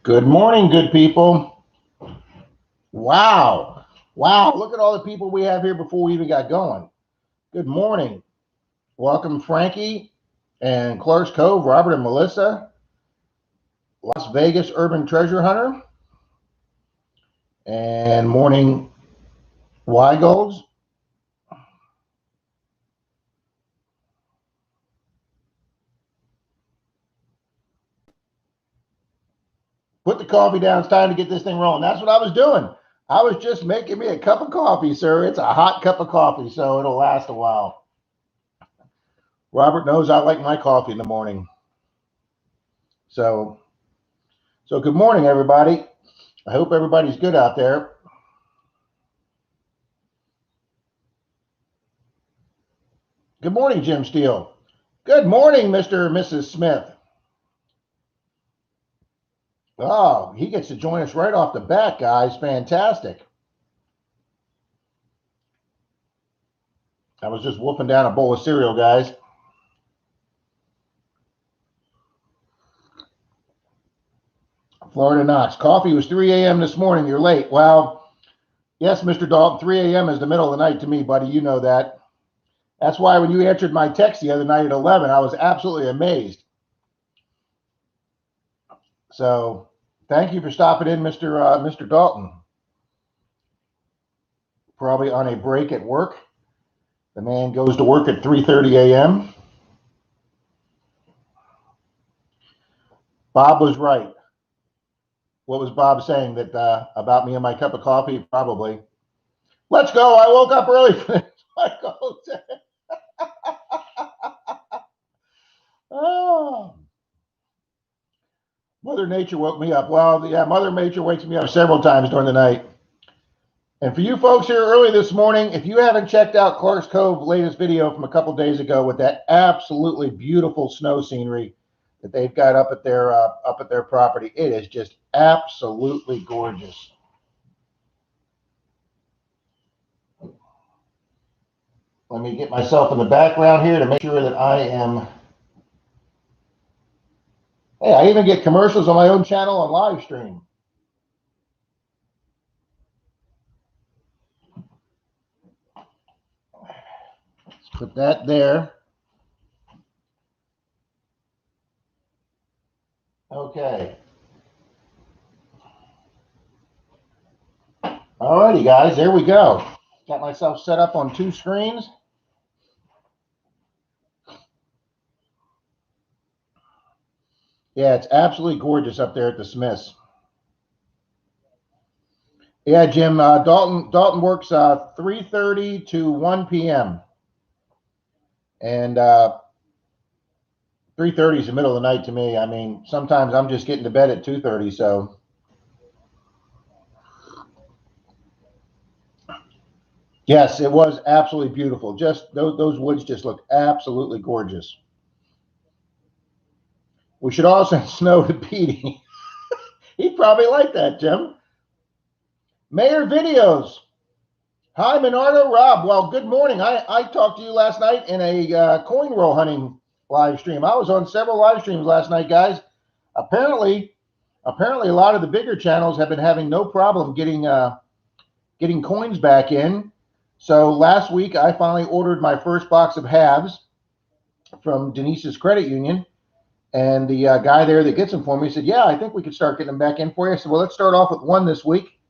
Good morning, good people. Wow. Wow. Look at all the people we have here before we even got going. Good morning. Welcome, Frankie and Clark's Cove, Robert and Melissa, Las Vegas Urban Treasure Hunter, and morning, Wygolds. Put the coffee down. It's time to get this thing rolling. That's what I was doing. I was just making me a cup of coffee, sir. It's a hot cup of coffee, so it'll last a while. Robert knows I like my coffee in the morning. So good morning, everybody. I hope everybody's good out there. Good morning, Jim Steele. Good morning, Mr. and Mrs. Smith. Oh, he gets to join us right off the bat, guys. Fantastic. I was just wolfing down a bowl of cereal, guys. Florida Knox. Coffee was 3 a.m. this morning. You're late. Well, yes, Mr. Dalton, 3 a.m. is the middle of the night to me, buddy. You know that. That's why when you answered my text the other night at 11, I was absolutely amazed. So thank you for stopping in, Mr. Dalton. Probably on a break at work. The man goes to work at 3:30 a.m. Bob was right. What was Bob saying that about me and my cup of coffee? Probably. Let's go. I woke up early for this. Oh. Mother Nature woke me up. Well, yeah, Mother Nature wakes me up several times during the night. And for you folks here early this morning, if you haven't checked out Clark's Cove latest video from a couple days ago with that absolutely beautiful snow scenery that they've got up at their property, it is just absolutely gorgeous. Let me get myself in the background here to make sure that I am. Hey, I even get commercials on my own channel on live stream. Let's put that there. Okay. Alrighty, guys, there we go. Got myself set up on two screens. Yeah, it's absolutely gorgeous up there at the Smiths. Yeah, Jim, Dalton works 3:30 to 1 p.m. And 3:30 is the middle of the night to me. I mean, sometimes I'm just getting to bed at 2:30, so. Yes, it was absolutely beautiful. Just those woods just look absolutely gorgeous. We should all send snow to Petey. He'd probably like that, Jim. Mayor Videos. Hi, Menardo Rob. Well, good morning. I talked to you last night in a coin roll hunting live stream. I was on several live streams last night, guys. Apparently a lot of the bigger channels have been having no problem getting coins back in. So last week, I finally ordered my first box of halves from Denise's credit union. And the guy there that gets them for me said, yeah, I think we could start getting them back in for you. I said, well, let's start off with one this week.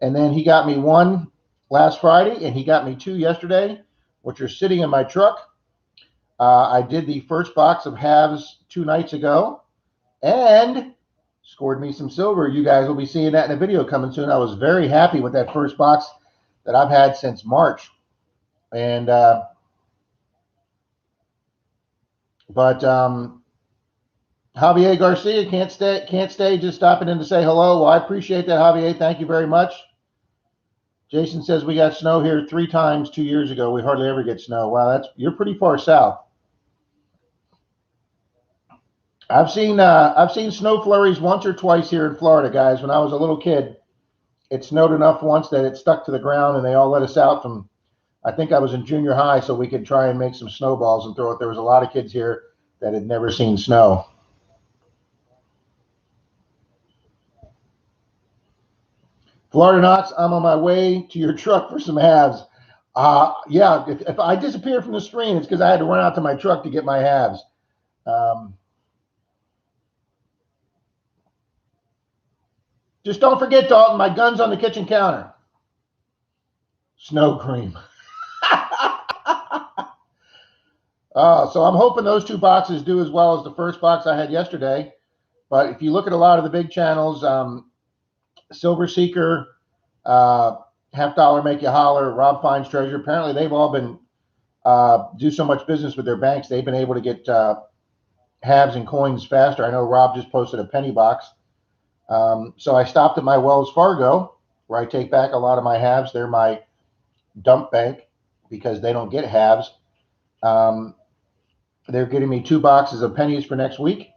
And then he got me one last Friday, and he got me two yesterday, which are sitting in my truck. I did the first box of halves 2 nights ago and scored me some silver. You guys will be seeing that in a video coming soon. I was very happy with that first box that I've had since March. And Javier Garcia can't stay just stopping in to say hello. Well, I appreciate that, Javier. Thank you very much. Jason says we got snow here 3 times 2 years ago. We hardly ever get snow. Wow, you're pretty far south. I've seen snow flurries once or twice here in Florida, guys. When I was a little kid, it snowed enough once that it stuck to the ground, and they all let us out from. I think I was in junior high, so we could try and make some snowballs and throw it. There was a lot of kids here that had never seen snow. Florida Knots, I'm on my way to your truck for some halves. Yeah, if I disappear from the screen, it's because I had to run out to my truck to get my halves. Just don't forget, Dalton, my gun's on the kitchen counter. Snow cream. So I'm hoping those two boxes do as well as the first box I had yesterday. But if you look at a lot of the big channels, Silver Seeker, Half Dollar Make You Holler, Rob Finds Treasure, apparently they've all been do so much business with their banks. They've been able to get halves and coins faster. I know Rob just posted a penny box. So I stopped at my Wells Fargo, where I take back a lot of my halves. They're my dump bank because they don't get halves. They're getting me 2 boxes of pennies for next week.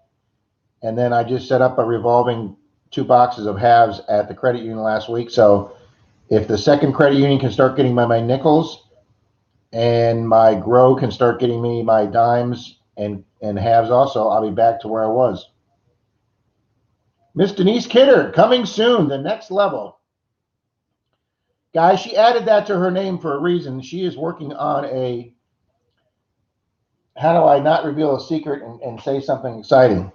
And then I just set up a revolving 2 boxes of halves at the credit union last week. So if the second credit union can start getting my nickels and my grow can start getting me my dimes and halves also, I'll be back to where I was. Miss Denise Kidder, coming soon, the next level. Guys, she added that to her name for a reason. She is working on a, how do I not reveal a secret and say something exciting?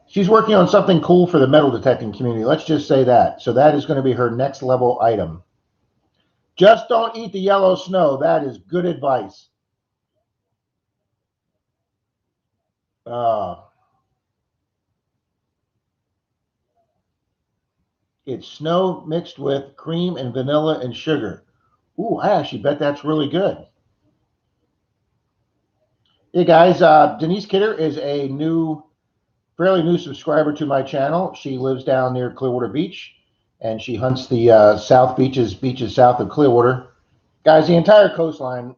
She's working on something cool for the metal detecting community. Let's just say that. So that is going to be her next level item. Just don't eat the yellow snow. That is good advice. It's snow mixed with cream and vanilla and sugar. Ooh, I actually bet that's really good. Hey guys, Denise Kidder is a fairly new subscriber to my channel. She lives down near Clearwater Beach, and she hunts the south beaches south of Clearwater. Guys, the entire coastline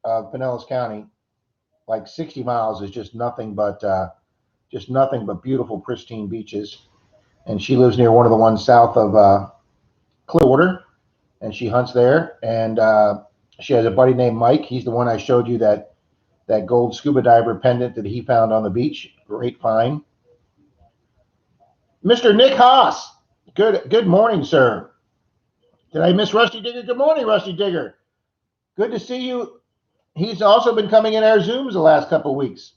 of Pinellas County, like 60 miles, is just nothing but beautiful, pristine beaches. And she lives near one of the ones south of Clearwater, and she hunts there. And she has a buddy named Mike. He's the one I showed you that gold scuba diver pendant that he found on the beach. Great find. Mr. Nick Haas. Good morning, sir. Did I miss Rusty Digger? Good morning, Rusty Digger. Good to see you. He's also been coming in our Zooms the last couple of weeks.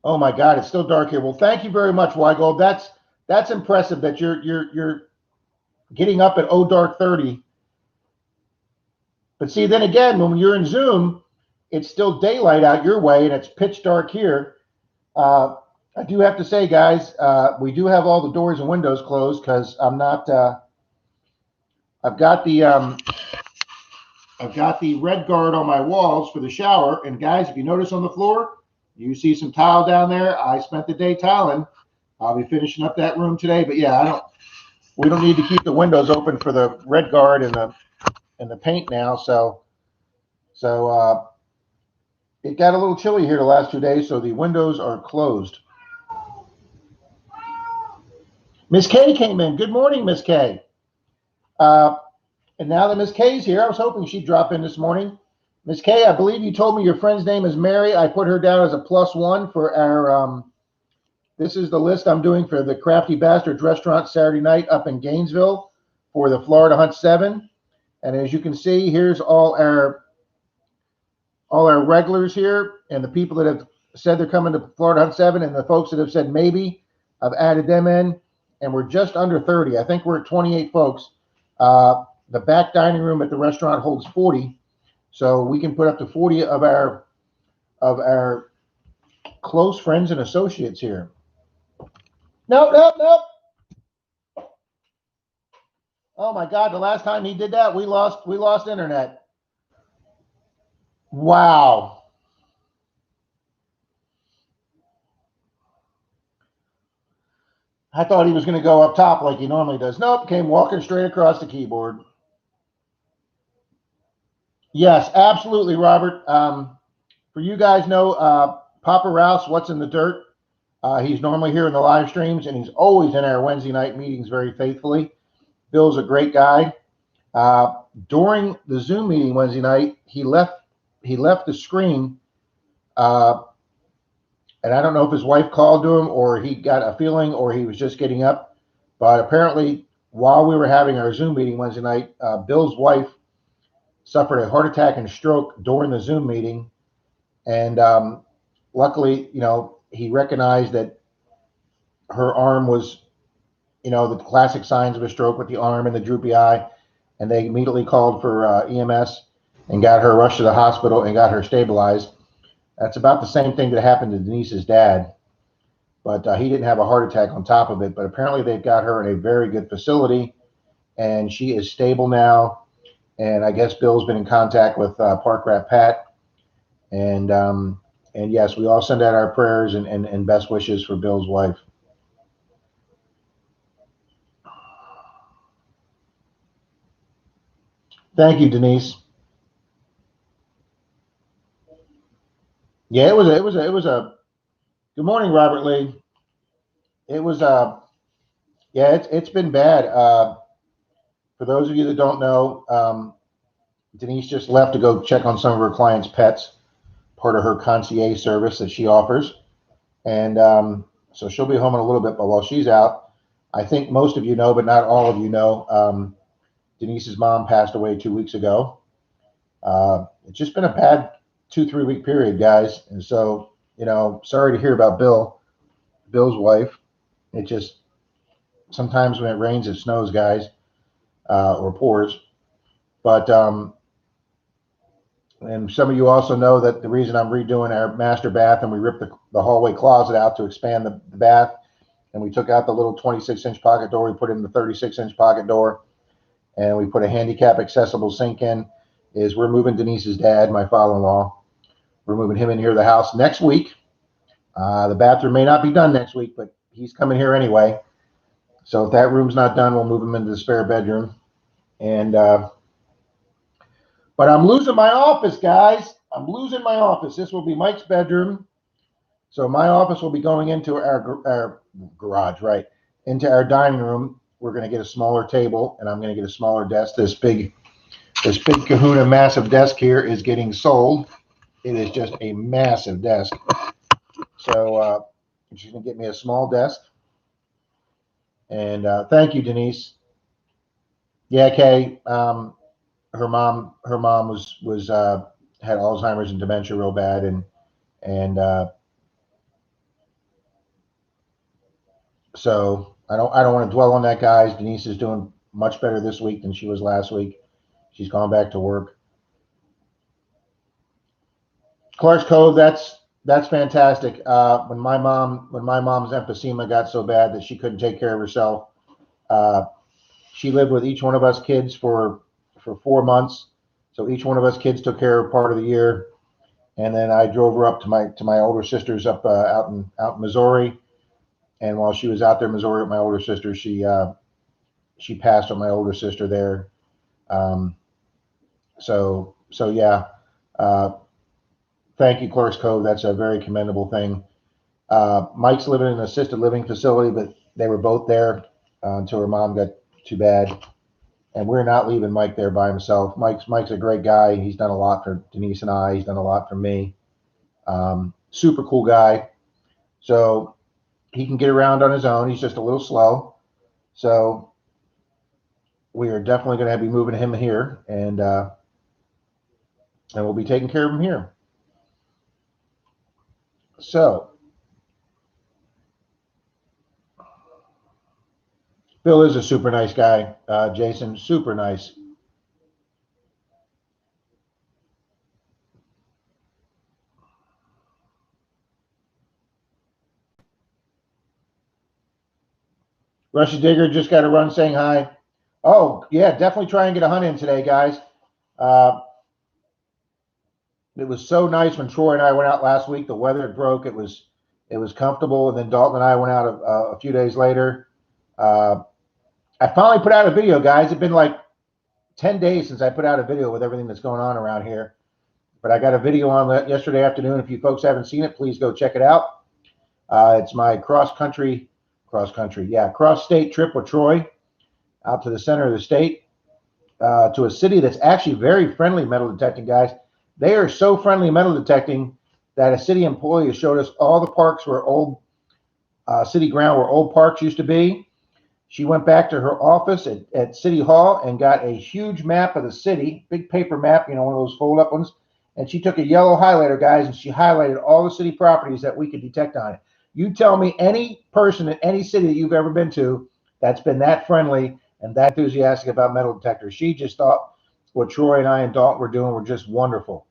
Oh my God, it's still dark here. Well, thank you very much, Weigold. That's impressive that you're getting up at dark 30. But see, then again, when you're in Zoom, it's still daylight out your way, and it's pitch dark here. I do have to say, guys, we do have all the doors and windows closed because I'm not. I've got the red guard on my walls for the shower, and guys, if you notice on the floor, you see some tile down there. I spent the day tiling. I'll be finishing up that room today, but yeah, we don't need to keep the windows open for the red guard and the paint now. So it got a little chilly here the last 2 days, so the windows are closed. Miss Kay came in. Good morning, Miss Kay. And now that Miss Kay's here, I was hoping she'd drop in this morning. Miss Kay, I believe you told me your friend's name is Mary. I put her down as a +1 for our. This is the list I'm doing for the Crafty Bastards restaurant Saturday night up in Gainesville for the Florida Hunt 7. And as you can see, here's all our regulars here, and the people that have said they're coming to Florida Hunt 7, and the folks that have said maybe. I've added them in, and we're just under 30. I think we're at 28 folks. The back dining room at the restaurant holds 40, so we can put up to 40 of our close friends and associates here. Nope. Oh my God! The last time he did that, we lost internet. Wow. I thought he was going to go up top like he normally does. Nope, came walking straight across the keyboard. Yes, absolutely, Robert. For you guys know, Papa Rouse, What's in the Dirt? He's normally here in the live streams, and he's always in our Wednesday night meetings very faithfully. Bill's a great guy. During the Zoom meeting Wednesday night, he left the screen And I don't know if his wife called to him or he got a feeling or he was just getting up. But apparently, while we were having our Zoom meeting Wednesday night, Bill's wife suffered a heart attack and stroke during the Zoom meeting. And luckily, he recognized that her arm was, the classic signs of a stroke with the arm and the droopy eye. And they immediately called for EMS and got her rushed to the hospital and got her stabilized. That's about the same thing that happened to Denise's dad, but he didn't have a heart attack on top of it. But apparently they've got her in a very good facility, and she is stable now. And I guess Bill's been in contact with Park Rat Pat, and yes, we all send out our prayers and best wishes for Bill's wife. Thank you, Denise. Yeah, it was a. Good morning, Robert Lee. It was yeah, it's been bad. For those of you that don't know, Denise just left to go check on some of her clients' pets, part of her concierge service that she offers. And so she'll be home in a little bit, but while she's out, I think most of you know, but not all of you know, Denise's mom passed away 2 weeks ago. It's just been a bad 2-3 week period, guys. And so, sorry to hear about Bill's wife. It just, sometimes when it rains, it snows, guys, or pours. But, and some of you also know that the reason I'm redoing our master bath and we ripped the hallway closet out to expand the bath, and we took out the little 26-inch pocket door, we put in the 36-inch pocket door, and we put a handicap accessible sink in, is we're moving Denise's dad, my father-in-law. We're moving him in here to the house next week. The bathroom may not be done next week, but he's coming here anyway. So if that room's not done, we'll move him into the spare bedroom. And but I'm losing my office, guys. I'm losing my office. This will be Mike's bedroom. So my office will be going into our garage, right? Into our dining room. We're going to get a smaller table, and I'm going to get a smaller desk. This big kahuna massive desk here is getting sold. It is just a massive desk. So she's going to get me a small desk. And thank you, Denise. Yeah, Kay. Her mom was had Alzheimer's and dementia real bad, and so I don't want to dwell on that, guys. Denise is doing much better this week than she was last week. She's gone back to work. Clark's Cove, that's fantastic. When my mom's emphysema got so bad that she couldn't take care of herself, she lived with each one of us kids for 4 months. So each one of us kids took care of part of the year, and then I drove her up to my older sisters up out in Missouri. And while she was out there in Missouri with my older sister, she passed on my older sister there. So yeah. Thank you, Clark's Cove. That's a very commendable thing. Mike's living in an assisted living facility, but they were both there until her mom got too bad. And we're not leaving Mike there by himself. Mike's a great guy. He's done a lot for Denise and I. He's done a lot for me. Super cool guy. So he can get around on his own. He's just a little slow. So we are definitely going to be moving him here, and we'll be taking care of him here. So Bill is a super nice guy, Jason, super nice. Rushy Digger just got a run saying hi. Oh, yeah, definitely try and get a hunt in today, guys. It was so nice when Troy and I went out last week. The weather broke. It was comfortable. And then Dalton and I went out a few days later. I finally put out a video, guys. It's been like 10 days since I put out a video with everything that's going on around here. But I got a video on that yesterday afternoon. If you folks haven't seen it, please go check it out. It's my cross-state trip with Troy out to the center of the state, to a city that's actually very friendly metal detecting, guys. They are so friendly metal detecting that a city employee has showed us all the parks where old city ground where old parks used to be. She went back to her office at City Hall and got a huge map of the city, big paper map, one of those fold-up ones. And she took a yellow highlighter, guys, and she highlighted all the city properties that we could detect on it. You tell me any person in any city that you've ever been to that's been that friendly and that enthusiastic about metal detectors. She just thought what Troy and I and Dalton were doing were just wonderful.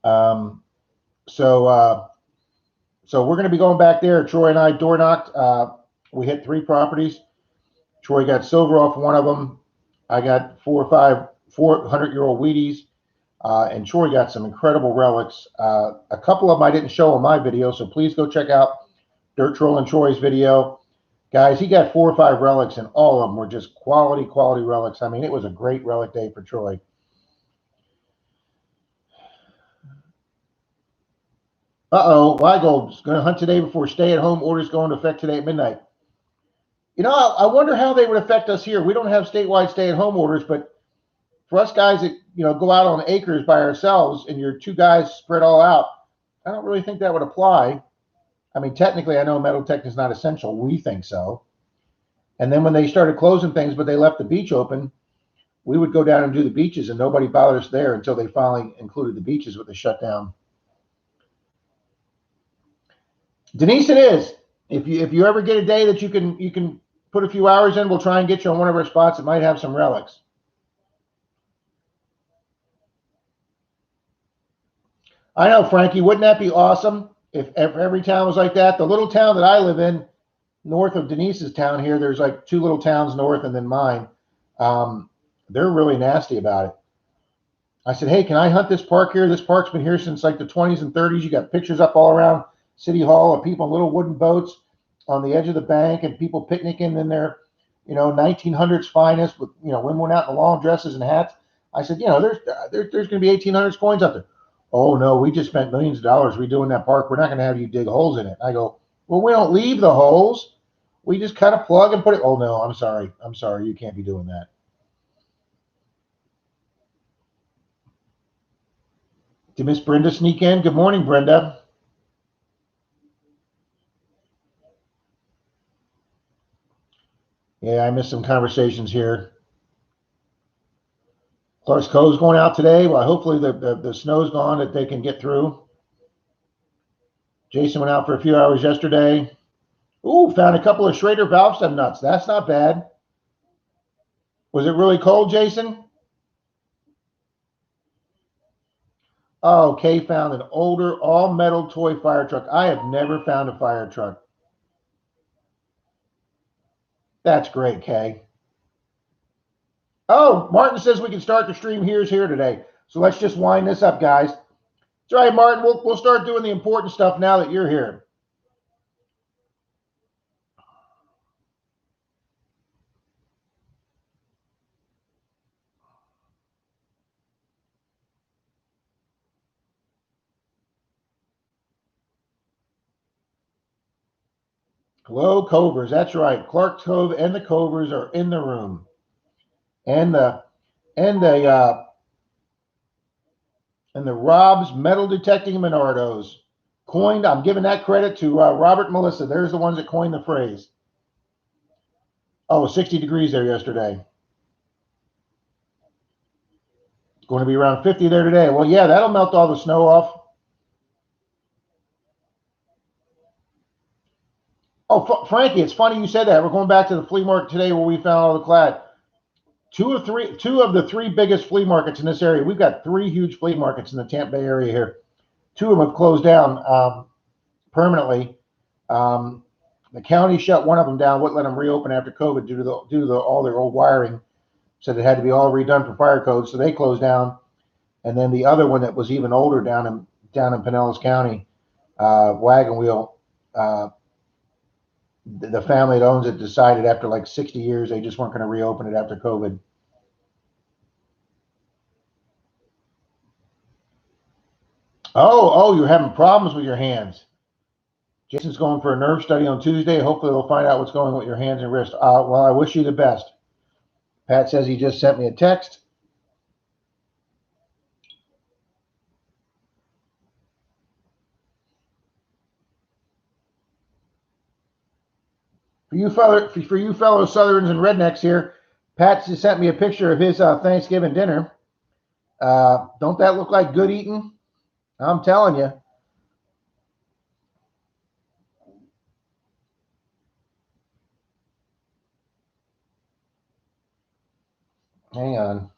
So we're going to be going back there. Troy and I door knocked. We hit 3 properties. Troy got silver off one of them. I got 4 or 5 400-year-old Wheaties. And Troy got some incredible relics. A couple of them I didn't show in my video, so please go check out Dirt Troll and Troy's video. Guys, he got 4 or 5 relics, and all of them were just quality relics. I mean, it was a great relic day for Troy. Weigold's going to hunt today before stay-at-home orders go into effect today at midnight. I wonder how they would affect us here. We don't have statewide stay-at-home orders, but for us guys that, go out on acres by ourselves and you're 2 guys spread all out, I don't really think that would apply. I mean, technically, I know metal detecting is not essential. We think so. And then when they started closing things, but they left the beach open, we would go down and do the beaches, and nobody bothered us there until they finally included the beaches with the shutdown. Denise, it is. If you ever get a day that you can put a few hours in, we'll try and get you on one of our spots that might have some relics. I know, Frankie. Wouldn't that be awesome if every town was like that? The little town that I live in, north of Denise's town here, there's like 2 little towns north and then mine. They're really nasty about it. I said, hey, can I hunt this park here? This park's been here since like the 20s and 30s. You got pictures up all around City Hall of people in little wooden boats on the edge of the bank and people picnicking in their, 1900s finest with, women out in the long dresses and hats. I said, there's going to be 1800s coins up there. Oh, no, we just spent millions of dollars redoing that park. We're not going to have you dig holes in it. I go, well, we don't leave the holes. We just cut a plug and put it. Oh, no, I'm sorry. I'm sorry. You can't be doing that. Did Miss Brenda sneak in? Good morning, Brenda. Yeah, I missed some conversations here. Clark's Cove's going out today. Well, hopefully the snow's gone that they can get through. Jason went out for a few hours yesterday. Ooh, found a couple of Schrader valve stem nuts. That's not bad. Was it really cold, Jason? Oh, Kay found an older all-metal toy fire truck. I have never found a fire truck. That's great, Kay. Oh, Martin says we can start the stream here today. So let's just wind this up, guys. That's right, Martin. We'll start doing the important stuff now that you're here. Hello, Covers. That's right. Clark Cove and the Covers are in the room. And the Rob's metal detecting Menardos coined. I'm giving that credit to Robert and Melissa. There's the ones that coined the phrase. Oh, 60 degrees there yesterday. Going to be around 50 there today. Well, yeah, that'll melt all the snow off. Oh, Frankie, it's funny you said that. We're going back to the flea market today where we found all the clad. Two of the 3 biggest flea markets in this area. We've got 3 huge flea markets in the Tampa Bay area here. 2 of them have closed down permanently. The county shut one of them down, wouldn't let them reopen after COVID due to all their old wiring. Said it had to be all redone for fire code, so they closed down. And then the other one that was even older down in Pinellas County, Wagon Wheel, the family that owns it decided after like 60 years they just weren't going to reopen it after COVID. Oh, you're having problems with your hands. Jason's going for a nerve study on Tuesday. Hopefully they'll find out what's going on with your hands and wrists. Well, I wish you the best. Pat says he just sent me a text. For you fellow Southerns and rednecks here, Pat just sent me a picture of his Thanksgiving dinner. Don't that look like good eating? I'm telling you. Hang on.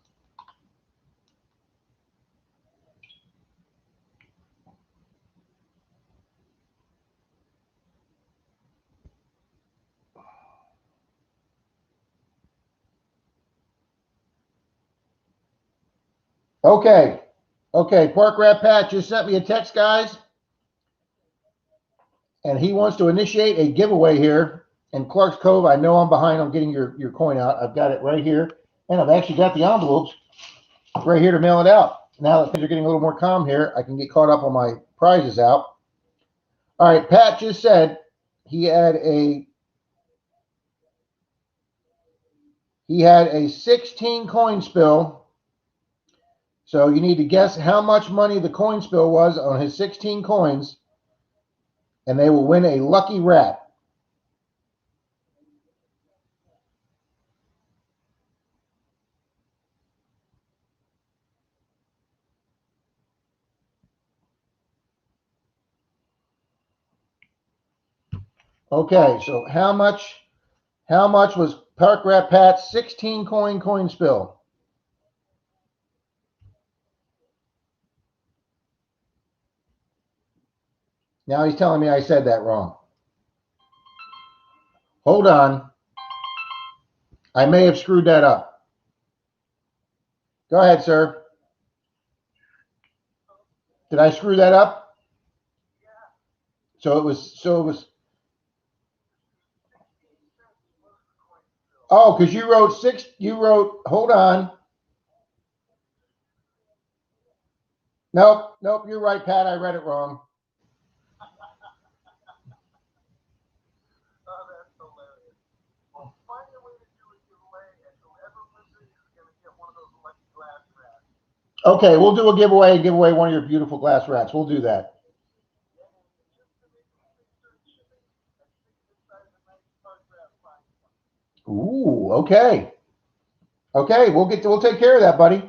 Okay. Park Rat Pat just sent me a text, guys. And he wants to initiate a giveaway here in Clark's Cove. I know I'm behind on getting your coin out. I've got it right here. And I've actually got the envelopes right here to mail it out. Now that things are getting a little more calm here, I can get caught up on my prizes out. All right, Pat just said he had a 16 coin spill. So you need to guess how much money the coin spill was on his 16 coins, and they will win a lucky rat. Okay, so how much was Park Rat Pat's 16 coin spill? Now he's telling me I said that wrong. Hold on. I may have screwed that up. Go ahead, sir. Did I screw that up? So it was. Oh, because you wrote, hold on. Nope, you're right, Pat. I read it wrong. Okay, we'll do a giveaway and give away one of your beautiful glass rats. We'll do that. Ooh, okay. Okay, we'll take care of that, buddy.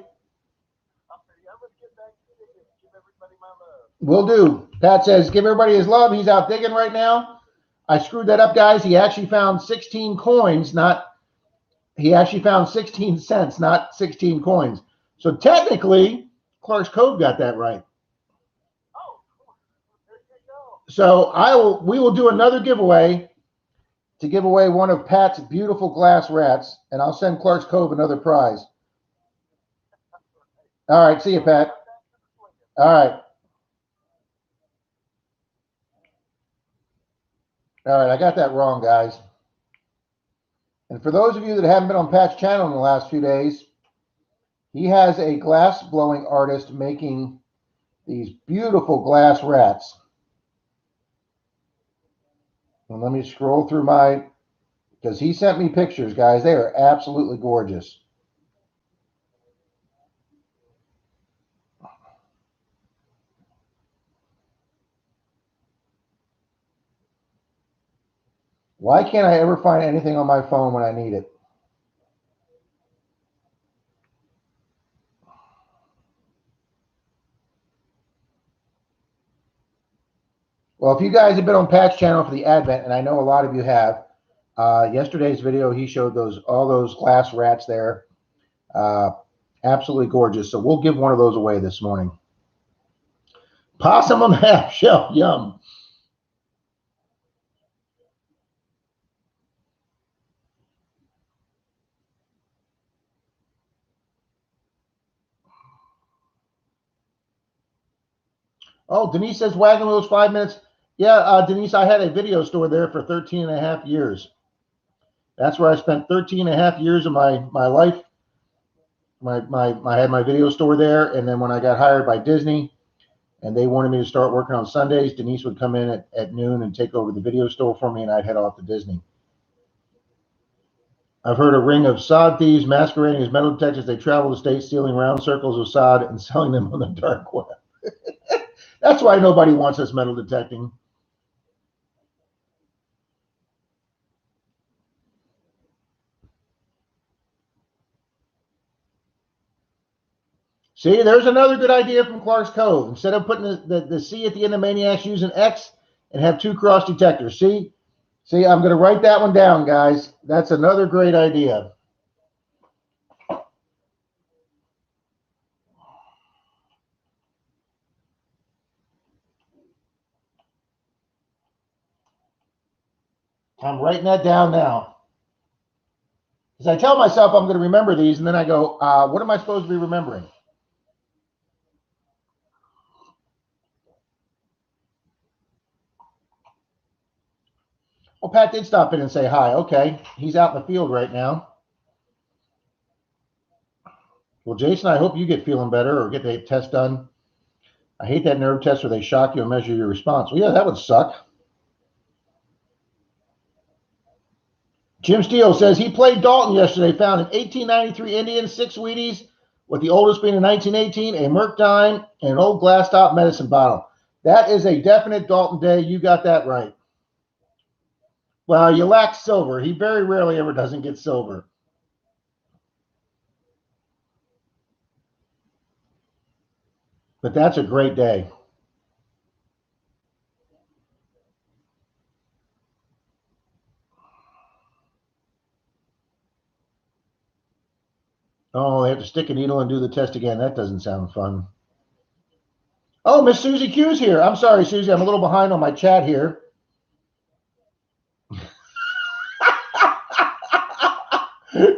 Will do. Pat says, give everybody his love. He's out digging right now. I screwed that up, guys. He actually found 16 coins, he actually found 16 cents, not 16 coins. So technically, Clark's Cove got that right. So we will do another giveaway to give away one of Pat's beautiful glass rats, and I'll send Clark's Cove another prize. All right, see you, Pat. All right. All right, I got that wrong, guys. And for those of you that haven't been on Pat's channel in the last few days, he has a glass blowing artist making these beautiful glass rats. And let me scroll through because he sent me pictures, guys. They are absolutely gorgeous. Why can't I ever find anything on my phone when I need it? Well, if you guys have been on Pat's channel for the Advent, and I know a lot of you have, yesterday's video, he showed all those glass rats there. Absolutely gorgeous. So we'll give one of those away this morning. Possum on the half shell. Yum. Oh, Denise says Wagon Wheels 5 minutes. Yeah, Denise, I had a video store there for 13 and a half years. That's where I spent 13 and a half years of my life. I had my video store there, and then when I got hired by Disney and they wanted me to start working on Sundays, Denise would come in at noon and take over the video store for me, and I'd head off to Disney. I've heard a ring of sod thieves masquerading as metal detectives. They travel the state stealing round circles of sod and selling them on the dark web. That's why nobody wants us metal detecting. See, there's another good idea from Clark's Cove. Instead of putting the C at the end of Maniacs, use an X and have 2 cross detectors. See, I'm going to write that one down, guys. That's another great idea. I'm writing that down now. Because I tell myself I'm going to remember these, and then I go, what am I supposed to be remembering? Well, Pat did stop in and say hi. Okay, he's out in the field right now. Well, Jason, I hope you get feeling better or get the test done. I hate that nerve test where they shock you and measure your response. Well, yeah, that would suck. Jim Steele says he played Dalton yesterday, found an 1893 Indian, 6 Wheaties, with the oldest being a 1918, a Merc dime, and an old glass top medicine bottle. That is a definite Dalton day. You got that right. Well, you lack silver. He very rarely ever doesn't get silver. But that's a great day. Oh, they have to stick a needle and do the test again. That doesn't sound fun. Oh, Miss Susie Q's here. I'm sorry, Susie. I'm a little behind on my chat here.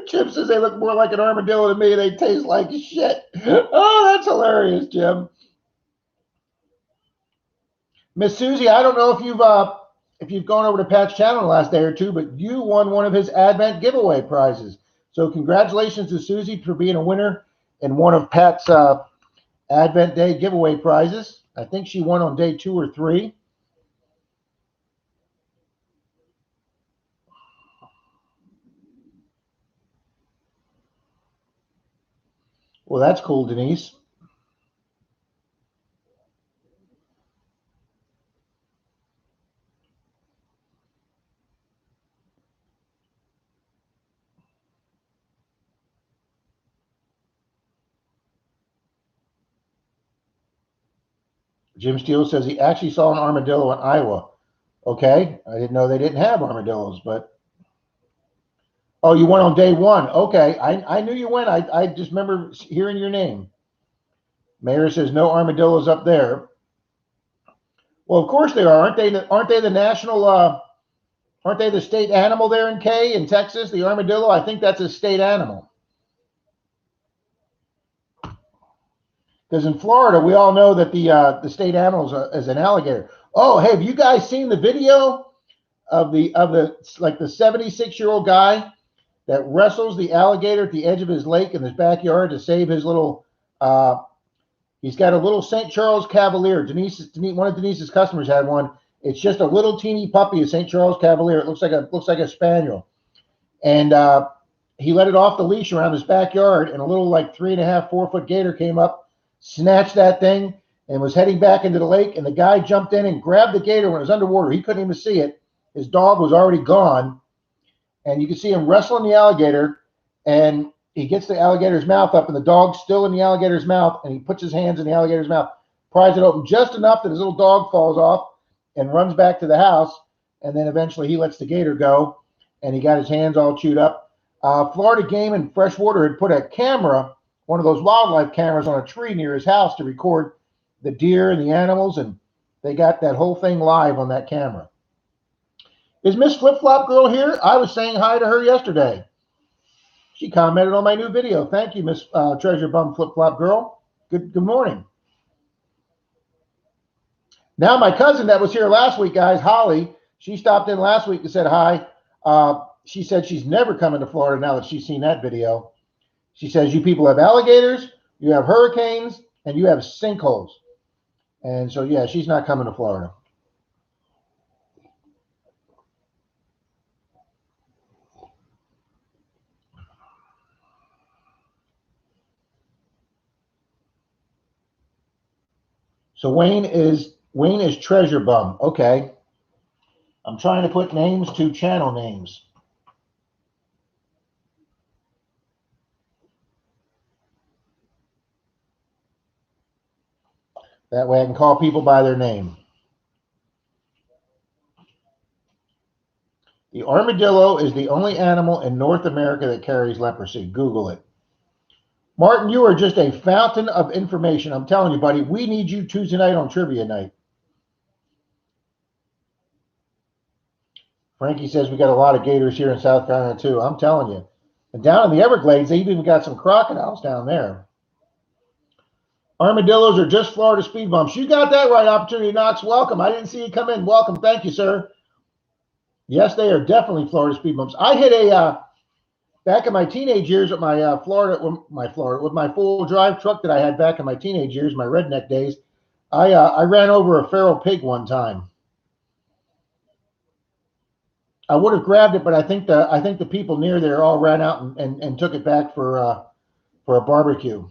Jim says they look more like an armadillo to me. They taste like shit. Oh, that's hilarious, Jim. Miss Susie, I don't know if you've gone over to Pat's channel the last day or two, but you won one of his Advent giveaway prizes. So congratulations to Susie for being a winner in one of Pat's Advent Day giveaway prizes. I think she won on day 2 or 3. Well, that's cool, Denise. Jim Steele says he actually saw an armadillo in Iowa. Okay, I didn't know they didn't have armadillos, but oh, you went on day 1. Okay, I knew you went. I just remember hearing your name. Mayor says no armadillos up there. Well, of course they are. Aren't they the national? Aren't they the state animal there in Texas? The armadillo. I think that's a state animal. Because in Florida, we all know that the state animal is an alligator. Oh, hey, have you guys seen the video of the 76-year-old guy that wrestles the alligator at the edge of his lake in his backyard to save his little? He's got a little St. Charles Cavalier. One of Denise's customers had one. It's just a little teeny puppy, a St. Charles Cavalier. It looks like a spaniel, and he let it off the leash around his backyard, and a little 3.5, 4-foot gator came up, snatched that thing, and was heading back into the lake. And the guy jumped in and grabbed the gator when it was underwater. He couldn't even see it. His dog was already gone, and you could see him wrestling the alligator, and he gets the alligator's mouth up, and the dog's still in the alligator's mouth, and he puts his hands in the alligator's mouth, pries it open just enough that his little dog falls off and runs back to the house, and then eventually he lets the gator go, and he got his hands all chewed up. Florida Game and Freshwater had put a camera, one of those wildlife cameras, on a tree near his house to record the deer and the animals, and they got that whole thing live on that camera. Is Miss Flip Flop Girl here? I was saying hi to her yesterday. She commented on my new video. Thank you, Miss Treasure Bum Flip Flop Girl. Good morning. Now, my cousin that was here last week, guys, Holly, she stopped in last week and said hi. She said she's never coming to Florida now that she's seen that video. She says you people have alligators, you have hurricanes, and you have sinkholes. And so, yeah, she's not coming to Florida. So Wayne is Treasure Bum. Okay. I'm trying to put names to channel names. That way I can call people by their name. The armadillo is the only animal in North America that carries leprosy. Google it. Martin, you are just a fountain of information. I'm telling you, buddy, we need you Tuesday night on trivia night. Frankie says we got a lot of gators here in South Carolina, too. I'm telling you. And down in the Everglades, they've even got some crocodiles down there. Armadillos are just Florida speed bumps. You got that right, Opportunity Knox. Welcome. I didn't see you come in. Welcome. Thank you, sir. Yes, they are definitely Florida speed bumps. I hit a back in my teenage years with my with my full drive truck that I had back in my teenage years, my redneck days. I ran over a feral pig one time. I would have grabbed it, but I think the people near there all ran out and took it back for a barbecue.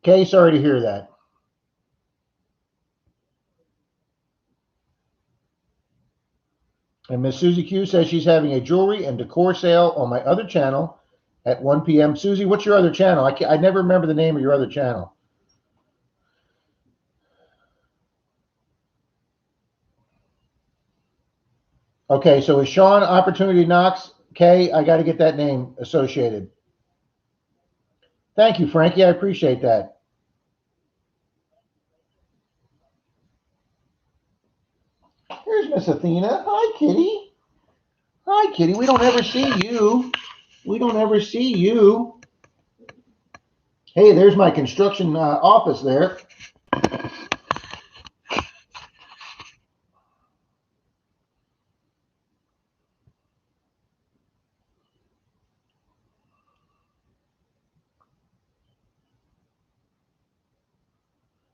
Okay, sorry to hear that. And Miss Susie Q says she's having a jewelry and decor sale on my other channel at 1 p.m. Susie, what's your other channel? I never remember the name of your other channel. Okay, so is Sean Opportunity Knox? Okay, I got to get that name associated. Thank you, Frankie. I appreciate that. Here's Miss Athena. Hi, Kitty. Hi, Kitty. We don't ever see you. We don't ever see you. Hey, there's my construction office there.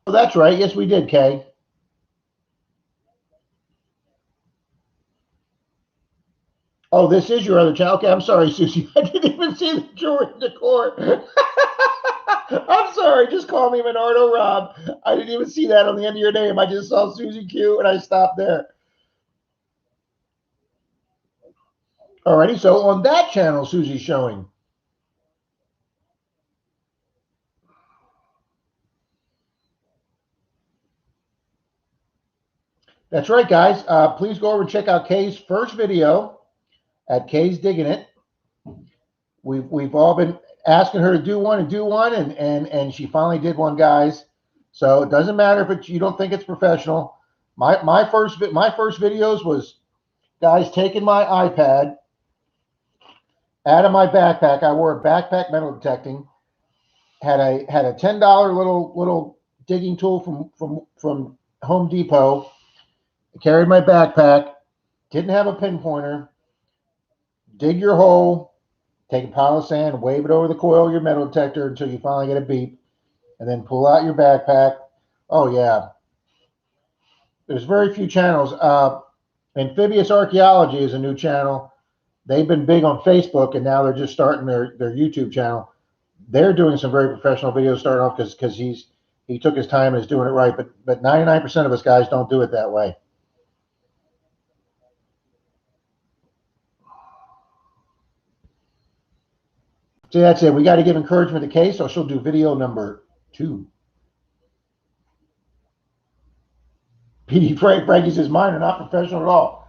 Oh, that's right. Yes, we did, Kay. Oh, this is your other channel. Okay, I'm sorry, Susie. I didn't even see the jewelry decor. I'm sorry. Just call me Menardo Rob. I didn't even see that on the end of your name. I just saw Susie Q and I stopped there. Alrighty, so on that channel, Susie's showing. That's right, guys. Please go over and check out Kay's first video at Kay's Digging It. We've all been asking her to do one and she finally did one, guys. So it doesn't matter if you don't think it's professional. My first videos was guys taking my iPad out of my backpack. I wore a backpack metal detecting. Had a $10 little digging tool from Home Depot. Carried my backpack. Didn't have a pinpointer. Dig your hole. Take a pile of sand, wave it over the coil of your metal detector until you finally get a beep, and then pull out your backpack. Oh, yeah. There's very few channels. Amphibious Archaeology is a new channel. They've been big on Facebook, and now they're just starting their YouTube channel. They're doing some very professional videos starting off because he took his time and is doing it right. But 99% of us guys don't do it that way. See, that's it. We got to give encouragement to Kay, so she'll do video number 2. Frankie says mine are not professional at all.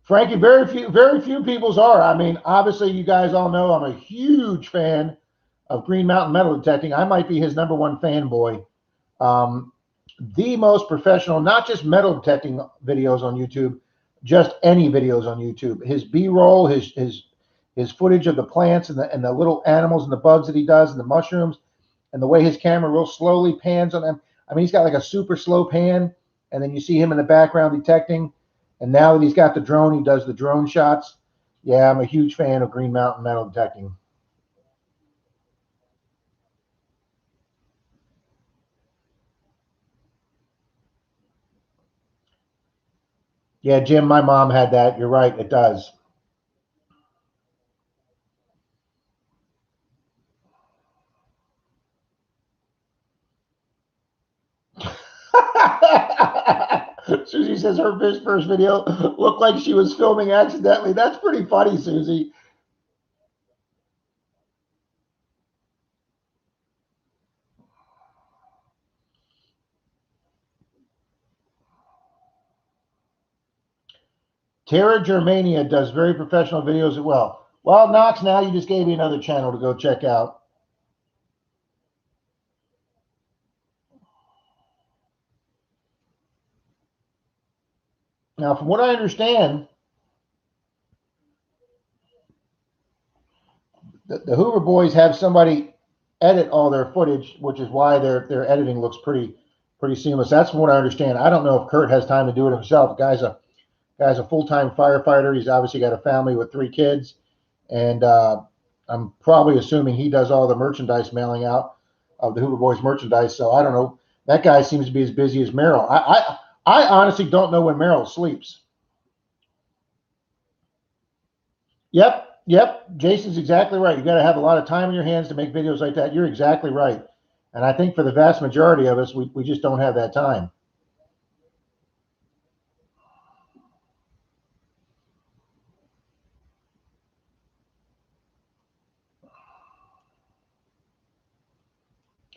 Frankie, very few people's are. I mean, obviously, you guys all know I'm a huge fan of Green Mountain Metal Detecting. I might be his #1 fanboy. The most professional, not just metal detecting videos on YouTube, just any videos on YouTube. His B-roll, his footage of the plants and the little animals and the bugs that he does and the mushrooms, and the way his camera real slowly pans on them. I mean, he's got like a super slow pan, and then you see him in the background detecting. And now that he's got the drone, he does the drone shots. Yeah, I'm a huge fan of Green Mountain Metal Detecting. Yeah, Jim, my mom had that. You're right, it does. Susie says her first video looked like she was filming accidentally. That's pretty funny, Susie. Tara Germania does very professional videos as well. Well, Knox, now you just gave me another channel to go check out. Now, from what I understand, the Hoover boys have somebody edit all their footage, which is why their editing looks pretty seamless. That's from what I understand. I don't know if Kurt has time to do it himself. The guy's a full-time firefighter. He's obviously got a family with 3 kids, and I'm probably assuming he does all the merchandise mailing out of the Hoover boys merchandise. So I don't know. That guy seems to be as busy as Merrill. I honestly don't know when Merrill sleeps. Yep. Jason's exactly right. You got to have a lot of time in your hands to make videos like that. You're exactly right. And I think for the vast majority of us, we just don't have that time.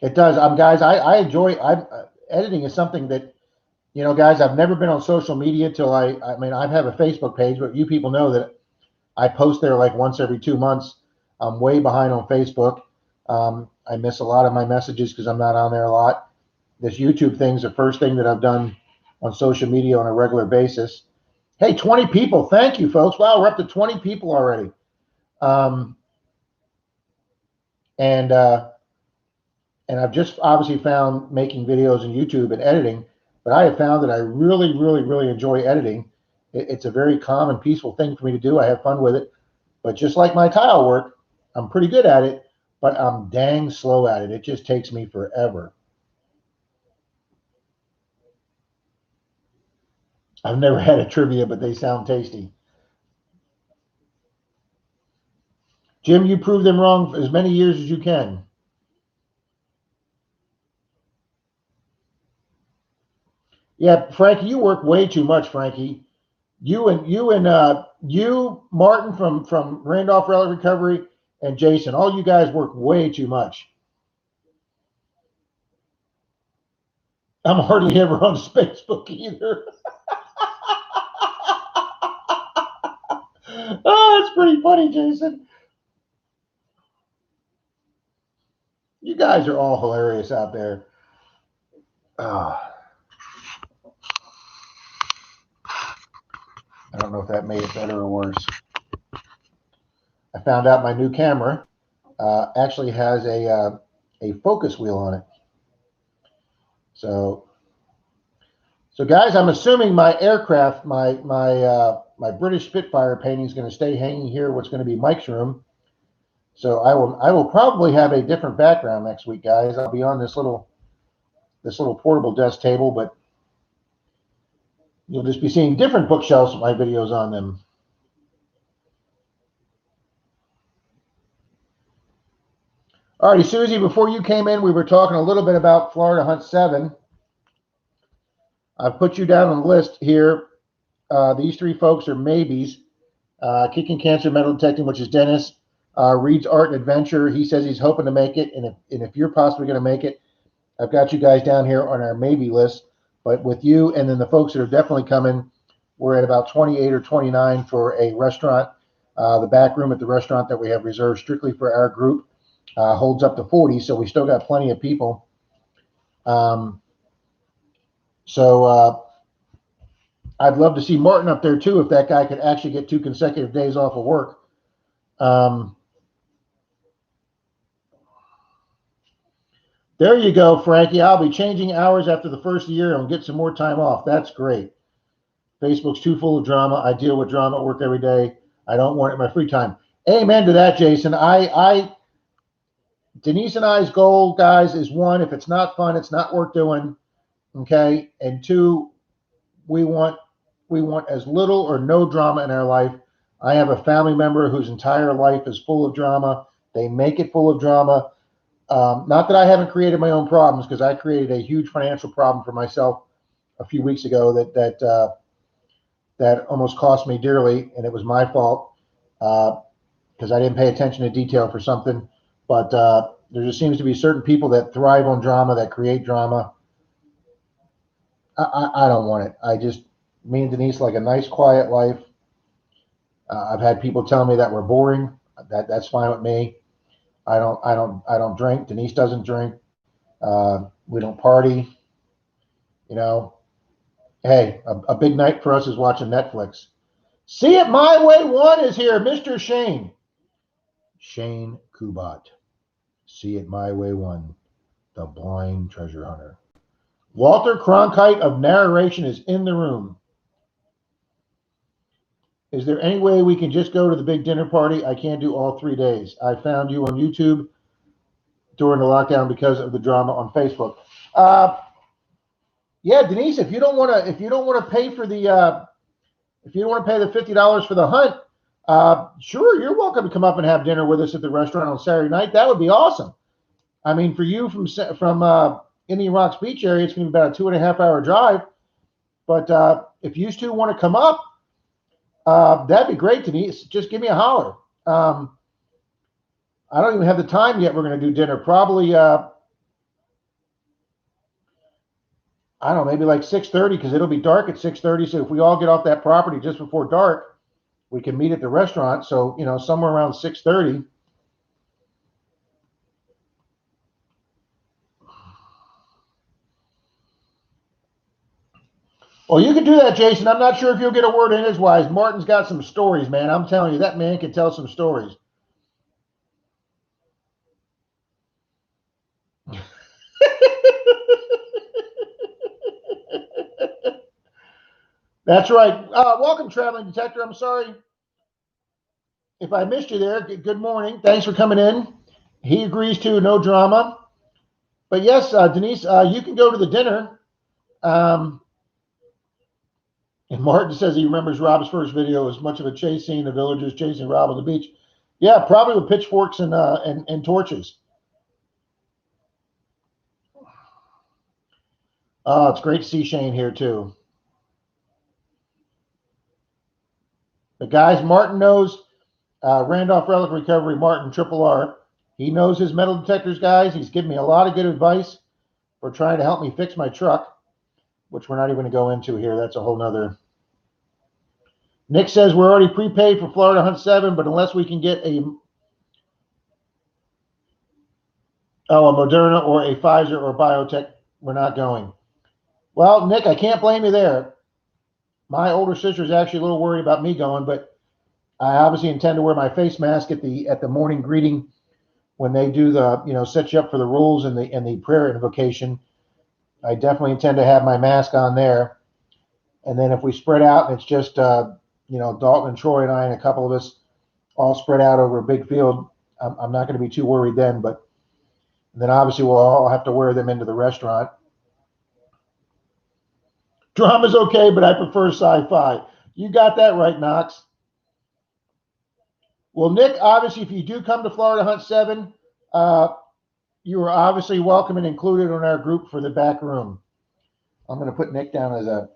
It does. Guys, I enjoy. Editing is something that, guys. I've never been on social media till I mean, I have a Facebook page, but you people know that I post there like once every 2 months. I'm way behind on Facebook. I miss a lot of my messages because I'm not on there a lot. This YouTube thing's the first thing that I've done on social media on a regular basis. Hey, 20 people. Thank you, folks. Wow, we're up to 20 people already. Um, and I've just obviously found making videos on YouTube and editing, but I have found that I really enjoy editing. It's a very calm and peaceful thing for me to do. I have fun with it. But just like my tile work, I'm pretty good at it, but I'm dang slow at it. It just takes me forever. I've never had a trivia, but they sound tasty. Jim, you prove them wrong for as many years as you can. Yeah, Frankie, you work way too much, Frankie. You, Martin from Randolph Relic Recovery, and Jason, all you guys work way too much. I'm hardly ever on Facebook either. Oh, it's pretty funny, Jason. You guys are all hilarious out there. I don't know if that made it better or worse. I found out my new camera actually has a focus wheel on it. So guys, I'm assuming my aircraft, my British Spitfire painting is going to stay hanging here. What's going to be Mike's room. So I will probably have a different background next week, guys. I'll be on this little portable desk table, but you'll just be seeing different bookshelves with my videos on them. All righty, Susie, before you came in, we were talking a little bit about Florida Hunt 7. I've put you down on the list here. These 3 folks are maybes. Kicking Cancer Metal Detecting, which is Dennis. Reed's Art and Adventure. He says he's hoping to make it, and if you're possibly going to make it, I've got you guys down here on our maybe list. But with you and then the folks that are definitely coming, we're at about 28 or 29 for a restaurant. The back room at the restaurant that we have reserved strictly for our group holds up to 40, so we still got plenty of people. So I'd love to see Martin up there too, if that guy could actually get 2 consecutive days off of work. There you go, Frankie. I'll be changing hours after the first year and get some more time off. That's great. Facebook's too full of drama. I deal with drama at work every day. I don't want it in my free time. Amen to that, Jason. Denise and I's goal, guys, is 1, if it's not fun, it's not worth doing. Okay. And 2, we want as little or no drama in our life. I have a family member whose entire life is full of drama. They make it full of drama. Not that I haven't created my own problems, because I created a huge financial problem for myself a few weeks ago that almost cost me dearly, and it was my fault because I didn't pay attention to detail for something. But there just seems to be certain people that thrive on drama, that create drama. I don't want it. Me and Denise like a nice, quiet life. I've had people tell me that we're boring. That's fine with me. I don't drink. Denise doesn't drink. We don't party. You know, hey, a big night for us is watching Netflix. See It My Way 1 is here, Mr. Shane Kubat. See It My Way 1, the blind treasure hunter. Walter Cronkite of narration is in the room. Is there any way we can just go to the big dinner party? I can't do all 3 days. I found you on YouTube during the lockdown because of the drama on Facebook. Yeah, Denise, if you don't want to pay for the if you don't want to pay the $50 for the hunt, sure, you're welcome to come up and have dinner with us at the restaurant on Saturday night. That would be awesome. I mean, for you from Indian Rocks Beach area, it's going to be about a 2.5 hour drive. But if you two want to come up, that'd be great, Denise. Just give me a holler. I don't even have the time yet. We're going to do dinner. Probably, I don't know, maybe like 6:30 because it'll be dark at 6:30. So if we all get off that property just before dark, we can meet at the restaurant. So, somewhere around 6:30. Well, you can do that, Jason. I'm not sure if you'll get a word in edgewise. Martin's got some stories, man. I'm telling you, that man can tell some stories. That's right. Welcome, Traveling Detector. I'm sorry if I missed you there. Good morning. Thanks for coming in. He agrees to no drama. But yes, Denise, you can go to the dinner. And Martin says he remembers Rob's first video as much of a chase scene, the villagers chasing Rob on the beach. Yeah, probably with pitchforks and torches. Oh, it's great to see Shane here too. The guys, Martin knows Randolph Relic Recovery, Martin Triple R. He knows his metal detectors, guys. He's given me a lot of good advice for trying to help me fix my truck, which we're not even going to go into here. That's a whole nother. Nick says we're already prepaid for Florida Hunt 7, but unless we can get a Moderna or a Pfizer or biotech, we're not going. Well, Nick, I can't blame you there. My older sister is actually a little worried about me going, but I obviously intend to wear my face mask at the morning greeting when they do the set you up for the rules and the prayer invocation. I definitely intend to have my mask on there, and then if we spread out and it's just Dalton and Troy and I and a couple of us all spread out over a big field, I'm not going to be too worried then. But then obviously we'll all have to wear them into the restaurant. Drama's okay, but I prefer sci-fi. You got that right, Knox. Well, Nick, obviously, if you do come to Florida Hunt 7, you are obviously welcome and included in our group for the back room. I'm going to put Nick down as a...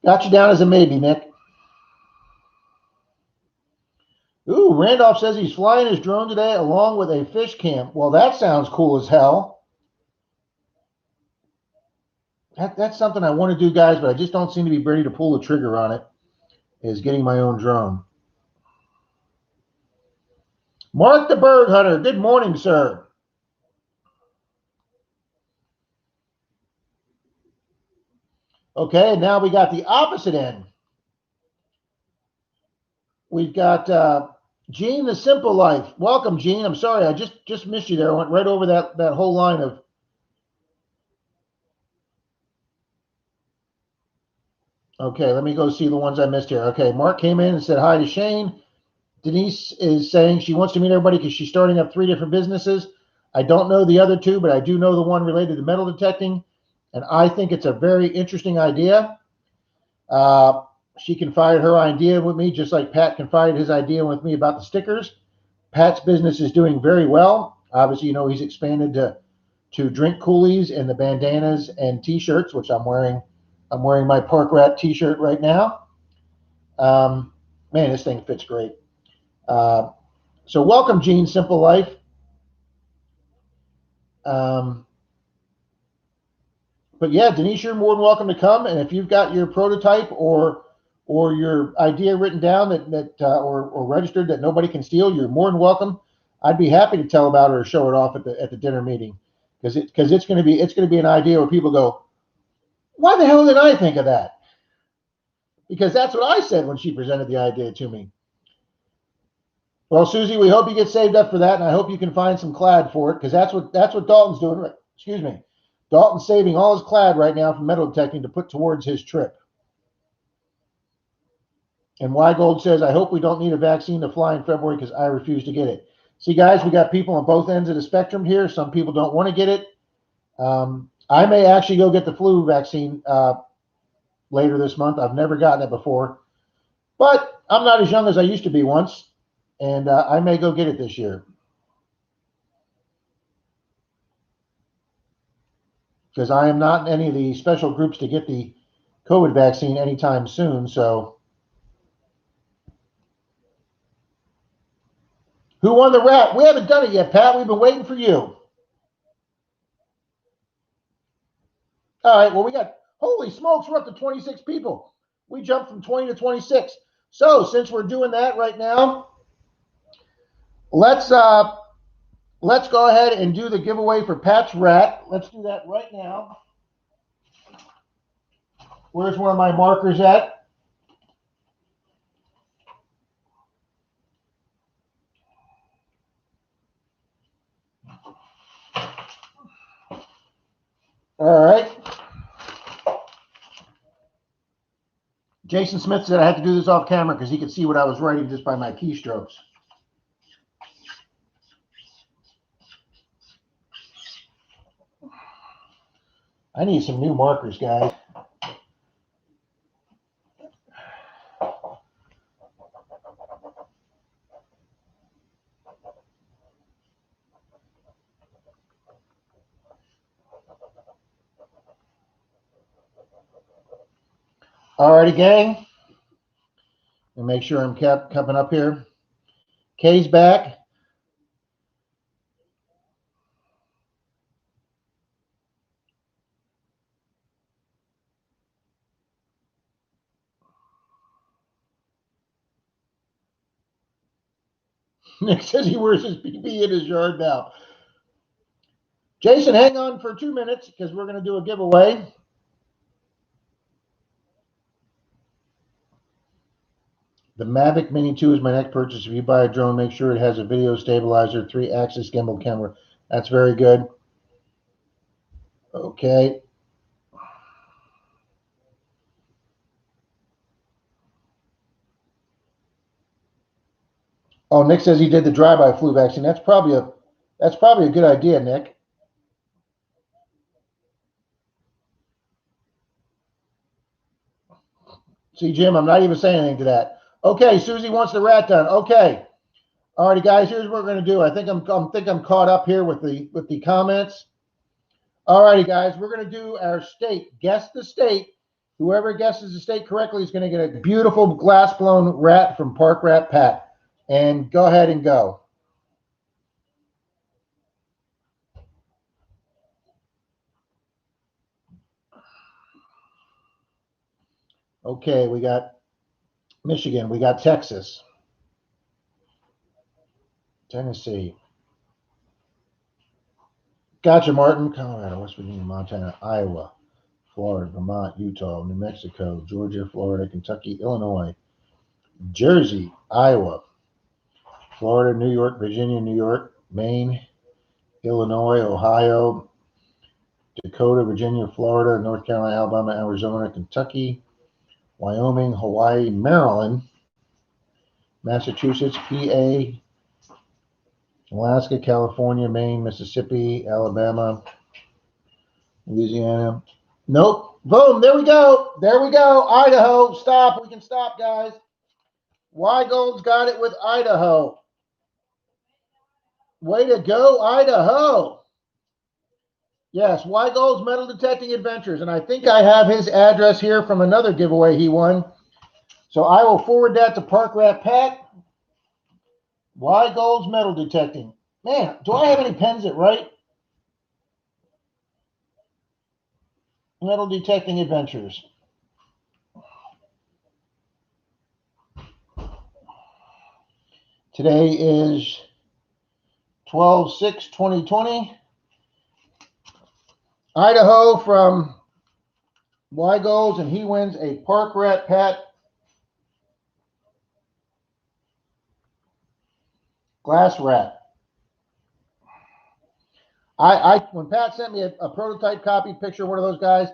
Got you down as a maybe, Nick. Ooh, Randolph says he's flying his drone today along with a fish camp. Well, that sounds cool as hell. That's something I want to do, guys, but I just don't seem to be ready to pull the trigger on it, is getting my own drone. Mark the Bird Hunter, good morning, sir. Okay, and now we got the opposite end. We've got Gene the Simple Life. Welcome, Gene. I'm sorry, I just missed you there. I went right over that whole line of... Okay, let me go see the ones I missed here. Okay, Mark came in and said hi to Shane. Denise is saying she wants to meet everybody because she's starting up 3 different businesses. I don't know the other 2, but I do know the one related to metal detecting, and I think it's a very interesting idea. She confided her idea with me, just like Pat confided his idea with me about the stickers. Pat's business is doing very well. Obviously, he's expanded to drink coolies and the bandanas and T-shirts, which I'm wearing. I'm wearing my Park Rat T-shirt right now. Man, this thing fits great. So welcome, Gene Simple Life. But yeah, Denise, you're more than welcome to come. And if you've got your prototype or your idea written down or registered that nobody can steal, you're more than welcome. I'd be happy to tell about it or show it off at the dinner meeting because it's going to be an idea where people go, why the hell did I think of that? Because that's what I said when she presented the idea to me. Well, Susie, we hope you get saved up for that, and I hope you can find some clad for it because that's what Dalton's doing. Excuse me. Dalton's saving all his clad right now from metal detecting to put towards his trip. And Weigold says, I hope we don't need a vaccine to fly in February because I refuse to get it. See, guys, we got people on both ends of the spectrum here. Some people don't want to get it. I may actually go get the flu vaccine later this month. I've never gotten it before. But I'm not as young as I used to be once, and I may go get it this year. Because I am not in any of the special groups to get the COVID vaccine anytime soon. So, who won the rat? We haven't done it yet, Pat. We've been waiting for you. All right. Well, we got, holy smokes, we're up to 26 people. We jumped from 20 to 26. So, since we're doing that right now, let's go ahead and do the giveaway for Pat's rat. Let's do that right now. Where's one of my markers at? All right. Jason Smith said I had to do this off camera because he could see what I was writing just by my keystrokes. I need some new markers, guys. Alrighty, gang. And make sure I'm coming up here. Kay's back. Nick says he wears his BB in his yard now. Jason, hang on for 2 minutes because we're going to do a giveaway. The Mavic Mini 2 is my next purchase. If you buy a drone, make sure it has a video stabilizer, 3-axis gimbal camera. That's very good. Okay. Oh, Nick says he did the drive-by flu vaccine. That's probably a good idea, Nick. See, Jim, I'm not even saying anything to that. Okay, Susie wants the rat done. Okay. All righty, guys, here's what we're going to do. I think I'm caught up here with the comments. All righty, guys, we're going to do our state. Guess the state. Whoever guesses the state correctly is going to get a beautiful glass-blown rat from Park Rat Pat. And go ahead and go. Okay, we got Michigan. We got Texas. Tennessee. Gotcha, Martin. Colorado, West Virginia, Montana, Iowa, Florida, Vermont, Utah, New Mexico, Georgia, Florida, Kentucky, Illinois, Jersey, Iowa, Florida, New York, Virginia, New York, Maine, Illinois, Ohio, Dakota, Virginia, Florida, North Carolina, Alabama, Arizona, Kentucky, Wyoming, Hawaii, Maryland, Massachusetts, PA, Alaska, California, Maine, Mississippi, Alabama, Louisiana. Nope. Boom. There we go. There we go. Idaho. Stop. We can stop, guys. Weigold's got it with Idaho. Way to go, Idaho. Yes, Weigold's Metal Detecting Adventures. And I think I have his address here from another giveaway he won. So I will forward that to Park Rat Pat. Weigold's Metal Detecting. Man, do I have any pens that write? Metal detecting adventures. Today is 12/6/2020. Idaho from Y goes and he wins a Park Rat Pat glass rat. When Pat sent me a prototype copy picture of one of those guys,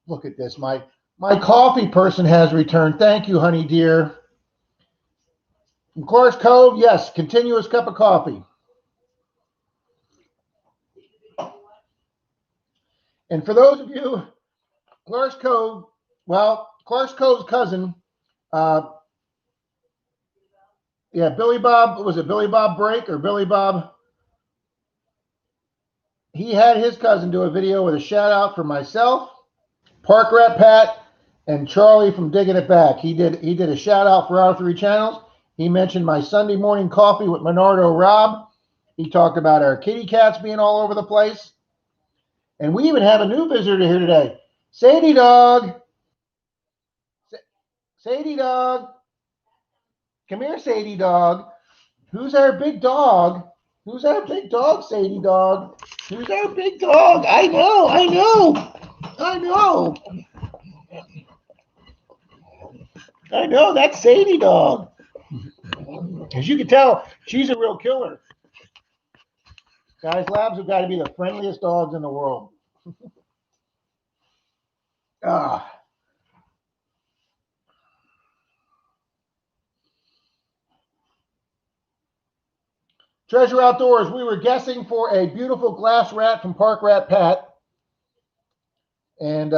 look at this. My coffee person has returned. Thank you, honey dear. From Clark's Cove, yes, continuous cup of coffee. And for those of you, Clark's Cove, well, Clark's Cove's cousin, Billy Bob, was it Billy Bob Break or Billy Bob? He had his cousin do a video with a shout out for myself, Park Rat Pat, and Charlie from Digging It Back. He did a shout out for our 3 channels. He mentioned my Sunday morning coffee with Menardo Rob. He talked about our kitty cats being all over the place. And we even have a new visitor here today. Sadie Dog. Sadie Dog. Come here, Sadie Dog. Who's our big dog? Who's our big dog, Sadie Dog? Who's our big dog? I know. I know, that's Sadie Dog. As you can tell, she's a real killer. Guys, labs have got to be the friendliest dogs in the world. Treasure Outdoors, we were guessing for a beautiful glass rat from Park Rat Pat. And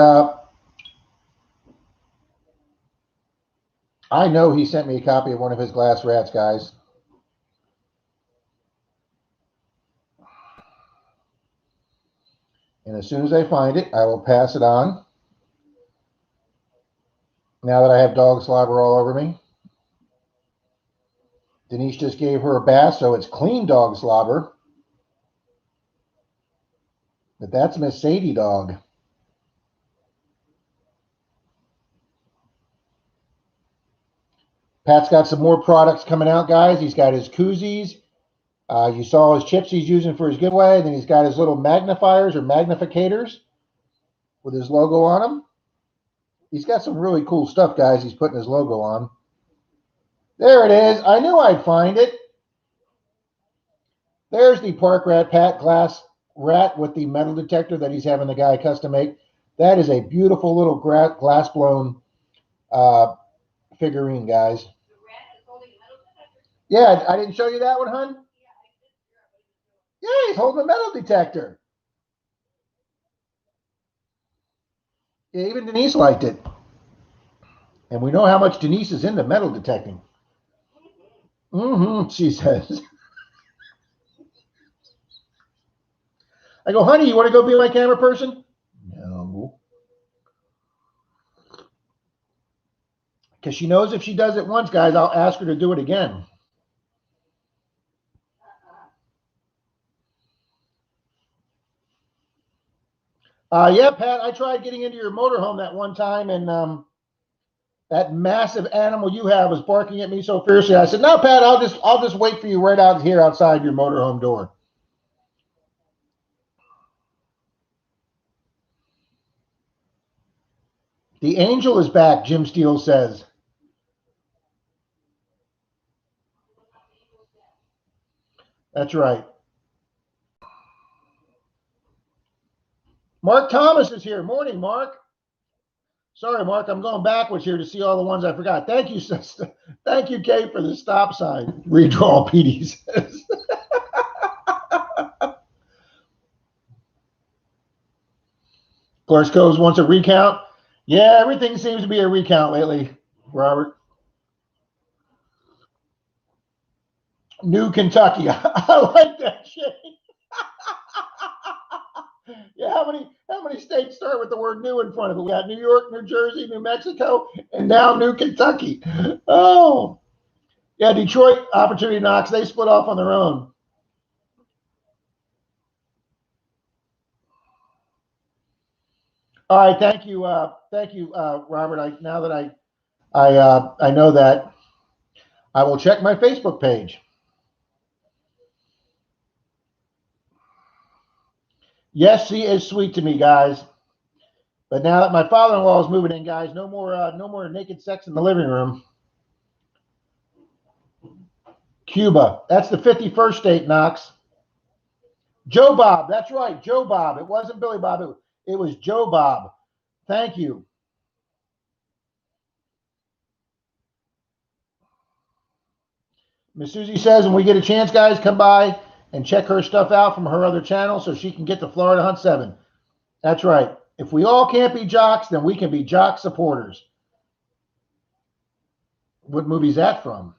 I know he sent me a copy of one of his glass rats, guys. And as soon as I find it, I will pass it on. Now that I have dog slobber all over me. Denise just gave her a bath, so it's clean dog slobber. But that's Miss Sadie Dog. Pat's got some more products coming out, guys. He's got his koozies. You saw his chips he's using for his giveaway. Then he's got his little magnifiers or magnificators with his logo on them. He's got some really cool stuff, guys, he's putting his logo on. There it is. I knew I'd find it. There's the Park Rat Pat glass rat with the metal detector that he's having the guy custom make. That is a beautiful little glass blown figurine, guys. Yeah, I didn't show you that one, hun? Yeah, he's holding a metal detector. Yeah, even Denise liked it. And we know how much Denise is into metal detecting. She says. I go, honey, you want to go be my camera person? No. Because she knows if she does it once, guys, I'll ask her to do it again. Yeah, Pat, I tried getting into your motorhome that one time, and that massive animal you have was barking at me so fiercely. I said, no, Pat, I'll just wait for you right out here outside your motorhome door. The angel is back, Jim Steele says. That's right. Mark Thomas is here. Morning, Mark. Sorry, Mark, I'm going backwards here to see all the ones I forgot. Thank you, sister. Thank you, Kate, for the stop sign. Redraw, PD says. Gorskos wants a recount. Yeah, everything seems to be a recount lately, Robert. New Kentucky. I like that shit. Yeah, how many states start with the word new in front of it? We got New York, New Jersey, New Mexico, and now New Kentucky. Oh. Yeah, Detroit, Opportunity Knox, they split off on their own. right, thank you, Robert. Now that I know that, I will check my Facebook page. Yes, she is sweet to me, guys. But now that my father-in-law is moving in, guys, no more naked sex in the living room. Cuba. That's the 51st state, Knox. Joe Bob. That's right, Joe Bob. It wasn't Billy Bob. It was Joe Bob. Thank you. Miss Susie says, when we get a chance, guys, come by and check her stuff out from her other channel so she can get to Florida Hunt 7. That's right. If we all can't be jocks, then we can be jock supporters. What movie's that from?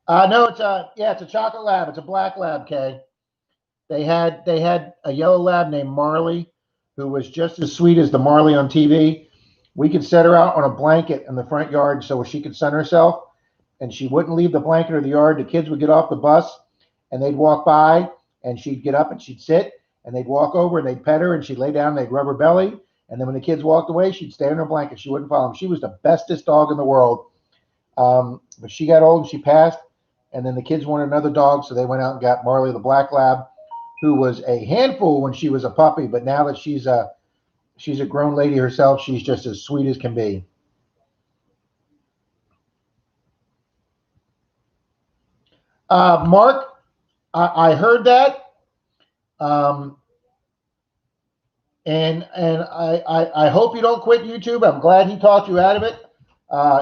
No, it's a chocolate lab. It's a black lab, Kay. They had a yellow lab named Marley, who was just as sweet as the Marley on TV. We could set her out on a blanket in the front yard so she could sun herself, and she wouldn't leave the blanket or the yard. The kids would get off the bus, and they'd walk by, and she'd get up and she'd sit, and they'd walk over and they'd pet her, and she'd lay down and they'd rub her belly. And then when the kids walked away, she'd stay in her blanket. She wouldn't follow them. She was the bestest dog in the world. But she got old and she passed. And then the kids wanted another dog, so they went out and got Marley the black lab, who was a handful when she was a puppy. But now that she's a grown lady herself, she's just as sweet as can be. Mark, I heard that. And I hope you don't quit YouTube. I'm glad he talked you out of it.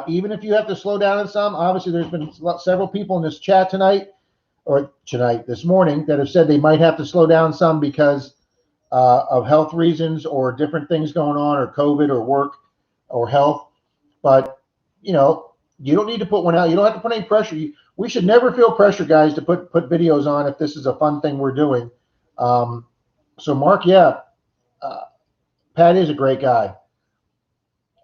Even if you have to slow down in some, obviously there's been several people in this chat this morning, that have said they might have to slow down some because of health reasons or different things going on, or COVID or work or health. But, you don't need to put one out. You don't have to put any pressure. We should never feel pressure, guys, to put videos on if this is a fun thing we're doing. So Mark, yeah, Pat is a great guy.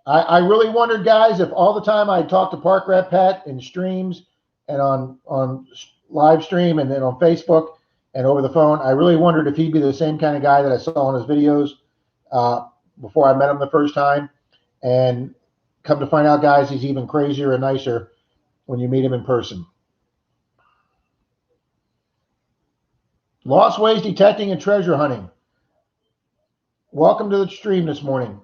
I really wondered, guys, if all the time I talked to Park Rat Pat in streams and on live stream and then on Facebook and over the phone, I really wondered if he'd be the same kind of guy that I saw in his videos before I met him the first time. And come to find out, guys, he's even crazier and nicer when you meet him in person. Lost Ways Detecting and Treasure Hunting. Welcome to the stream this morning.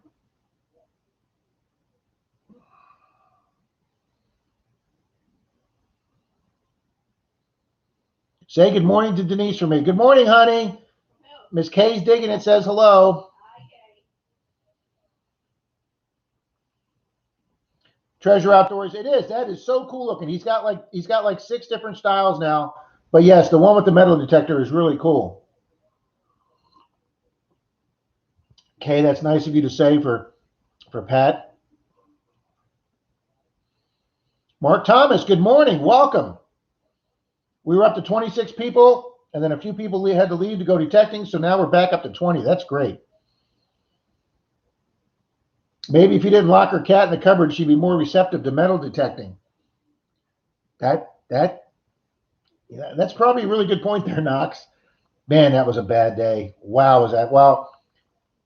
Say good morning to Denise for me. Good morning, honey. Miss Kay's digging it, says hello. Treasure Outdoors. It is. That is so cool looking. He's got like 6 different styles now. But yes, the one with the metal detector is really cool. Kay, that's nice of you to say for Pat. Mark Thomas, good morning. Welcome. We were up to 26 people, and then a few people had to leave to go detecting, so now we're back up to 20. That's great. Maybe if you didn't lock her cat in the cupboard, she'd be more receptive to metal detecting. That's probably a really good point there, Knox. Man, that was a bad day. Wow, was that? Well,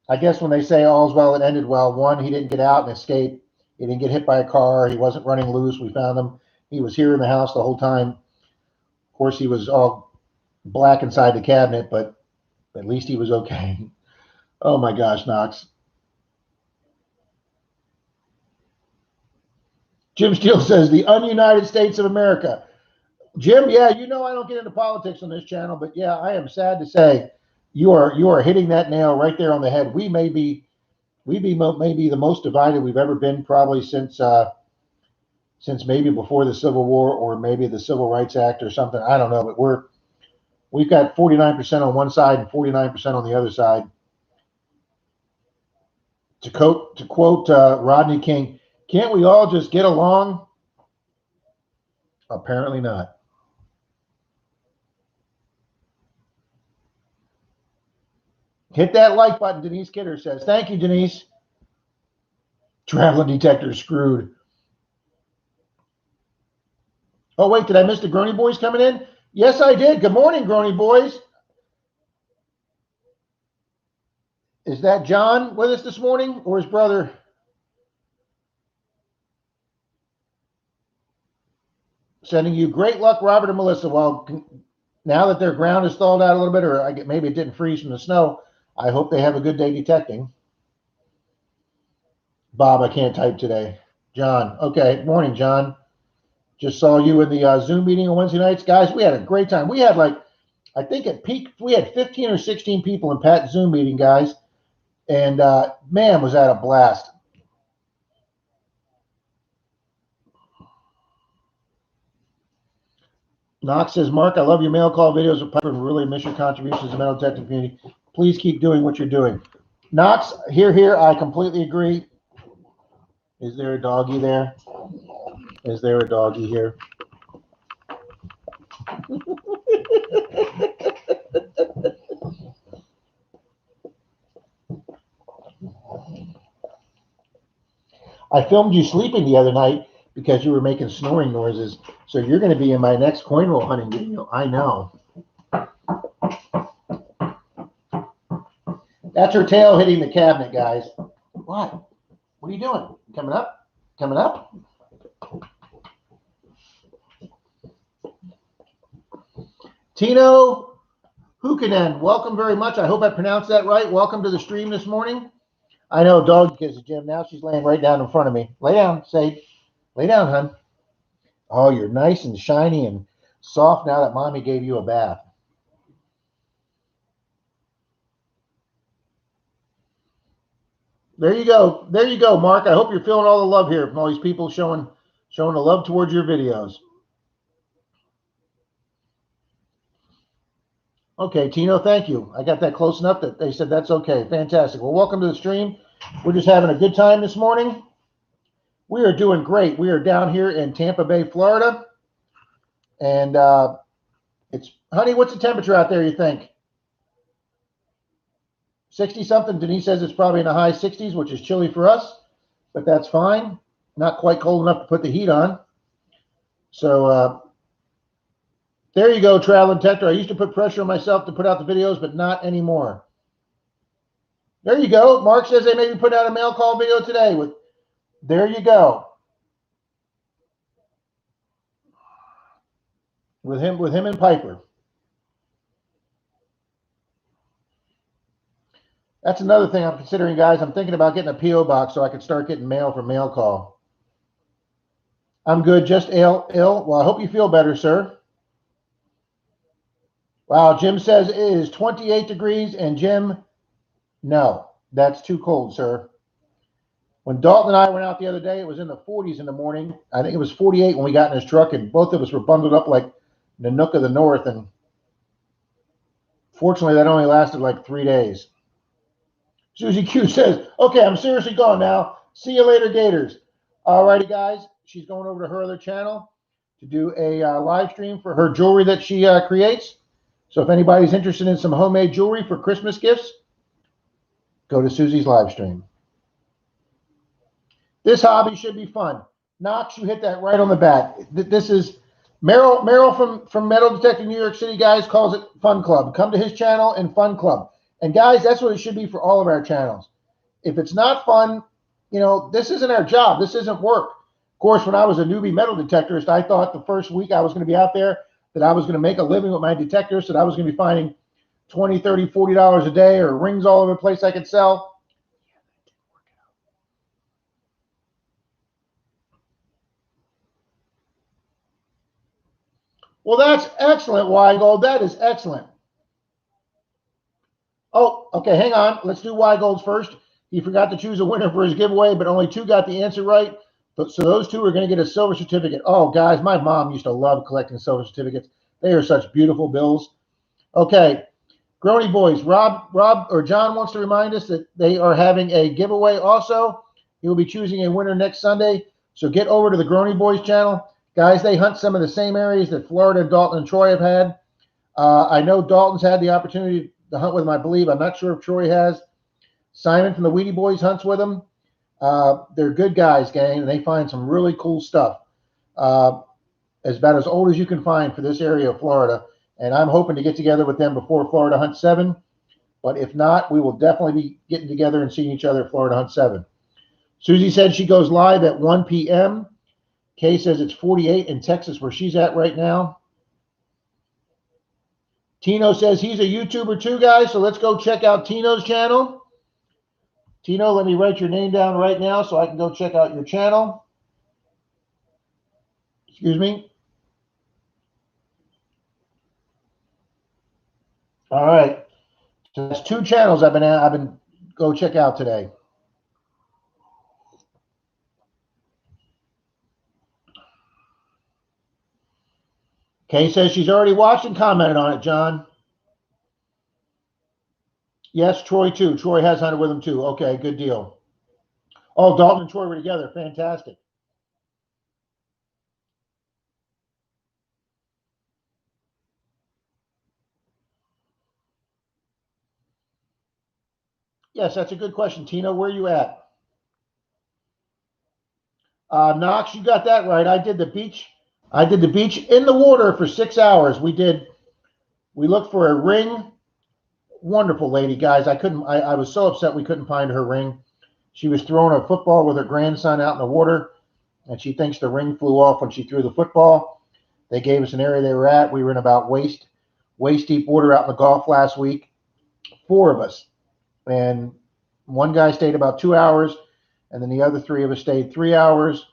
I guess when they say all's well and ended well, one, he didn't get out and escape. He didn't get hit by a car. He wasn't running loose. We found him. He was here in the house the whole time. Of course, he was all black inside the cabinet, but at least he was okay. Oh my gosh, Knox. Jim Steele says the ununited States of America. Jim, yeah, I don't get into politics on this channel, but yeah, I am sad to say you are hitting that nail right there on the head. We may be the most divided we've ever been, probably since maybe before the Civil War or maybe the Civil Rights Act or something. I don't know, but we've got 49% on one side and 49% on the other side. To quote Rodney King, can't we all just get along? Apparently not. Hit that like button, Denise Kidder says. Thank you, Denise. Traveling detector screwed. Oh, wait, did I miss the Groany Boys coming in? Yes, I did. Good morning, Groany Boys. Is that John with us this morning or his brother? Sending you great luck, Robert and Melissa. Well, now that their ground is thawed out a little bit, or maybe it didn't freeze from the snow, I hope they have a good day detecting. Bob, I can't type today. John, okay. Morning, John. Just saw you in the Zoom meeting on Wednesday nights. Guys, we had a great time. We had I think at peak, we had 15 or 16 people in Pat's Zoom meeting, guys. And man, was that a blast. Knox says, Mark, I love your mail call videos with Piper and really miss your contributions to the metal detecting community. Please keep doing what you're doing. Knox, here, I completely agree. Is there a doggy there? Is there a doggy here? I filmed you sleeping the other night because you were making snoring noises. So you're going to be in my next coin roll hunting video. I know. That's her tail hitting the cabinet, guys. What? What are you doing? Coming up? Coming up? Tino Hukanen, welcome very much. I hope I pronounced that right. Welcome to the stream this morning. I know, dog kisses, Jim. Now she's laying right down in front of me. Lay down, Sage. Lay down, hon. Oh, you're nice and shiny and soft now that mommy gave you a bath. There you go. There you go, Mark. I hope you're feeling all the love here from all these people showing the love towards your videos. Okay, Tino, thank you. I got that close enough that they said that's okay. Fantastic. Well, welcome to the stream. We're just having a good time this morning. We are doing great. We are down here in Tampa Bay, Florida. And honey, what's the temperature out there, you think? 60-something. Denise says it's probably in the high 60s, which is chilly for us, but that's fine. Not quite cold enough to put the heat on. So there you go, Traveling Tector. I used to put pressure on myself to put out the videos, but not anymore. There you go. Mark says they maybe put out a mail call video today. There you go. With him and Piper. That's another thing I'm considering, guys. I'm thinking about getting a P.O. box so I can start getting mail for mail call. I'm good, just ill. Well, I hope you feel better, sir. Wow, Jim says it is 28 degrees, and Jim, no, that's too cold, sir. When Dalton and I went out the other day, it was in the 40s in the morning. I think it was 48 when we got in his truck, and both of us were bundled up like Nanook of the North, and fortunately, that only lasted like 3 days. Susie Q says, okay, I'm seriously gone now. See you later, Gators. All righty, guys. She's going over to her other channel to do a live stream for her jewelry that she creates. So if anybody's interested in some homemade jewelry for Christmas gifts, go to Susie's live stream. This hobby should be fun. Knox, you hit that right on the bat. This is Merrill from Metal Detecting New York City, guys, calls it Fun Club. Come to his channel and Fun Club. And guys, that's what it should be for all of our channels. If it's not fun, this isn't our job. This isn't work. Of course, when I was a newbie metal detectorist, I thought the first week I was going to be out there that I was going to make a living with my detectors, that I was going to be finding $20, $30, $40 a day or rings all over the place I could sell. Well, that's excellent, Weigold. That is excellent. Oh, okay, hang on. Let's do Weigold's first. He forgot to choose a winner for his giveaway, but only 2 got the answer right. So those 2 are going to get a silver certificate. Oh, guys, my mom used to love collecting silver certificates. They are such beautiful bills. Okay, Grony Boys. Rob or John wants to remind us that they are having a giveaway also. He will be choosing a winner next Sunday. So get over to the Grony Boys channel. Guys, they hunt some of the same areas that Florida, Dalton, and Troy have had. I know Dalton's had the opportunity to hunt with them, I believe. I'm not sure if Troy has. Simon from the Weedy Boys hunts with them. They're good guys, gang, and they find some really cool stuff. As about as old as you can find for this area of Florida. And I'm hoping to get together with them before Florida Hunt 7 But if not, we will definitely be getting together and seeing each other at Florida Hunt 7. Susie said she goes live at 1 p.m. Kay says it's 48 in Texas where she's at right now. Tino says he's a YouTuber too, guys, so let's go check out Tino's channel. Tino, let me write your name down right now so I can go check out your channel. Excuse me. All right. So that's 2 channels I've been go check out today. Kay says she's already watched and commented on it, John. Yes, Troy too. Troy has hunted with him too. Okay, good deal. Oh, Dalton and Troy were together. Fantastic. Yes, that's a good question. Tino, where are you at? Knox, you got that right. I did the beach. I did the beach in the water for 6 hours. We looked for a ring. Wonderful lady, guys. I was so upset we couldn't find her ring. She was throwing a football with her grandson out in the water, and she thinks the ring flew off when she threw the football. They gave us an area they were at. We were in about waist deep water out in the Gulf last week. 4 of us. And one guy stayed about 2 hours, and then the other 3 of us stayed 3 hours,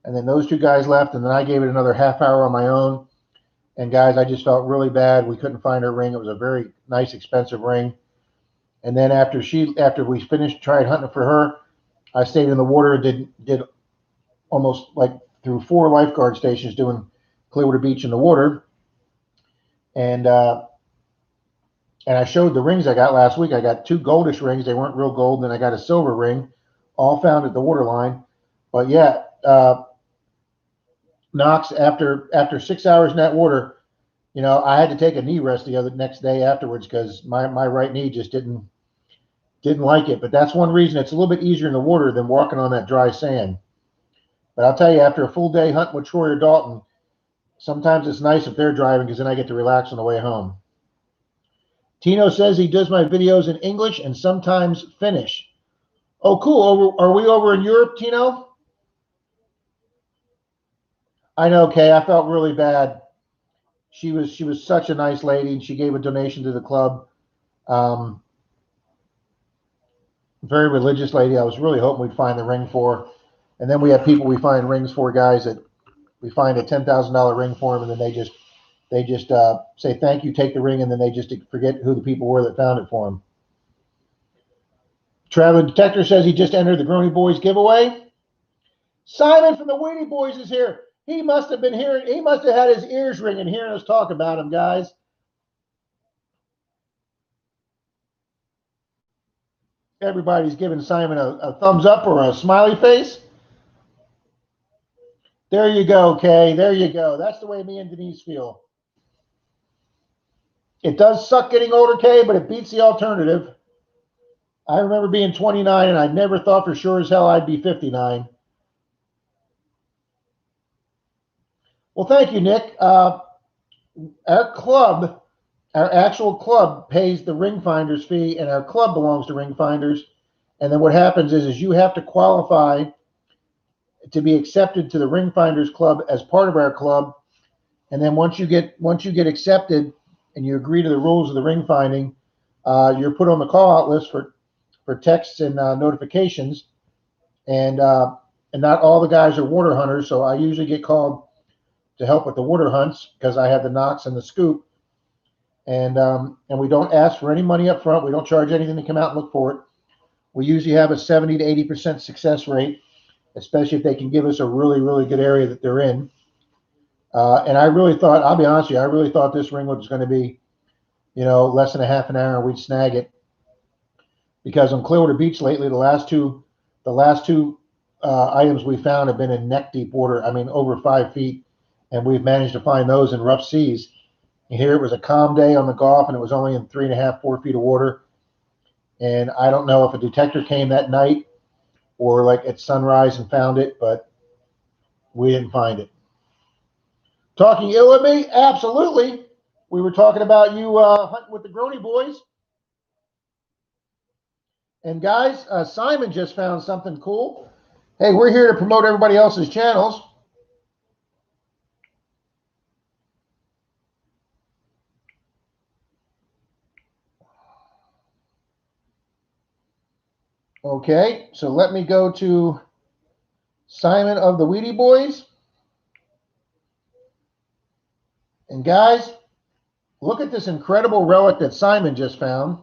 and then those 2 guys left, and then I gave it another half hour on my own. And guys, I just felt really bad. We couldn't find her ring. It was a very nice, expensive ring. And then after we finished, tried hunting for her, I stayed in the water, did almost like through 4 lifeguard stations doing Clearwater Beach in the water. And I showed the rings I got last week. I got 2 goldish rings. They weren't real gold. And then I got a silver ring, all found at the waterline. But yeah, Knox, after 6 hours in that water, I had to take a knee rest the next day afterwards because my right knee just didn't like it. But that's one reason it's a little bit easier in the water than walking on that dry sand. But I'll tell you, after a full day hunting with Troy or Dalton, sometimes it's nice if they're driving because then I get to relax on the way home. Tino says he does my videos in English and sometimes Finnish. Oh, cool. Are we over in Europe, Tino? I know, Kay. I felt really bad. She was such a nice lady, and she gave a donation to the club. Very religious lady. I was really hoping we'd find the ring for. And then we have people we find rings for, guys, that we find a $10,000 ring for them, and then they just say thank you, take the ring, and then they just forget who the people were that found it for them. Traveling Detector says he just entered the Groany Boys giveaway. Simon from the Weenie Boys is here. He must have had his ears ringing hearing us talk about him, guys. Everybody's giving Simon a thumbs up or a smiley face. There you go, Kay. There you go. That's the way me and Denise feel. It does suck getting older, Kay, but it beats the alternative. I remember being 29, and I never thought for sure as hell I'd be 59. Well, thank you, Nick. Our actual club pays the ring finders fee, and our club belongs to ring finders. And then what happens is you have to qualify to be accepted to the ring finders club as part of our club. And then once you get accepted and you agree to the rules of the ring finding, you're put on the call out list for texts and notifications. And not all the guys are water hunters, so I usually get called to help with the water hunts because I have the Knox and the scoop. And we don't ask for any money up front. We don't charge anything to come out and look for it. We usually have a 70 to 80% success rate, especially if they can give us a really, really good area that they're in. And I really thought, I'll be honest with you, I really thought this ring was going to be, less than a half an hour and we'd snag it. Because on Clearwater Beach lately, the last two items we found have been in neck deep water. I mean, over 5 feet, and we've managed to find those in rough seas. And here it was a calm day on the Gulf, and it was only in 3.5, 4 feet of water. And I don't know if a detector came that night or like at sunrise and found it, but we didn't find it. Talking ill of me? Absolutely. We were talking about you hunting with the Groany Boys. And guys, Simon just found something cool. Hey, we're here to promote everybody else's channels. Okay, so let me go to Simon of the Wheatie Boys. And guys, look at this incredible relic that Simon just found.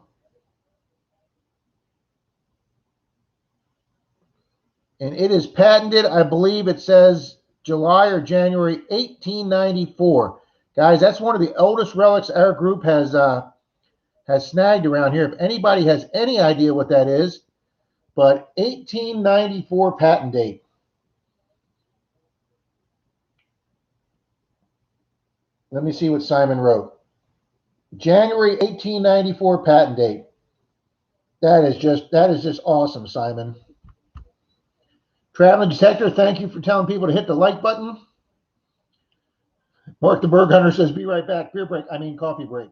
And it is patented, I believe it says July or January 1894. Guys, that's one of the oldest relics our group has snagged around here. If anybody has any idea what that is, but 1894 patent date. Let me see what Simon wrote. January 1894 patent date. That is just awesome, Simon. Traveling Detector, thank you for telling people to hit the like button. Mark the Berg Hunter says, be right back. Coffee break.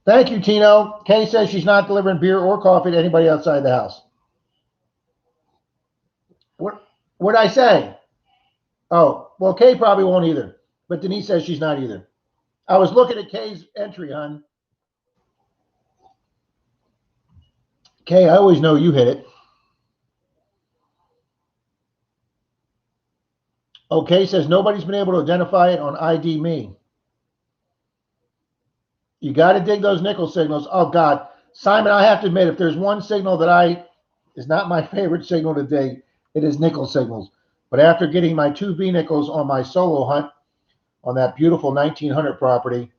Thank you, Tino. Kay says she's not delivering beer or coffee to anybody outside the house. What'd I say? Oh, well, Kay probably won't either. But Denise says she's not either. I was looking at Kay's entry, hon. Kay, I always know you hit it. Okay, says nobody's been able to identify it on ID Me. You got to dig those nickel signals. Oh, God. Simon, I have to admit, if there's one signal that is not my favorite signal to dig, it is nickel signals. But after getting my 2 V nickels on my solo hunt on that beautiful 1900 property,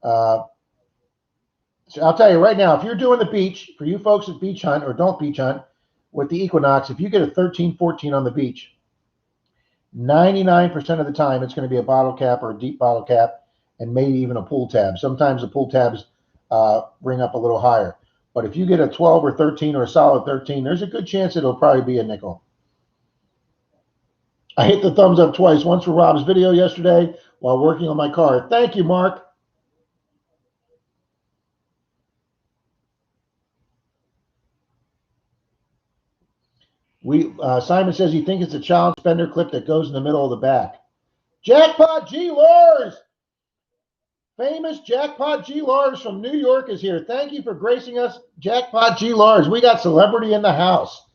so I'll tell you right now, if you're doing the beach, for you folks that beach hunt or don't beach hunt with the Equinox, if you get a 13, 14 on the beach, 99% of the time it's going to be a bottle cap or a deep bottle cap and maybe even a pull tab. Sometimes the pull tabs bring up a little higher. But if you get a 12 or 13 or a solid 13, there's a good chance it'll probably be a nickel. I hit the thumbs up twice, once for Rob's video yesterday while working on my car. Thank you, Mark. Simon says he thinks it's a child spender clip that goes in the middle of the back. Jackpot G. Lars! Famous Jackpot G. Lars from New York is here. Thank you for gracing us, Jackpot G. Lars. We got celebrity in the house.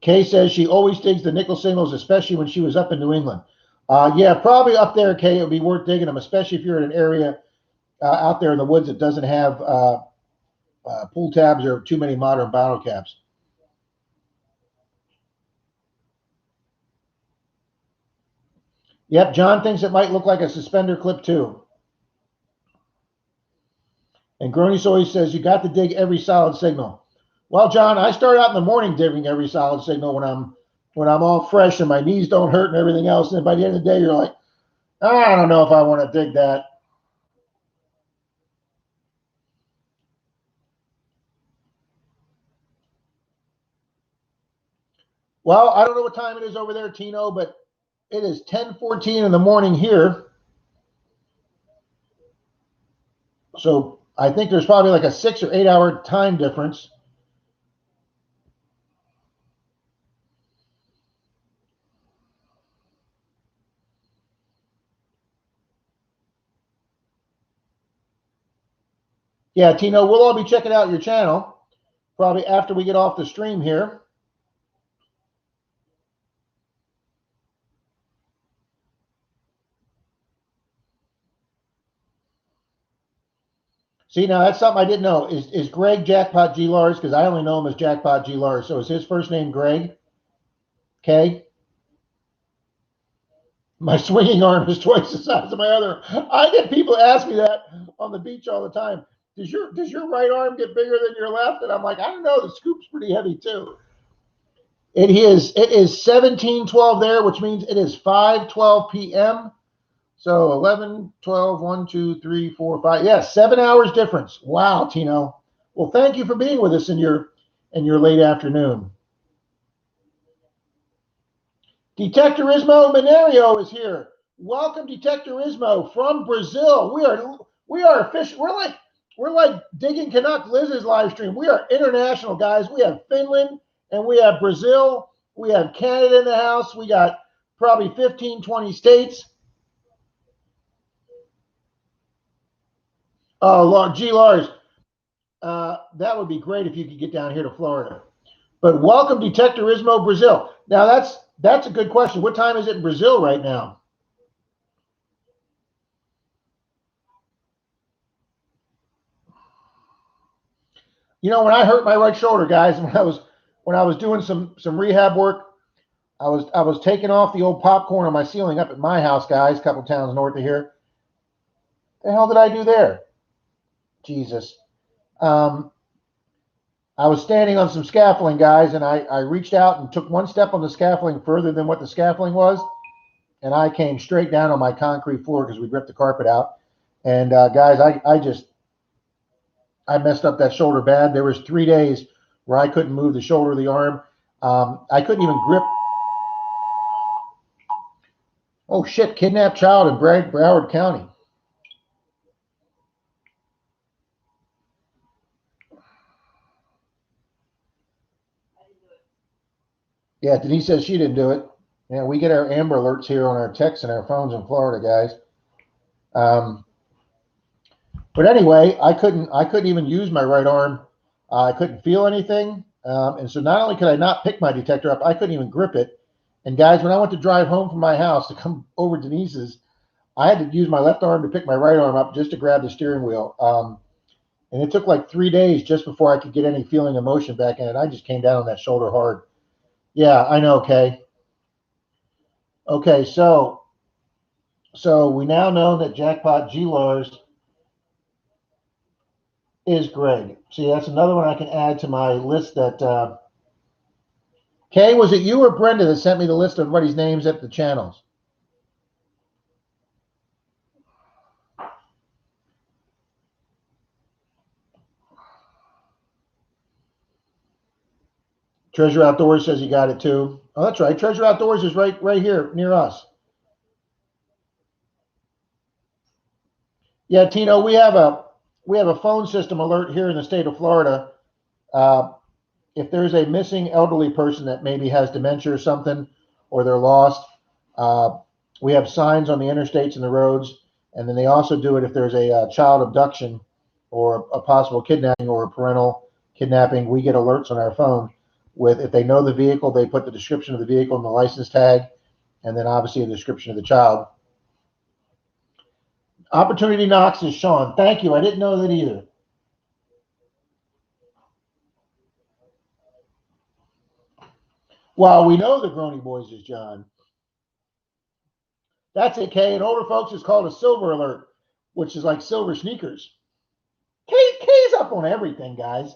Kay says she always digs the nickel signals, especially when she was up in New England. Yeah, probably up there, Kay, it would be worth digging them, especially if you're in an area out there in the woods that doesn't have pull tabs or too many modern bottle caps. Yep, John thinks it might look like a suspender clip too. And Grony Soy says you got to dig every solid signal. Well, John, I start out in the morning digging every solid signal when I'm all fresh and my knees don't hurt and everything else. And by the end of the day, you're like, oh, I don't know if I want to dig that. Well, I don't know what time it is over there, Tino, but it is 10:14 in the morning here. So I think there's probably like a 6 or 8 hour time difference. Yeah, Tino, we'll all be checking out your channel probably after we get off the stream here. See, now that's something I didn't know. Is Greg Jackpot G. Lars? Because I only know him as Jackpot G. Lars. So is his first name Greg? Okay. My swinging arm is twice the size of my other. I get people ask me that on the beach all the time. Does your right arm get bigger than your left? And I'm like, I don't know. The scoop's pretty heavy too. It is 17:12 there, which means it is 5:12 p.m. So 11, 12, 1, 2, 3, 4, 5. Yeah, 7 hours difference. Wow, Tino. Well, thank you for being with us in your late afternoon. Detectorismo Menardo is here. Welcome, Detectorismo from Brazil. We are official. We're like digging Canuck Liz's live stream. We are international, guys. We have Finland and we have Brazil. We have Canada in the house. We got probably 15, 20 states. Oh, Lord, gee, Lars, that would be great if you could get down here to Florida. But welcome, Detectorismo Brazil. Now, that's a good question. What time is it in Brazil right now? You know, when I hurt my right shoulder, guys, when I was doing some rehab work, I was taking off the old popcorn on my ceiling up at my house, guys, a couple towns north of here. The hell did I do there? Jesus. Um, I was standing on some scaffolding, guys, and I reached out and took one step on the scaffolding further than what the scaffolding was, and I came straight down on my concrete floor because we ripped the carpet out. And guys, I messed up that shoulder bad. There was 3 days where I couldn't move the shoulder of the arm. I couldn't even grip. Oh shit! Kidnapped child in Broward County. Yeah, Denise says she didn't do it. Yeah, we get our Amber Alerts here on our texts and our phones in Florida, guys. But anyway, I couldn't even use my right arm. I couldn't feel anything, and so not only could I not pick my detector up, I couldn't even grip it. And guys, when I went to drive home from my house to come over to Denise's, I had to use my left arm to pick my right arm up just to grab the steering wheel. And it took like 3 days just before I could get any feeling of motion back in it. I just came down on that shoulder hard. Yeah, I know, Kay. Okay, so we now know that Jackpot G-Lars is Greg. See, that's another one I can add to my list that Kay, was it you or Brenda that sent me the list of everybody's names at the channels? Treasure Outdoors says you got it too. Oh, that's right. Treasure Outdoors is right here near us. Yeah, Tino, we have a phone system alert here in the state of Florida. If there's a missing elderly person that maybe has dementia or something, or they're lost, we have signs on the interstates and the roads. And then they also do it if there's a child abduction or a possible kidnapping or a parental kidnapping. We get alerts on our phone with, if they know the vehicle, they put the description of the vehicle and the license tag, and then obviously a description of the child. Opportunity Knox is Sean. Thank you. I didn't know that either. Well, we know the Groany Boys is John. That's a K. And older folks is called a silver alert, which is like silver sneakers. K's up on everything, guys.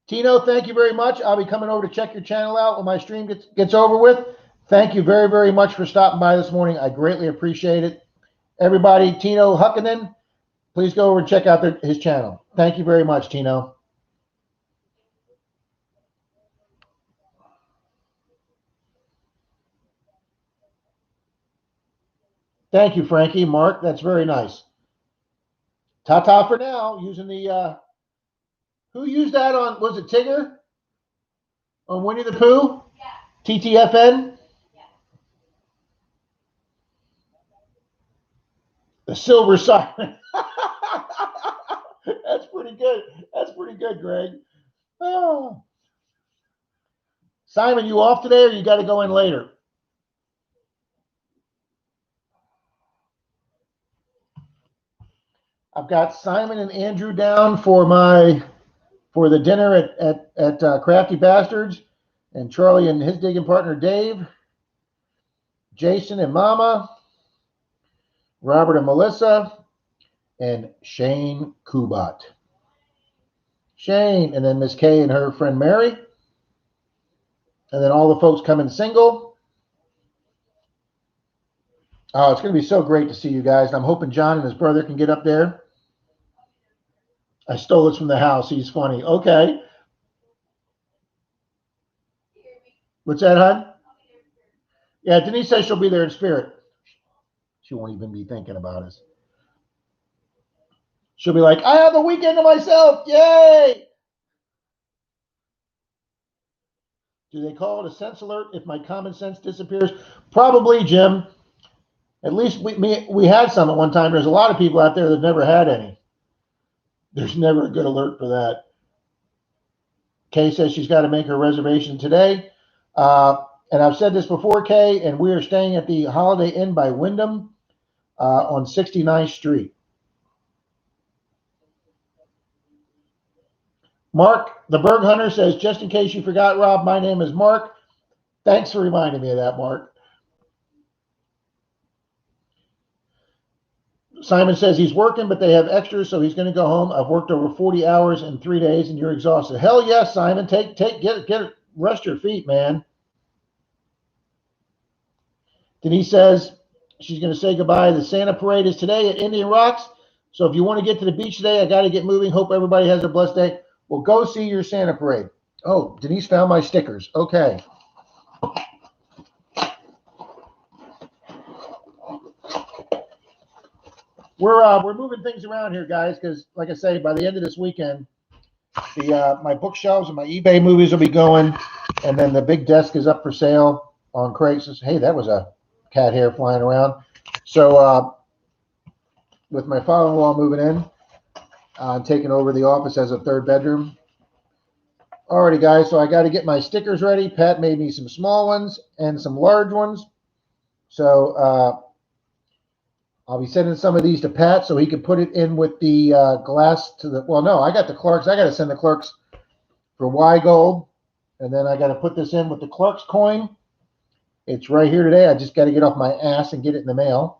Tino, thank you very much. I'll be coming over to check your channel out when my stream gets over with. Thank you very, very much for stopping by this morning. I greatly appreciate it. Everybody, Tino Huckinen, please go over and check out his channel. Thank you very much, Tino. Thank you, Frankie. Mark, that's very nice. Ta-ta for now, using the, who used that on, was it Tigger? On Winnie the Pooh? Yeah. TTFN? Yeah. The Silver Siren. That's pretty good. That's pretty good, Greg. Oh. Simon, you off today or you got to go in later? I've got Simon and Andrew down for the dinner at Crafty Bastards, and Charlie and his digging partner Dave, Jason and Mama, Robert and Melissa, and Shane Kubat. Shane, and then Miss Kay and her friend Mary, and then all the folks coming single. Oh, it's going to be so great to see you guys. And I'm hoping John and his brother can get up there. I stole this from the house. He's funny. Okay. What's that, hon? Yeah, Denise says she'll be there in spirit. She won't even be thinking about us. She'll be like, I have the weekend to myself. Yay! Do they call it a sense alert if my common sense disappears? Probably, Jim. At least we had some at one time. There's a lot of people out there that never had any. There's never a good alert for that. Kay says she's got to make her reservation today. And I've said this before, Kay, and we are staying at the Holiday Inn by Wyndham on 69th Street. Mark, the Berg Hunter, says, just in case you forgot, Rob, my name is Mark. Thanks for reminding me of that, Mark. Simon says he's working, but they have extras, so he's going to go home. I've worked over 40 hours in 3 days, and you're exhausted. Hell yes, Simon. Rest your feet, man. Denise says she's going to say goodbye. The Santa Parade is today at Indian Rocks. So if you want to get to the beach today, I got to get moving. Hope everybody has a blessed day. Well, go see your Santa Parade. Oh, Denise found my stickers. Okay. We're moving things around here, guys, because like I say, by the end of this weekend, my bookshelves and my eBay movies will be going, and then the big desk is up for sale on Craigslist. Hey, that was a cat hair flying around. So with my father-in-law moving in, I'm taking over the office as a third bedroom. Alrighty, guys, so I got to get my stickers ready. Pat made me some small ones and some large ones. So I'll be sending some of these to Pat so he can put it in with the glass to the, well, no, I got the Clarks. I got to send the Clarks for Y Gold. And then I got to put this in with the Clarks coin. It's right here today. I just got to get off my ass and get it in the mail.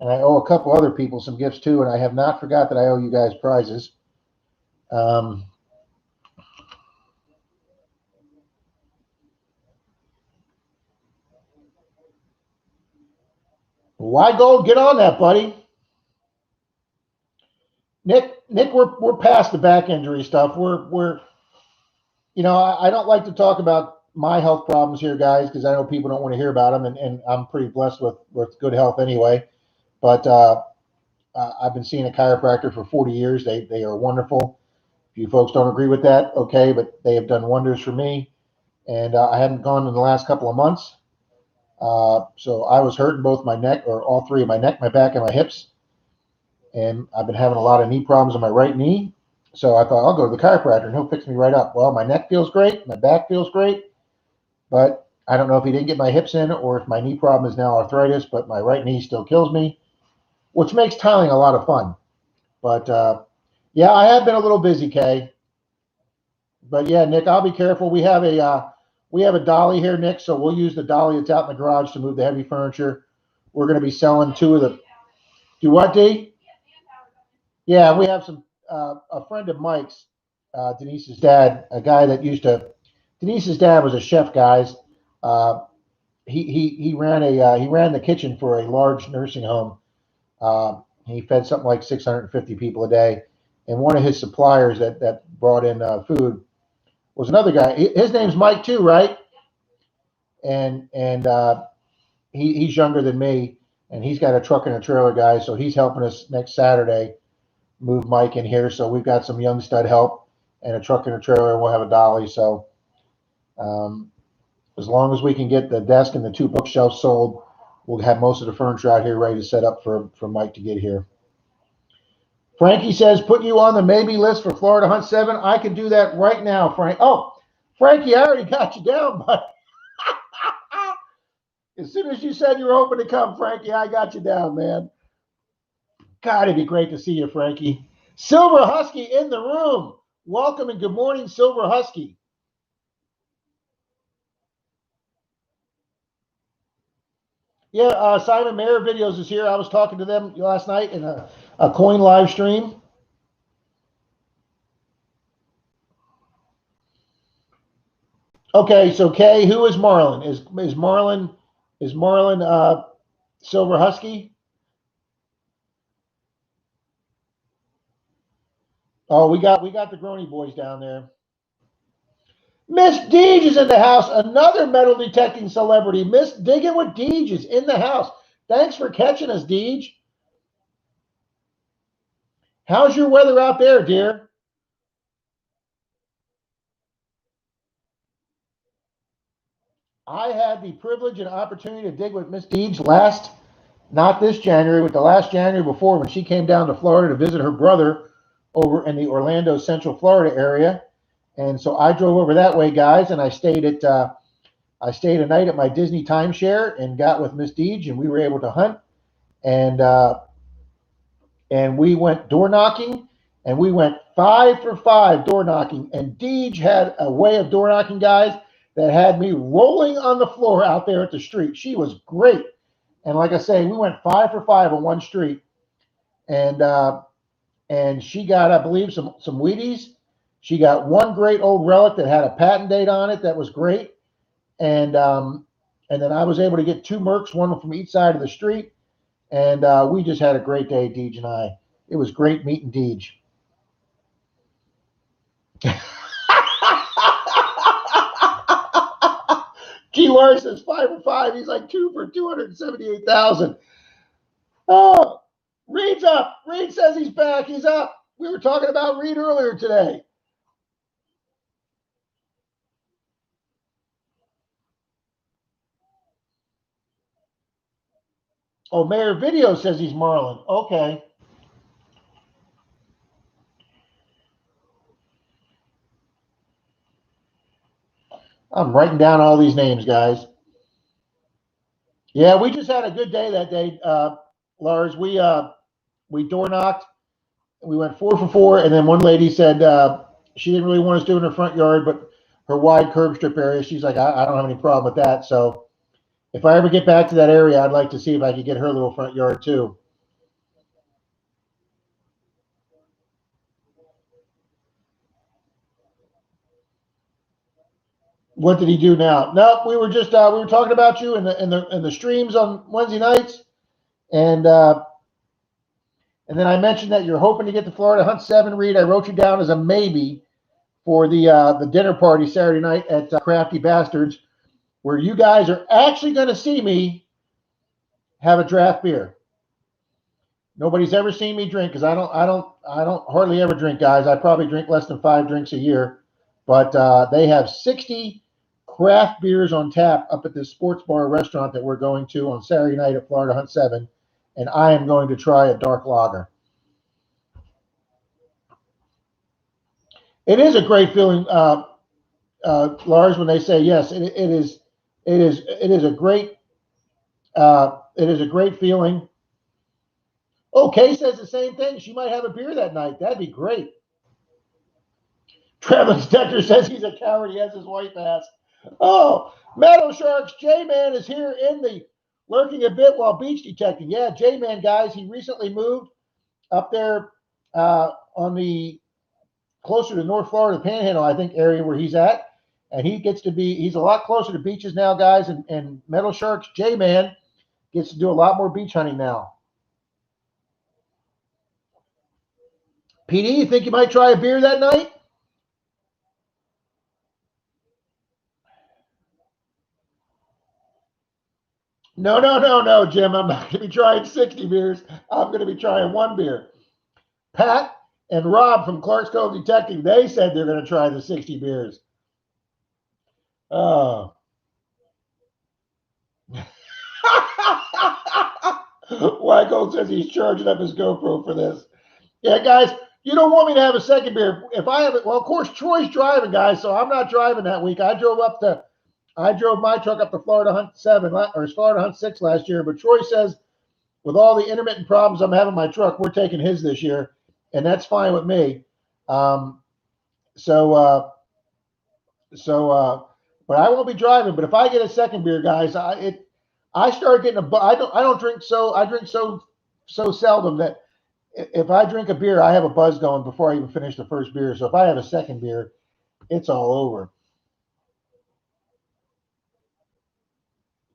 And I owe a couple other people some gifts too. And I have not forgot that I owe you guys prizes. Y Gold, get on that, buddy. Nick, we're past the back injury stuff. We're you know, I don't like to talk about my health problems here, guys, because I know people don't want to hear about them, and I'm pretty blessed with good health anyway. But I've been seeing a chiropractor for 40 years. They are wonderful. If you folks don't agree with that, okay, but they have done wonders for me. And I hadn't gone in the last couple of months. So I was hurting both my neck, or all three of my neck, my back, and my hips. And I've been having a lot of knee problems on my right knee. So I thought, I'll go to the chiropractor and he'll fix me right up. Well, my neck feels great. My back feels great. But I don't know if he didn't get my hips in or if my knee problem is now arthritis, but my right knee still kills me, which makes tiling a lot of fun. But yeah, I have been a little busy, Kay. But yeah, Nick, I'll be careful. We have a dolly here, Nick, so we'll use the dolly that's out in the garage to move the heavy furniture. We're going to be selling two of the. Do what, D? Yeah, we have some. A friend of Mike's, Denise's dad, a guy that used to. Denise's dad was a chef, guys. He ran the kitchen for a large nursing home. He fed something like 650 people a day, and one of his suppliers that brought in food was another guy. His name's Mike too, right? And he's younger than me, and he's got a truck and a trailer, guys. So he's helping us next Saturday move Mike in here. So we've got some young stud help and a truck and a trailer, and we'll have a dolly. So as long as we can get the desk and the two bookshelves sold, we'll have most of the furniture out here ready to set up for Mike to get here. Frankie says, put you on the maybe list for Florida Hunt 7. I can do that right now, Frank. Oh, Frankie, I already got you down, but as soon as you said you were hoping to come, Frankie, I got you down, man. God, it'd be great to see you, Frankie. Silver Husky in the room. Welcome and good morning, Silver Husky. Yeah, Simon Mayer Videos is here. I was talking to them last night in a coin live stream. Okay, so Kay, who is Marlin? Is Marlin Silver Husky? Oh, we got the Grony boys down there. Miss Deej is in the house. Another metal detecting celebrity. Miss Digging with Deej is in the house. Thanks for catching us, Deej. How's your weather out there, dear? I had the privilege and opportunity to dig with Miss Deej not this January, but the last January before when she came down to Florida to visit her brother over in the Orlando, Central Florida area. And so I drove over that way, guys, and I stayed a night at my Disney timeshare and got with Miss Deej, and we were able to hunt and uh, and we went door knocking, and we went 5 for 5 door knocking. And Deej had a way of door knocking, guys, that had me rolling on the floor out there at the street. She was great, and like I say, we went 5 for 5 on one street, and and she got, I believe, some Wheaties. She got one great old relic that had a patent date on it that was great, and and then I was able to get 2 Mercs, one from each side of the street, and we just had a great day, Deej and I. It was great meeting Deej. G. Lars says 5 for 5. He's like 2 for 278,000. Oh, Reed's up. Reed says he's back. He's up. We were talking about Reed earlier today. Oh, Mayor Video says he's Marlin. Okay. I'm writing down all these names, guys. Yeah, we just had a good day that day, Lars. We door knocked. We went 4 for 4, and then one lady said she didn't really want us doing her front yard, but her wide curb strip area. She's like, I don't have any problem with that. So if I ever get back to that area, I'd like to see if I could get her little front yard too. What did he do now? No, we were just we were talking about you in the streams on Wednesday nights, and and then I mentioned that you're hoping to get to Florida Hunt 7. Reed, I wrote you down as a maybe for the dinner party Saturday night at Crafty Bastards, where you guys are actually going to see me have a draft beer. Nobody's ever seen me drink because I don't hardly ever drink, guys. I probably drink less than 5 drinks a year, but they have 60 craft beers on tap up at this sports bar restaurant that we're going to on Saturday night at Florida Hunt 7, and I am going to try a dark lager. It is a great feeling, Lars, when they say yes. It is a great it is a great feeling. Oh, Kay says the same thing. She might have a beer that night. That'd be great. Travis Decker says he's a coward. He has his white mask. Oh, Meadow Sharks. J Man is here in the lurking a bit while beach detecting. Yeah, J Man, guys, he recently moved up there on the closer to North Florida Panhandle, I think, area where he's at. And he's a lot closer to beaches now, guys. And Meadow Sharks, J Man, gets to do a lot more beach hunting now. PD, you think you might try a beer that night? No, no, no, no, Jim. I'm not going to be trying 60 beers. I'm going to be trying one beer. Pat and Rob from Clark's Cove Detective, they said they're going to try the 60 beers. Oh. Wacko says he's charging up his GoPro for this. Yeah, guys, you don't want me to have a second beer. If I have it, well, of course, Troy's driving, guys, so I'm not driving that week. I drove my truck up to Florida Hunt 7 or Florida Hunt 6 last year, but Troy says with all the intermittent problems I'm having my truck, we're taking his this year, and that's fine with me. Um, so, uh, but I won't be driving. But if I get a second beer, guys, I start getting I don't drink so seldom that if I drink a beer, I have a buzz going before I even finish the first beer. So if I have a second beer, it's all over.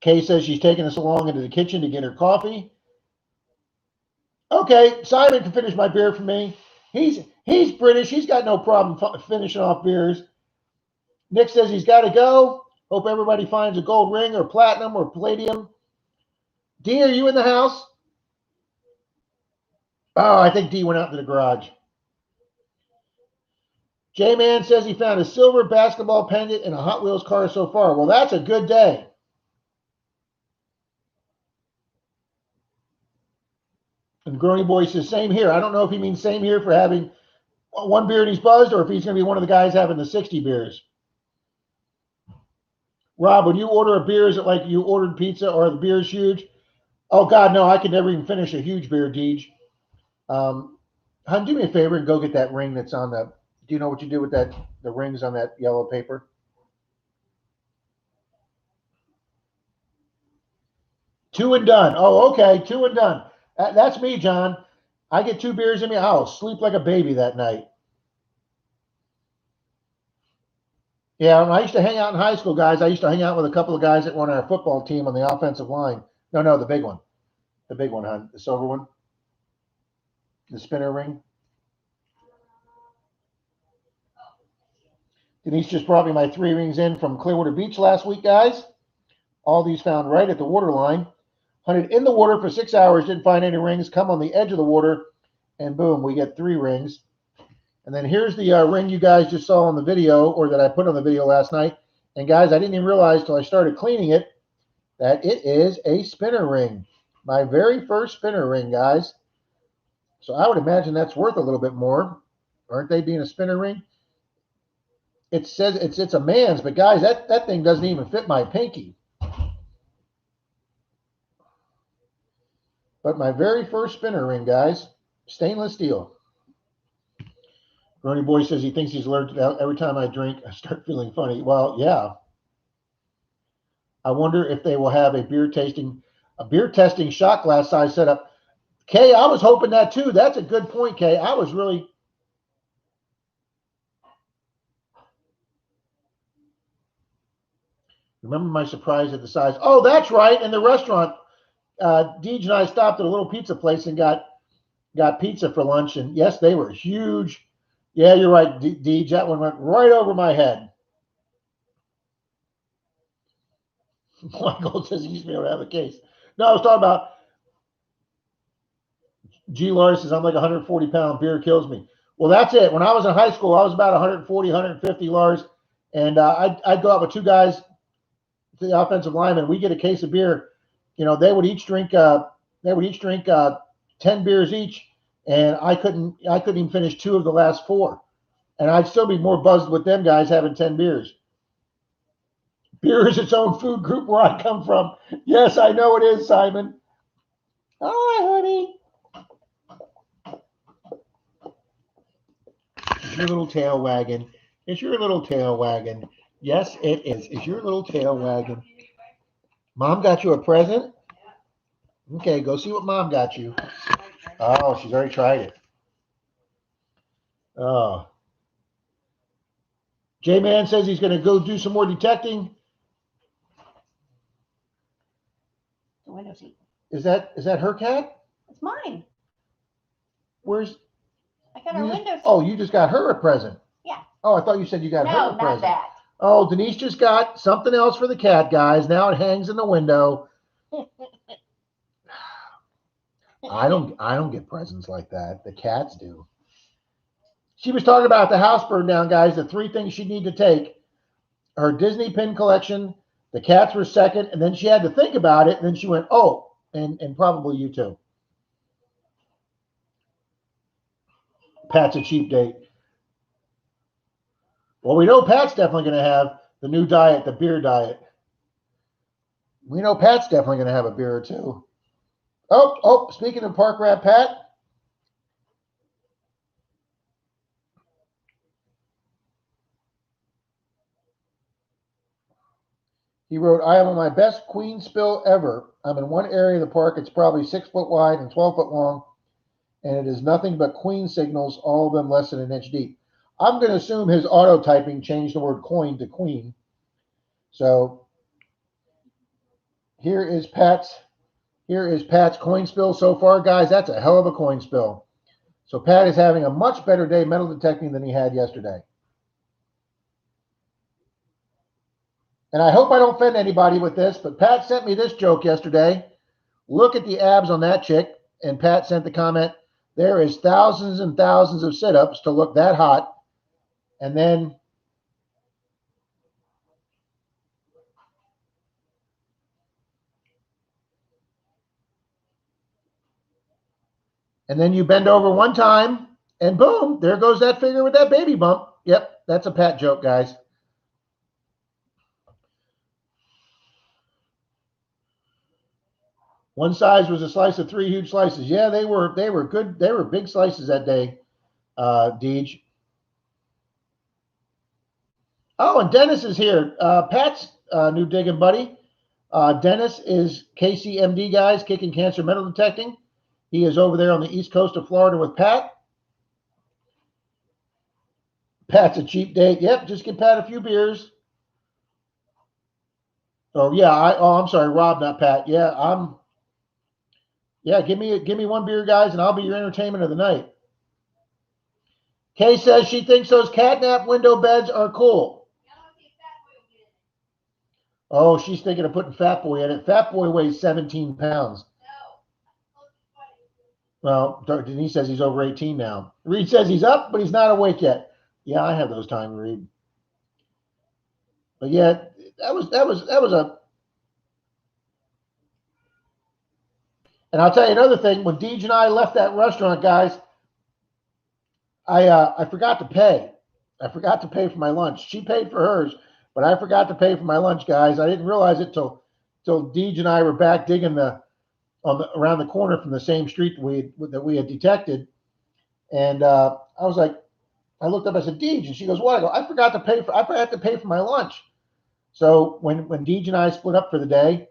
Kay says she's taking us along into the kitchen to get her coffee. Okay, Simon can finish my beer for me. He's British. He's got no problem finishing off beers. Nick says he's got to go. Hope everybody finds a gold ring or platinum or palladium. D, are you in the house? Oh, I think D went out to the garage. J-Man says he found a silver basketball pendant in a Hot Wheels car so far. Well, that's a good day. And Growing Boy says, same here. I don't know if he means same here for having one beer and he's buzzed or if he's going to be one of the guys having the 60 beers. Rob, when you order a beer, is it like you ordered pizza or the beer is huge? Oh, God, no, I could never even finish a huge beer, Deej. Hun, do me a favor and go get that ring that's on the, do you know what you do with that, the rings on that yellow paper? Two and done. Oh, okay, two and done. That's me, John. I get 2 beers in me. I'll sleep like a baby that night. Yeah, when I used to hang out in high school, guys, I used to hang out with a couple of guys that were on our football team on the offensive line. No, the big one. The big one, hon. The silver one. The spinner ring. Denise just brought me my 3 rings in from Clearwater Beach last week, guys. All these found right at the water line. Hunted in the water for 6 hours, didn't find any rings. Come on the edge of the water, and boom, we get 3 rings. And then here's the ring you guys just saw on the video, or that I put on the video last night. And guys, I didn't even realize till I started cleaning it that it is a spinner ring. My very first spinner ring, guys. So I would imagine that's worth a little bit more. Aren't they, being a spinner ring? It says it's a man's, but guys, that thing doesn't even fit my pinky. But my very first spinner ring, guys, stainless steel. Ronnie Boy says he thinks he's allergic to every time I drink, I start feeling funny. Well, yeah. I wonder if they will have a beer testing shot glass size setup. Kay, I was hoping that too. That's a good point, Kay. I was really. Remember my surprise at the size. Oh, that's right. In the restaurant, Deej and I stopped at a little pizza place and got pizza for lunch. And yes, they were huge. Yeah, you're right, Deej. That one went right over my head. Michael says he used to be able to have a case. No, I was talking about G. Lars says I'm like 140-pound. Beer kills me. Well, that's it. When I was in high school, I was about 140, 150, Lars. And I'd go out with 2 guys, the offensive linemen. We get a case of beer. You know, they would each drink 10 beers each, and I couldn't even finish 2 of the last 4. And I'd still be more buzzed with them guys having 10 beers. Beer is its own food group where I come from. Yes, I know it is, Simon. Hi, honey. It's your little tail wagging. It's your little tail wagging. Yes, it is. It's your little tail wagging. Mom got you a present? Okay, go see what Mom got you. Oh, she's already tried it. Oh. J-Man says he's going to go do some more detecting. The window seat. Is that her cat? It's mine. Where's? I got her window seat. Oh, you just got her a present. Yeah. Oh, I thought you said you got her a present. No, not that. Oh, Denise just got something else for the cat, guys. Now it hangs in the window. I don't get presents like that. The cats do. She was talking about the house burned down, guys. The 3 things she'd need to take: her Disney pin collection, the cats were second, and then she had to think about it, and then she went, oh, and probably you too. Pat's a cheap date. Well, we know Pat's definitely going to have the new diet, the beer diet. We know Pat's definitely going to have a beer or 2. Oh, speaking of Park Rat Pat. He wrote, I am on my best queen spill ever. I'm in one area of the park. It's probably 6 foot wide and 12 foot long. And it is nothing but queen signals, all of them less than an inch deep. I'm going to assume his auto typing changed the word coin to queen. So here is Pat's coin spill so far, guys. That's a hell of a coin spill. So Pat is having a much better day metal detecting than he had yesterday. And I hope I don't offend anybody with this, but Pat sent me this joke yesterday. Look at the abs on that chick. And Pat sent the comment, There is thousands and thousands of sit-ups to look that hot, and then you bend over one time, and boom, there goes that figure with that baby bump. Yep, that's a Pat joke, guys. One size was a slice of 3 huge slices. Yeah, they were good. They were big slices that day, Deej. Oh, and Dennis is here. Pat's new digging buddy. Dennis is KCMD, guys, kicking cancer metal detecting. He is over there on the east coast of Florida with Pat. Pat's a cheap date. Yep, just get Pat a few beers. Oh yeah, I'm sorry, Rob, not Pat. Yeah, give me one beer, guys, and I'll be your entertainment of the night. Kay says she thinks those catnap window beds are cool. Oh, she's thinking of putting Fat Boy in it. Fat Boy weighs 17 pounds. Well, Denise says he's over 18 now. Reed says he's up, but he's not awake yet. Yeah, I have those times, Reed. But yeah, that was a. And I'll tell you another thing. When Deej and I left that restaurant, guys, I forgot to pay. I forgot to pay for my lunch. She paid for hers, but I forgot to pay for my lunch, guys. I didn't realize it till Deej and I were back digging around the corner from the same street that we had detected, and I was like, I looked up. I said, Deej, and she goes, "What?" I go, I forgot to pay for my lunch. So when Deej and I split up for the day,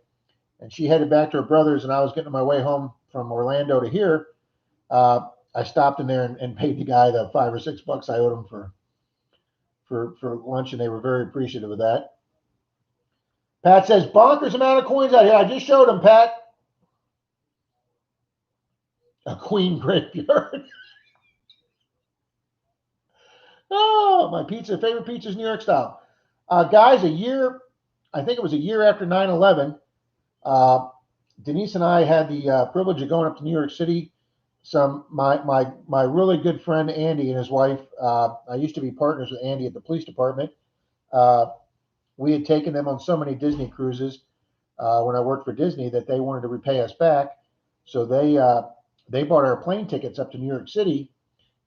and she headed back to her brother's, and I was getting on my way home from Orlando to here, I stopped in there and paid the guy the $5 or $6 I owed him for lunch, and they were very appreciative of that. Pat says, bonkers amount of coins out here. I just showed him, Pat. A queen graveyard. Oh, my favorite pizza is New York style. Guys, I think it was a year after 9/11, Denise and I had the privilege of going up to New York City. My really good friend Andy and his wife. I used to be partners with Andy at the police department. We had taken them on so many Disney cruises when I worked for Disney that they wanted to repay us back. So they bought our plane tickets up to New York City,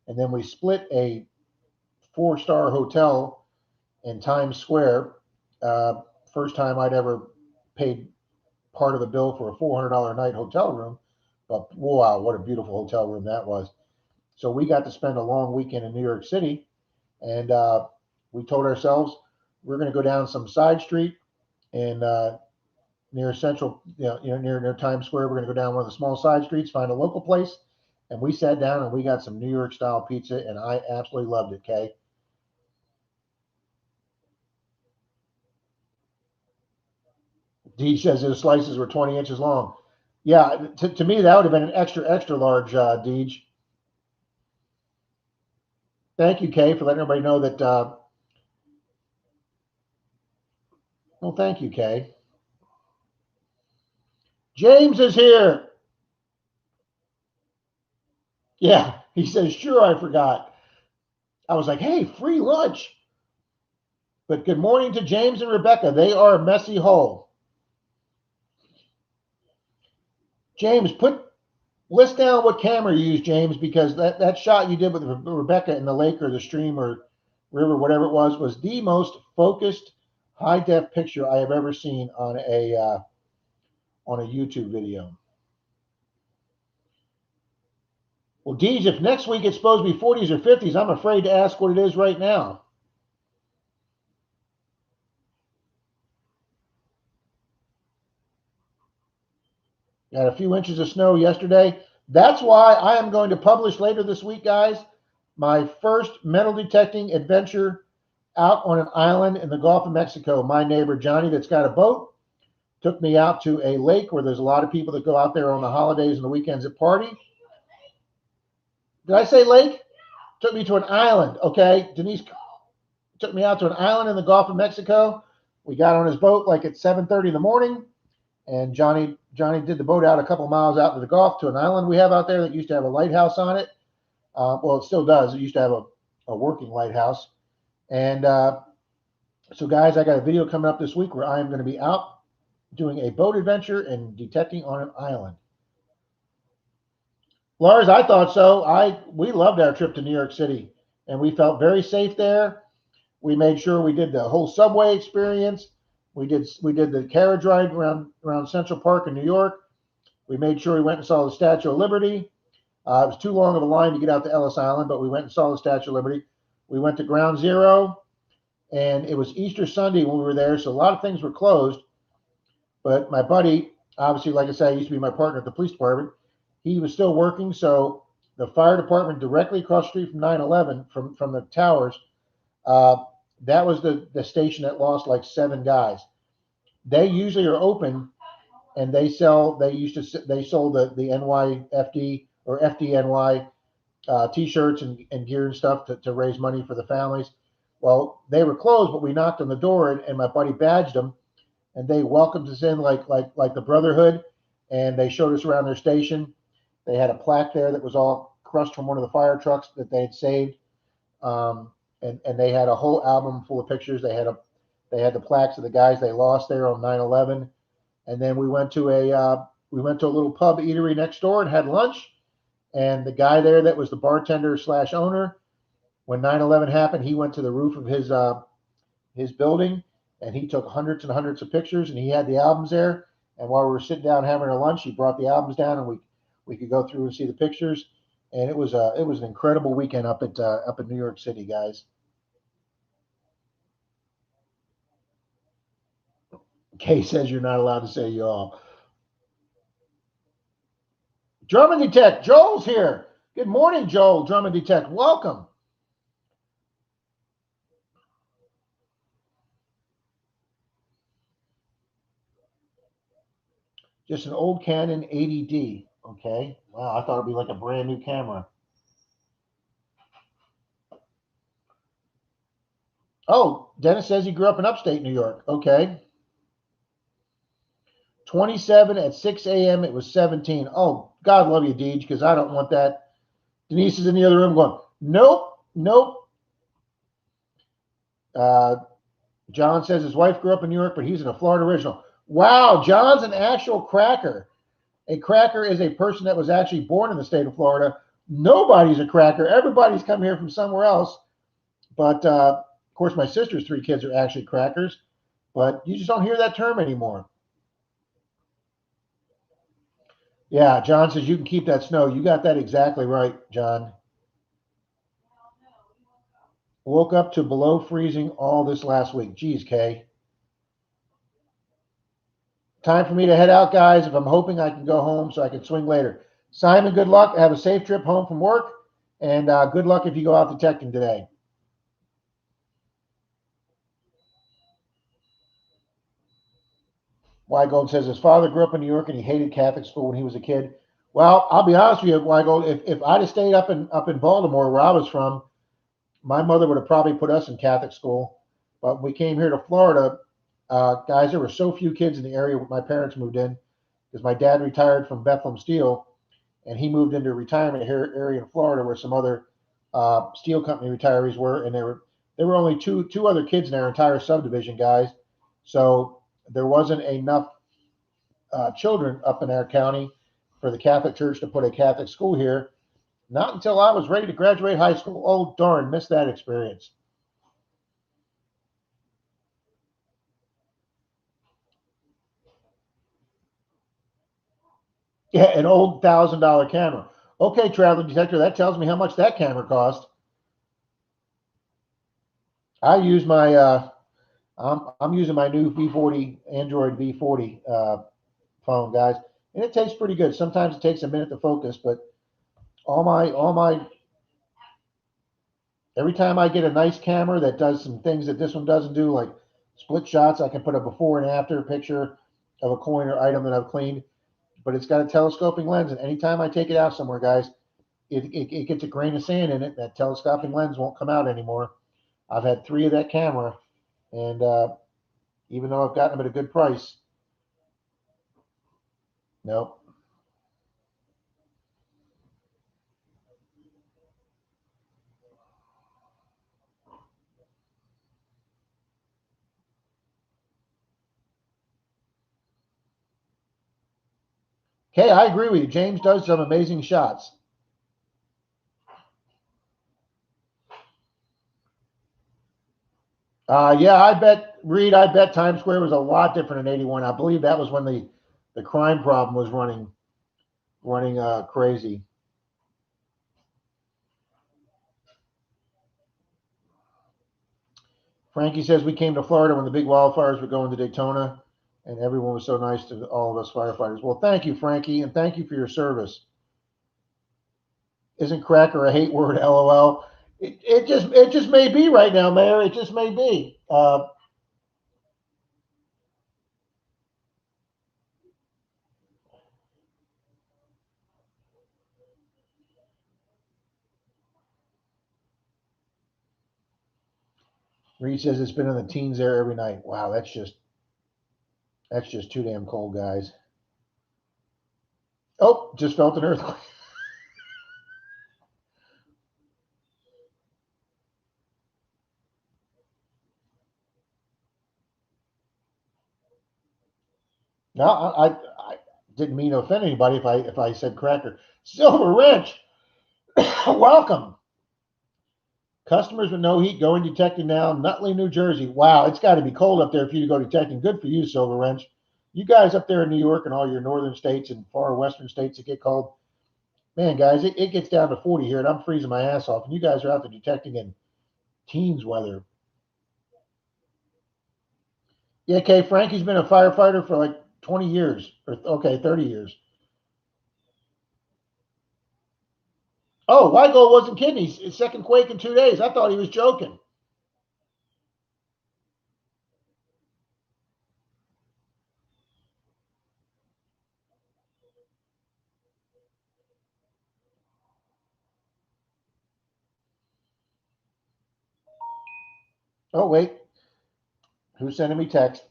and then we split a 4-star hotel in Times Square. First time I'd ever paid part of the bill for a $400 a night hotel room. But wow, what a beautiful hotel room that was. So we got to spend a long weekend in New York City, and we told ourselves we're going to go down some side street and near Central, near Times Square. We're going to go down one of the small side streets, find a local place, and we sat down and we got some New York style pizza, and I absolutely loved it, Kay. Deej says those slices were 20 inches long. Yeah, to me, that would have been an extra large, Deej. Thank you, Kay, for letting everybody know that. Well, thank you, Kay. James is here. Yeah, he says, sure, I forgot. I was like, hey, free lunch. But good morning to James and Rebecca. They are a messy hole. James, list down what camera you use, James, because that shot you did with Rebecca in the lake or the stream or river, whatever it was the most focused high def picture I have ever seen on a YouTube video. Well, Deej, if next week it's supposed to be 40s or 50s, I'm afraid to ask what it is right now. Got a few inches of snow yesterday. That's why I am going to publish later this week, guys, my first metal detecting adventure out on an island in the Gulf of Mexico. My neighbor Johnny, that's got a boat, took me out to a lake where there's a lot of people that go out there on the holidays and the weekends at party. Did I say lake? Took me to an island. Okay, Denise took me out to an island in the Gulf of Mexico. We got on his boat like at 7:30 in the morning, and Johnny did the boat out a couple miles out to the Gulf to an island we have out there that used to have a lighthouse on it. Well, it still does. It used to have a working lighthouse. And so, guys, I got a video coming up this week where I am going to be out doing a boat adventure and detecting on an island. Lars, I thought so. We loved our trip to New York City, and we felt very safe there. We made sure we did the whole subway experience. We did the carriage ride around Central Park in New York. We made sure we went and saw the Statue of Liberty. It was too long of a line to get out to Ellis Island, but we went and saw the Statue of Liberty. We went to Ground Zero, and it was Easter Sunday when we were there, so a lot of things were closed. But my buddy, obviously, like I said, used to be my partner at the police department. He was still working, so the fire department directly across the street from 9/11, from the towers, uh, that was the station that lost like 7 guys. They usually are open, and they sold the NYFD or FDNY T-shirts and gear and stuff to raise money for the families. Well, they were closed, but we knocked on the door, and my buddy badged them, and they welcomed us in like the Brotherhood, and they showed us around their station. They had a plaque there that was all crushed from one of the fire trucks that they had saved, and they had a whole album full of pictures. They had the plaques of the guys they lost there on 9/11, and then we went to a little pub eatery next door and had lunch. And the guy there that was the bartender slash owner, when 9/11 happened, he went to the roof of his building, and he took hundreds and hundreds of pictures, and he had the albums there. And while we were sitting down having our lunch, he brought the albums down, and we could go through and see the pictures. And it was an incredible weekend up in New York City, guys. Kay says you're not allowed to say y'all. Drum and Detect, Joel's here. Good morning, Joel. Drum and Detect, welcome. Just an old Canon 80D. Okay. Wow, I thought it'd be like a brand new camera. Oh, Dennis says he grew up in upstate New York. Okay. 27 at 6 a.m. It was 17. Oh, God love you, Deej, because I don't want that. Denise is in the other room going, nope, nope. John says his wife grew up in New York, but he's a Florida original. Wow, John's an actual cracker. A cracker is a person that was actually born in the state of Florida. Nobody's a cracker. Everybody's come here from somewhere else. But of course, my sister's 3 kids are actually crackers. But you just don't hear that term anymore. Yeah, John says you can keep that snow. You got that exactly right, John. Woke up to below freezing all this last week. Geez, Kay. Time for me to head out, guys. If I'm hoping I can go home so I can swing later. Simon, good luck. Have a safe trip home from work. And good luck if you go out detecting today. Weigold says his father grew up in New York and he hated Catholic school when he was a kid. Well, I'll be honest with you, Weigold. If I'd have stayed up in Baltimore, where I was from, my mother would have probably put us in Catholic school. But when we came here to Florida, guys, there were so few kids in the area where my parents moved in because my dad retired from Bethlehem Steel, and he moved into a retirement area in Florida where some other steel company retirees were, and there were only two other kids in our entire subdivision, guys. So there wasn't enough children up in our county for the Catholic Church to put a Catholic school here. Not until I was ready to graduate high school. Oh, darn, missed that experience. Yeah, an old $1,000 camera. Okay, traveling detector, that tells me how much that camera cost. I use my I'm using my new V40 Android V40 phone, guys, and it takes pretty good. Sometimes it takes a minute to focus, but all my every time I get a nice camera that does some things that this one doesn't do, like split shots, I can put a before and after picture of a coin or item that I've cleaned. But it's got a telescoping lens, and anytime I take it out somewhere, guys, it gets a grain of sand in it. That telescoping lens won't come out anymore. I've had 3 of that camera, and even though I've gotten them at a good price, Nope. Okay, I agree with you. James does some amazing shots. Yeah, I bet Reed. I bet Times Square was a lot different in '81. I believe that was when the crime problem was running crazy. Frankie says we came to Florida when the big wildfires were going to Daytona, and everyone was so nice to all of us firefighters. Well, thank you, Frankie, and thank you for your service. Isn't cracker a hate word? LOL. It just may be right now, Mayor. It just may be. Reed says it's been in the teens there every night. Wow, that's just too damn cold, guys. Oh, just felt an earthquake. No, I didn't mean to offend anybody if I said cracker. Silver Wrench, welcome. Customers with no heat going detecting now. Nutley, New Jersey. Wow, it's got to be cold up there for you to go detecting. Good for you, Silver Wrench. You guys up there in New York and all your northern states and far western states that get cold. Man, guys, it gets down to 40 here, and I'm freezing my ass off. And you guys are out there detecting in teens weather. Yeah, okay, Frankie's been a firefighter for like 20 years, or okay, 30 years. Oh, Weigel wasn't kidding. He's his second quake in 2 days. I thought he was joking. Oh, wait. Who's sending me text?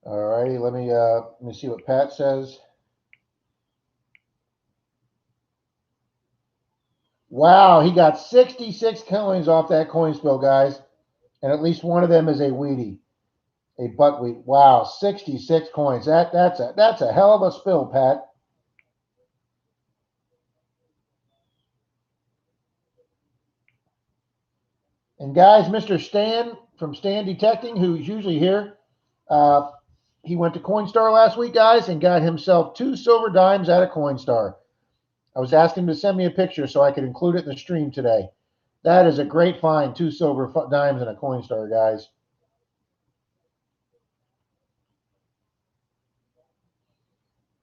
All righty, let me see what Pat says. Wow, he got 66 coins off that coin spill, guys, and at least one of them is a Wheatie, a buckwheat. Wow, 66 coins. That's a hell of a spill, Pat. And guys, Mr. Stan from Stan Detecting, who's usually here, uh, he went to Coinstar last week, guys, and got himself 2 silver dimes at a Coinstar. I was asking him to send me a picture so I could include it in the stream today. That is a great find. 2 silver dimes and a Coinstar, guys.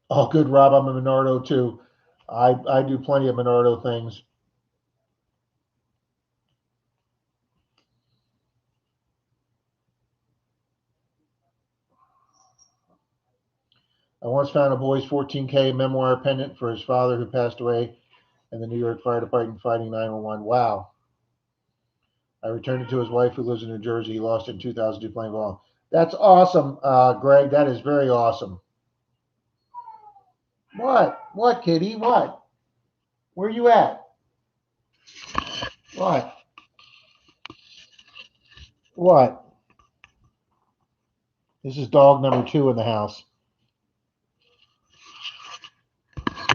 Oh, good, Rob. I'm a Menardo too. I do plenty of Menardo things. I once found a boy's 14K memoir pendant for his father who passed away in the New York Fire Department fighting 911. Wow. I returned it to his wife who lives in New Jersey. He lost it in 2002 playing ball. That's awesome, Greg. That is very awesome. What? What, kitty? What? Where you at? What? What? This is dog number 2 in the house.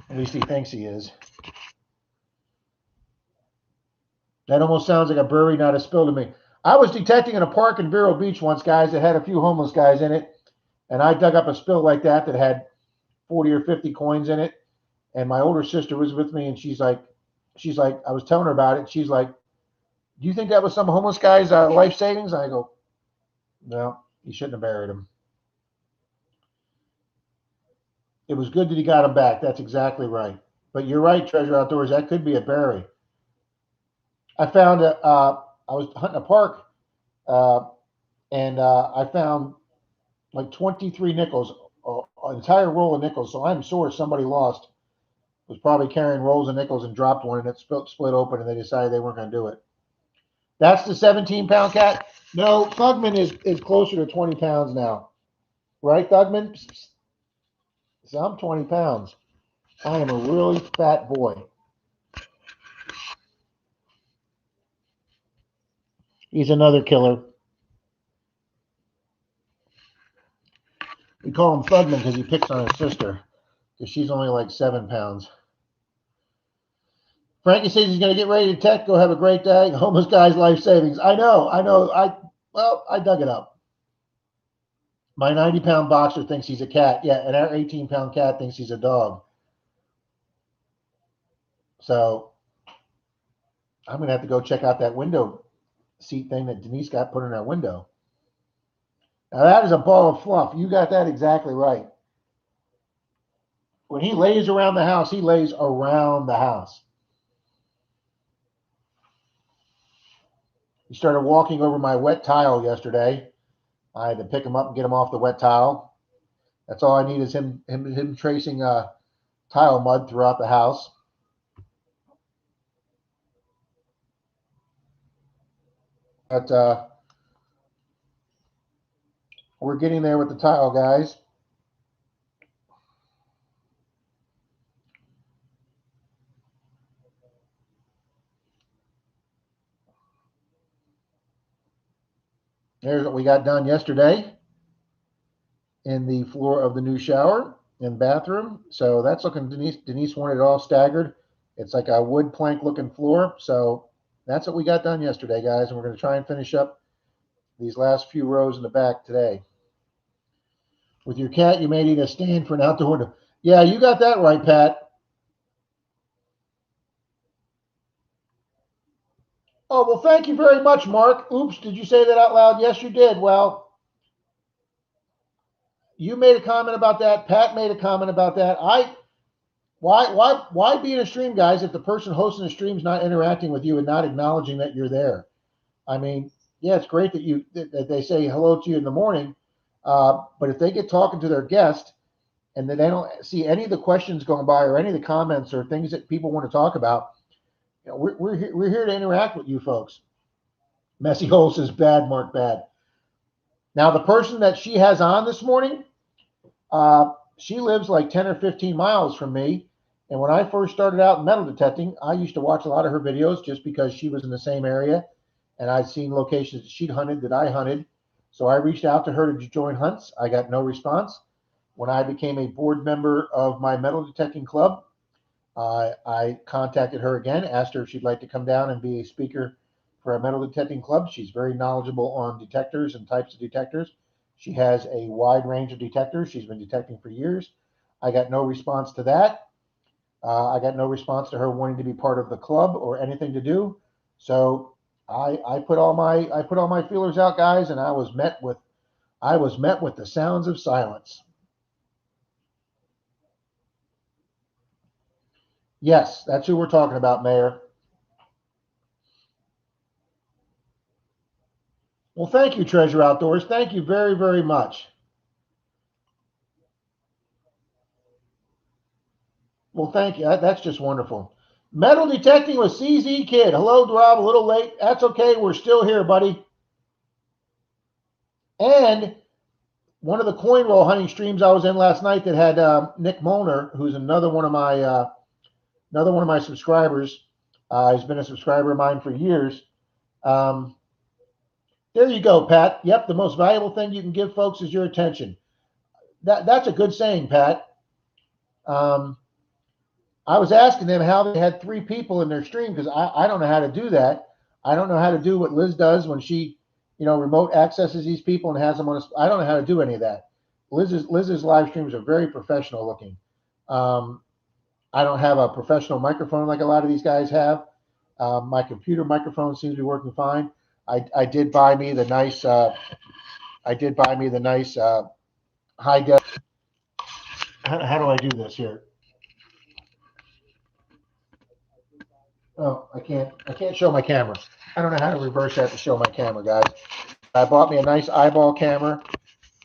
At least he thinks he is. That almost sounds like a brewery, not a spill to me. I was detecting in a park in Vero Beach once, guys, that had a few homeless guys in it, and I dug up a spill like that had 40 or 50 coins in it. And my older sister was with me, and she's like, I was telling her about it. She's like, "Do you think that was some homeless guy's life savings?" I go, "No, you shouldn't have buried him. It was good that he got him back. That's exactly right. But you're right, Treasure Outdoors. That could be a berry. I found I was hunting a park, uh, and I found like 23 nickels, an entire roll of nickels. So I'm sure somebody lost, was probably carrying rolls of nickels and dropped one, and it split open, and they decided they weren't going to do it. That's the 17-pound cat. No, Thugman is closer to 20 pounds now, right, Thugman? So I'm 20 pounds. I am a really fat boy. He's another killer. We call him Thugman because he picks on his sister, because she's only like 7 pounds. Frankie says he's going to get ready to tech. Go have a great day. Homeless guy's life savings. I know. I dug it up. My 90-pound boxer thinks he's a cat. Yeah, and our 18-pound cat thinks he's a dog. So I'm going to have to go check out that window seat thing that Denise got put in our window. Now that is a ball of fluff. You got that exactly right. When he lays around the house, he lays around the house. He started walking over my wet tile yesterday. I had to pick him up and get him off the wet tile. That's all I need is him tracing tile mud throughout the house. But we're getting there with the tile, guys. There's what we got done yesterday in the floor of the new shower and bathroom. So that's looking, Denise wanted it all staggered. It's like a wood plank looking floor. So that's what we got done yesterday, guys. And we're going to try and finish up these last few rows in the back today. With your cat, you may need a stand for an outdoor window. Yeah, you got that right, Pat. Oh, well, thank you very much, Mark. Oops, did you say that out loud? Yes, you did. Well, you made a comment about that. Pat made a comment about that. Why be in a stream, guys, if the person hosting the stream is not interacting with you and not acknowledging that you're there? I mean, yeah, it's great that they say hello to you in the morning, but if they get talking to their guest and then they don't see any of the questions going by or any of the comments or things that people want to talk about, you know, we're here to interact with you folks. Messy Hole says bad, Mark, bad. Now the person that she has on this morning, she lives like 10 or 15 miles from me. And when I first started out in metal detecting, I used to watch a lot of her videos just because she was in the same area and I'd seen locations that she'd hunted that I hunted. So I reached out to her to join hunts. I got no response. When I became a board member of my metal detecting club, I contacted her again, asked her if she'd like to come down and be a speaker for a metal detecting club. She's very knowledgeable on detectors and types of detectors. She has a wide range of detectors. She's been detecting for years. I got no response to that. I got no response to her wanting to be part of the club or anything to do. So I put all my feelers out, guys, and I was met with the sounds of silence. Yes, that's who we're talking about, Mayor. Well, thank you, Treasure Outdoors. Thank you very, very much. Well, thank you. That's just wonderful. Metal detecting with CZ Kid. Hello, Rob. A little late. That's okay. We're still here, buddy. And one of the coin roll hunting streams I was in last night that had Nick Molnar, who's another one of my subscribers. He's been a subscriber of mine for years. There you go, Pat. Yep, the most valuable thing you can give folks is your attention. That's a good saying, Pat. I was asking them how they had 3 people in their stream because I don't know how to do that. I don't know how to do what Liz does when she, remote accesses these people and has them on. I don't know how to do any of that. Liz's live streams are very professional looking. I don't have a professional microphone like a lot of these guys have. My computer microphone seems to be working fine. I did buy me the nice. High def. How do I do this here? Oh, I can't show my camera. I don't know how to reverse that to show my camera, guys. I bought me a nice eyeball camera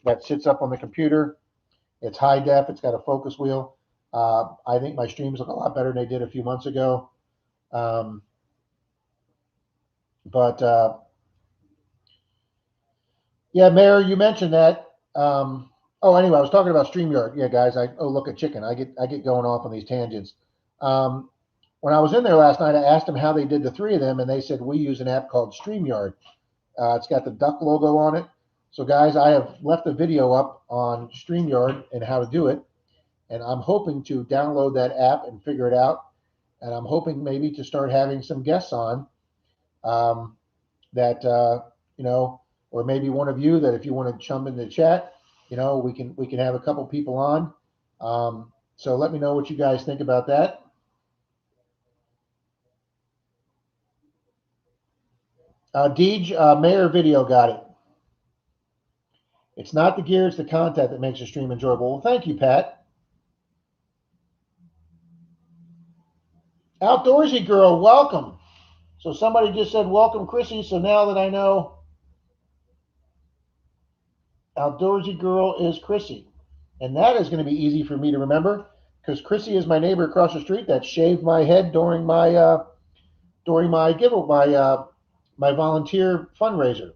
that sits up on the computer. It's high def. It's got a focus wheel. I think my streams look a lot better than they did a few months ago. But yeah, Mayor, you mentioned that. Anyway, I was talking about StreamYard. Yeah, guys. Look at chicken. I get going off on these tangents. When I was in there last night, I asked them how they did the three of them, and they said we use an app called StreamYard. It's got the duck logo on it. So, guys, I have left a video up on StreamYard and how to do it, and I'm hoping to download that app and figure it out. And I'm hoping maybe to start having some guests on that or maybe one of you that if you want to chum in the chat, we can have a couple people on. So let me know what you guys think about that. Deej, Mayor Video got it. It's not the gear, it's the content that makes the stream enjoyable. Well, thank you, Pat. Outdoorsy Girl, welcome. So somebody just said, welcome, Chrissy. So now that I know Outdoorsy Girl is Chrissy. And that is going to be easy for me to remember because Chrissy is my neighbor across the street that shaved my head during my my volunteer fundraiser.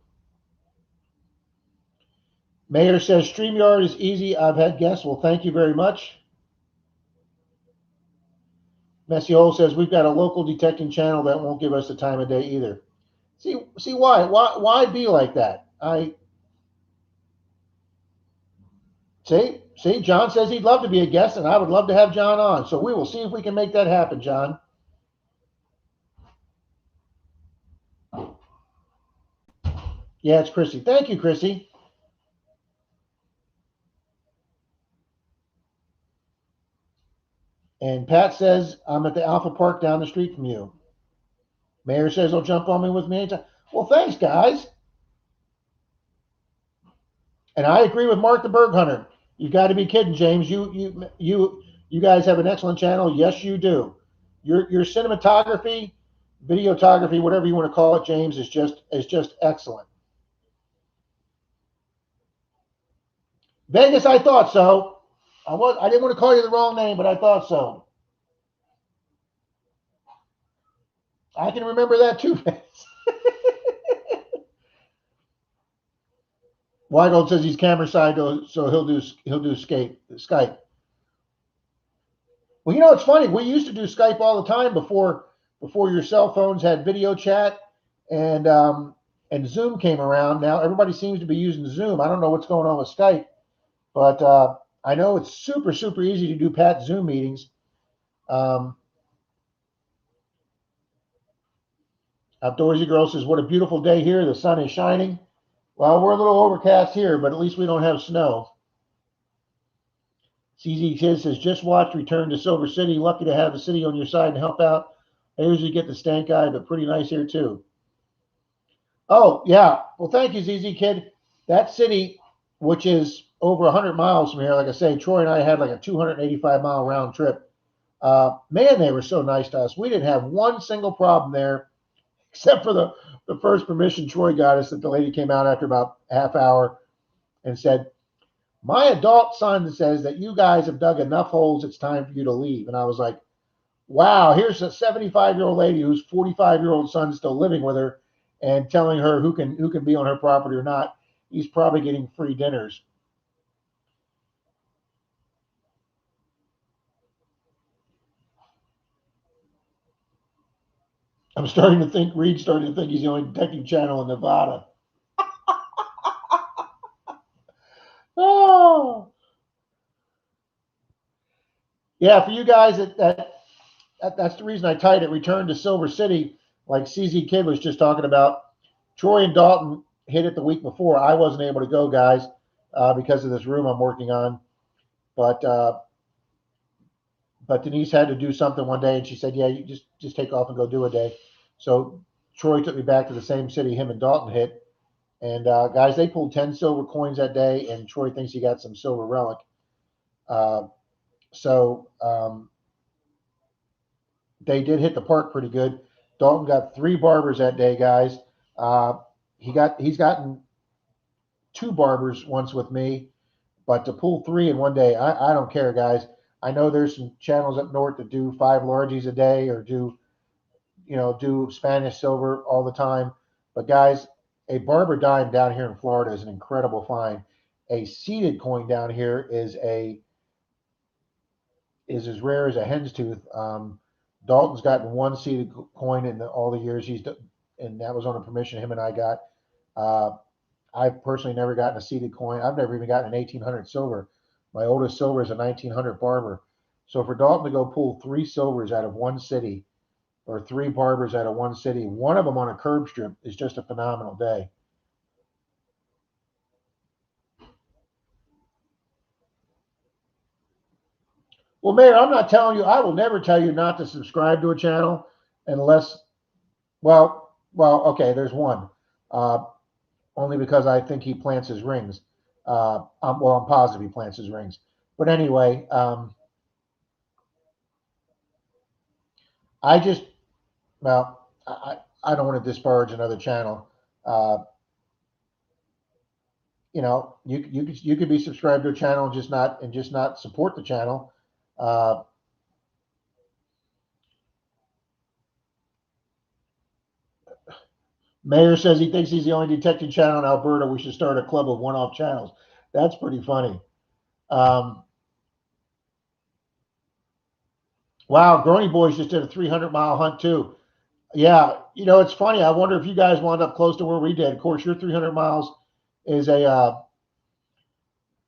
Mayor says StreamYard is easy. I've had guests. Well, thank you very much. Messy Hole says we've got a local detecting channel that won't give us the time of day either. See why? Why be like that? See, John says he'd love to be a guest, and I would love to have John on. So we will see if we can make that happen, John. Yeah, it's Chrissy. Thank you, Chrissy. And Pat says, I'm at the Alpha Park down the street from you. Mayor says he'll jump on me with me anytime. Well, thanks, guys. And I agree with Mark the Berg Hunter. You got to be kidding, James. You guys have an excellent channel. Yes, you do. Your cinematography, videography, whatever you want to call it, James, is just excellent. Vegas, I thought so. I didn't want to call you the wrong name, but I thought so. I can remember that too. Weigel says he's camera side, so he'll do Skype. Well, it's funny. We used to do Skype all the time before your cell phones had video chat, and Zoom came around. Now everybody seems to be using Zoom. I don't know what's going on with Skype, but I know it's super easy to do Pat Zoom meetings. Outdoorsy Girl says, what a beautiful day here. The sun is shining. Well, we're a little overcast here, but at least we don't have snow. CZ Kids says, just watch Return to Silver City. Lucky to have the city on your side and help out. I usually get the stank eye, but pretty nice here too. Oh, yeah. Well, thank you, ZZ Kid. That city, which is over 100 miles from here, like I say, Troy and I had like a 285-mile round trip. Man, they were so nice to us. We didn't have one single problem there, except for the first permission Troy got us that the lady came out after about a half hour and said, my adult son says that you guys have dug enough holes, it's time for you to leave. And I was like, wow, here's a 75-year-old lady whose 45-year-old son's still living with her and telling her who can be on her property or not. He's probably getting free dinners. Reed's starting to think he's the only detecting channel in Nevada. Oh. Yeah, for you guys, that's the reason I tied it. Return to Silver City, like CZ Kid was just talking about. Troy and Dalton hit it the week before. I wasn't able to go, guys, because of this room I'm working on. But Denise had to do something one day, and she said, "Yeah, you just take off and go do a day." So Troy took me back to the same city him and Dalton hit. And guys, they pulled 10 silver coins that day, and Troy thinks he got some silver relic. They did hit the park pretty good. Dalton got 3 barbers that day, guys. He's gotten 2 barbers once with me, but to pull 3 in one day, I don't care, guys. I know there's some channels up north that do 5 largies a day or do Spanish silver all the time. But guys, a barber dime down here in Florida is an incredible find. A seeded coin down here is as rare as a hen's tooth. Dalton's gotten one seeded coin in all the years he's done, and that was on a permission him and I got. Uh, I've personally never gotten a seeded coin. I've never even gotten an 1800 silver. My oldest silver is a 1900 barber. So for Dalton to go pull 3 silvers out of one city, or 3 barbers out of one city, one of them on a curb strip, is just a phenomenal day. Well, Mayor, I'm not telling you. I will never tell you not to subscribe to a channel unless, okay, there's one. Uh, Only because I think he plants his rings. I'm positive he plants his rings. But anyway, I just, I don't want to disparage another channel. Uh, you could be subscribed to a channel and just not support the channel. Uh, Mayor says he thinks he's the only detecting channel in Alberta. We should start a club of one-off channels. That's pretty funny. Um, wow, Grony Boys just did a 300-mile hunt too. Yeah, it's funny. I wonder if you guys wound up close to where we did. Of course, your 300 miles is a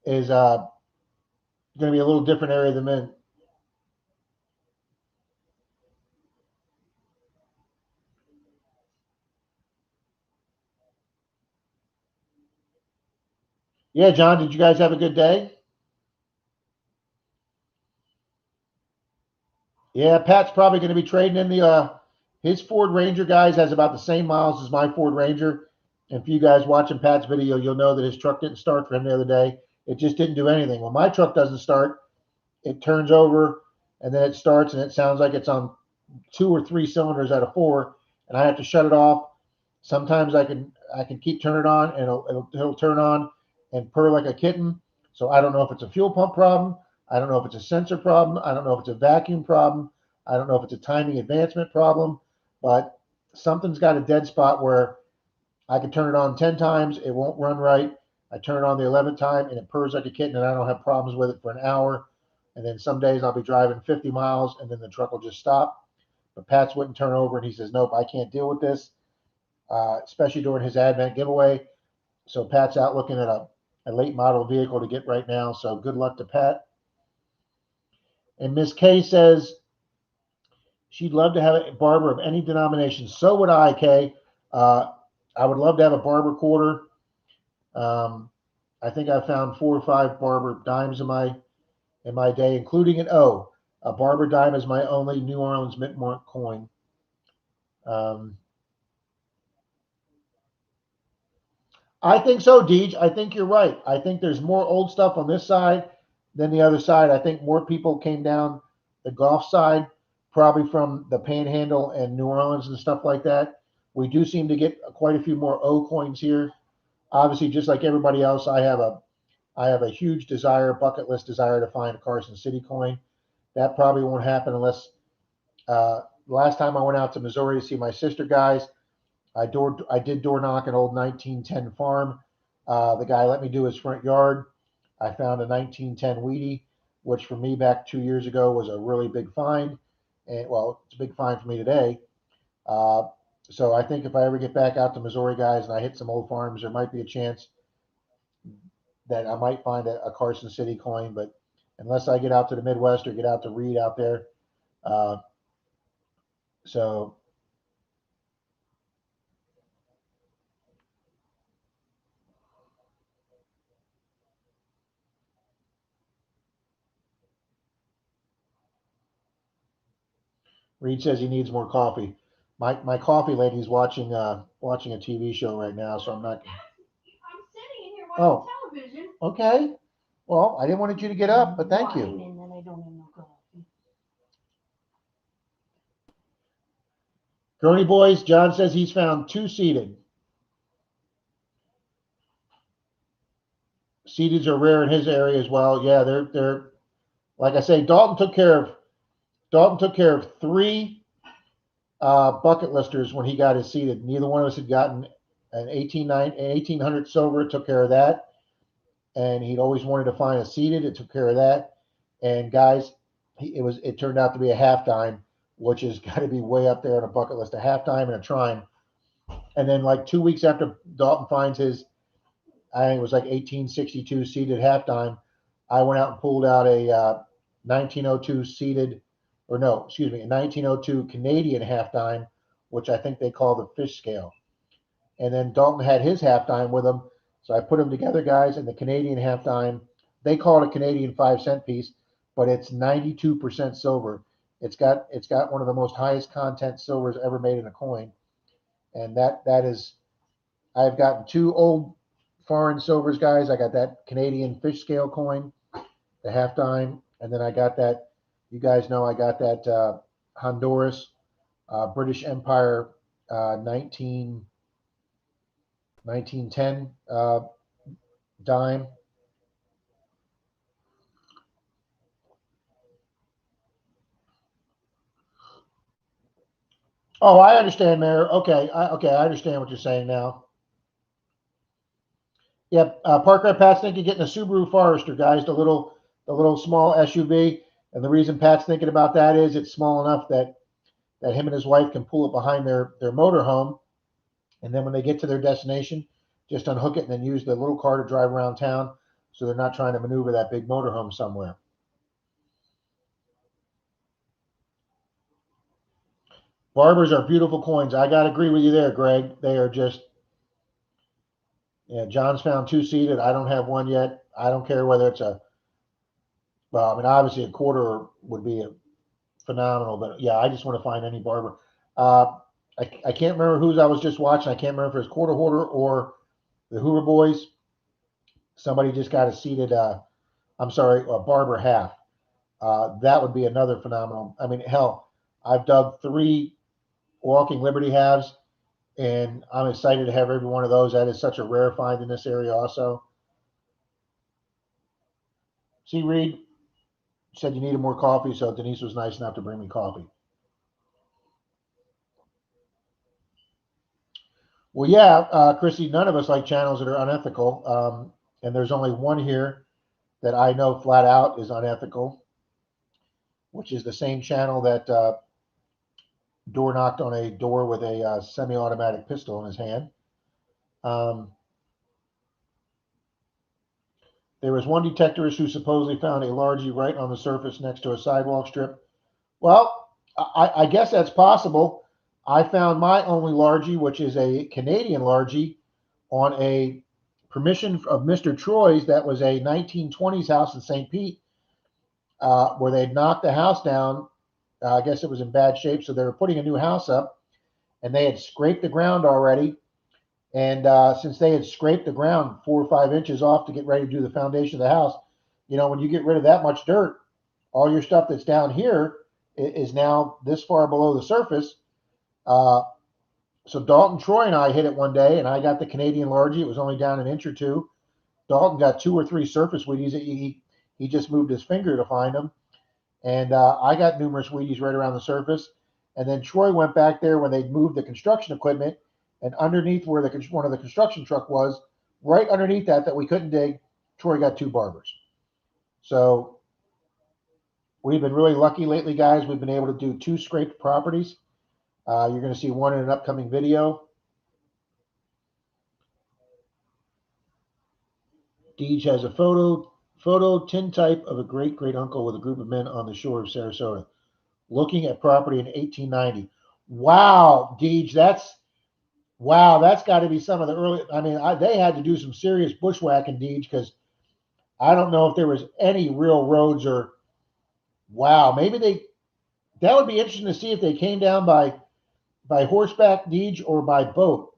is going to be a little different area than mine. Yeah, John, did you guys have a good day? Yeah, Pat's probably going to be trading in the his Ford Ranger, guys, has about the same miles as my Ford Ranger. And for you guys watching Pat's video, you'll know that his truck didn't start for him the other day. It just didn't do anything. When my truck doesn't start, it turns over and then it starts and it sounds like it's on 2 or 3 cylinders out of 4, and I have to shut it off. Sometimes I can keep turning it on and it'll turn on and purr like a kitten. So I don't know if it's a fuel pump problem. I don't know if it's a sensor problem. I don't know if it's a vacuum problem. I don't know if it's a timing advancement problem, but something's got a dead spot where I can turn it on 10 times, it won't run right. I turn it on the 11th time and it purrs like a kitten, and I don't have problems with it for an hour. And then some days I'll be driving 50 miles and then the truck will just stop. But Pat's wouldn't turn over, and he says, "Nope, I can't deal with this," especially during his Advent giveaway. So Pat's out looking at a late model vehicle to get right now. So good luck to Pat. And Miss Kay says she'd love to have a barber of any denomination. So would I, Kay. Uh, I would love to have a barber quarter. Um, I think I found 4 or 5 barber dimes in my day, including an O. A barber dime is my only New Orleans mint mark coin. Um, I think so, Deej. I think you're right. I think there's more old stuff on this side than the other side. I think more people came down the Gulf side, probably from the Panhandle and New Orleans and stuff like that. We do seem to get quite a few more O coins here. Obviously, just like everybody else, I have a huge desire, bucket list desire to find a Carson City coin. That probably won't happen unless last time I went out to Missouri to see my sister guys. I did door knock an old 1910 farm. The guy let me do his front yard. I found a 1910 Wheatie, which for me back 2 years ago was a really big find. And well, it's a big find for me today. Uh, so I think if I ever get back out to Missouri, guys, and I hit some old farms, there might be a chance that I might find a Carson City coin. But unless I get out to the Midwest or get out to Reed out there, uh, so Reed says he needs more coffee. My coffee lady's watching a TV show right now, so I'm not. I'm sitting in here Oh, watching television. okay. Well, I didn't want you to get up, but thank you. Wine, and then I don't have no coffee. Grony Boys, John says he's found 2 seated. Seededs are rare in his area as well. Yeah, they're like I say. Dalton took care of three bucket listers when he got his seeded. Neither one of us had gotten an 1800 silver. It took care of that, and he'd always wanted to find a seeded. It took care of that. And guys, it turned out to be a half dime, which has got to be way up there on a bucket list. A half dime and a trime. And then like 2 weeks after Dalton finds his, I think it was like 1862 seeded half dime, I went out and pulled out a 1902 seeded, or no, excuse me, a 1902 Canadian half dime, which I think they call the fish scale. And then Dalton had his half dime with him, so I put them together, guys. And the Canadian half dime, they call it a Canadian 5 cent piece, but it's 92% silver. It's got one of the most highest content silvers ever made in a coin, and that is, I've gotten two old foreign silvers, guys. I got that Canadian fish scale coin, the half dime, and then I got that. You guys know I got that Honduras British Empire 1910 dime. Oh, I understand, Mayor. Okay, I understand what you're saying now. Yep, Parker Pat's thinking getting a Subaru Forester, guys, the little small SUV. And the reason Pat's thinking about that is it's small enough that him and his wife can pull it behind their motorhome, and then when they get to their destination, just unhook it and then use the little car to drive around town, so they're not trying to maneuver that big motorhome somewhere. Barbers are beautiful coins. I got to agree with you there, Greg. They are just, yeah. John's found two seated. I don't have one yet. I don't care whether it's well, I mean, obviously a quarter would be phenomenal, but yeah, I just want to find any barber. Uh, I can't remember whose I was just watching. I can't remember if it was Quarter Hoarder or the Hoover Boys. Somebody just got a seated, I'm sorry, a barber half. That would be another phenomenal. I mean, hell, I've dug three Walking Liberty halves, and I'm excited to have every one of those. That is such a rare find in this area, also. See, Reed said you needed more coffee, so Denise was nice enough to bring me coffee. Well, yeah, Chrissy, none of us like channels that are unethical. And there's only one here that I know flat out is unethical, which is the same channel that door knocked on a door with a semi-automatic pistol in his hand. Um, there was one detectorist who supposedly found a largie right on the surface next to a sidewalk strip. Well, I guess that's possible. I found my only largie, which is a Canadian largie, on a permission of Mr. Troy's. That was a 1920s house in St. Pete, where they'd knocked the house down. I guess it was in bad shape, so they were putting a new house up, and they had scraped the ground already. And since they had scraped the ground 4 or 5 inches off to get ready to do the foundation of the house, when you get rid of that much dirt, all your stuff that's down here is now this far below the surface. Uh, so Dalton, Troy, and I hit it one day, and I got the Canadian largie. It was only down an inch or two. Dalton got two or three surface Wheaties. He just moved his finger to find them, and I got numerous Wheaties right around the surface. And then Troy went back there when they moved the construction equipment, and underneath where one of the construction truck was, right underneath that we couldn't dig, Troy got two barbers. So we've been really lucky lately, guys. We've been able to do two scraped properties. You're going to see one in an upcoming video. Deej has a photo tintype of a great great uncle with a group of men on the shore of Sarasota, looking at property in 1890. Wow, Deej, that's got to be some of the early. I mean, they had to do some serious bushwhacking, Deej, because I don't know if there was any real roads or. Wow, maybe they. That would be interesting to see if they came down by horseback, Deej, or by boat.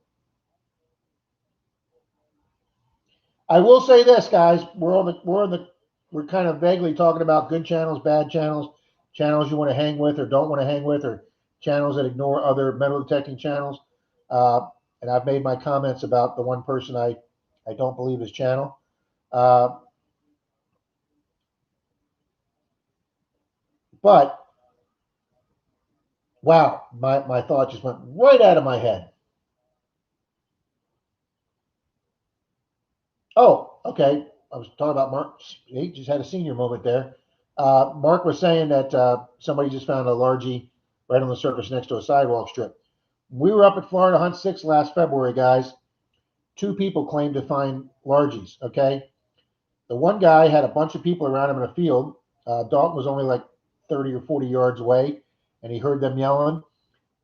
I will say this, guys. We're kind of vaguely talking about good channels, bad channels, channels you want to hang with or don't want to hang with, or channels that ignore other metal detecting channels. And I've made my comments about the one person I don't believe his channel. Uh, but wow, my thought just went right out of my head. Oh, okay. I was talking about Mark. He just had a senior moment there. Mark was saying that somebody just found a largie right on the surface next to a sidewalk strip. We were up at Florida Hunt 6 last February, guys. Two people claimed to find largies, okay? The one guy had a bunch of people around him in a field. Dalton was only like 30 or 40 yards away, and he heard them yelling,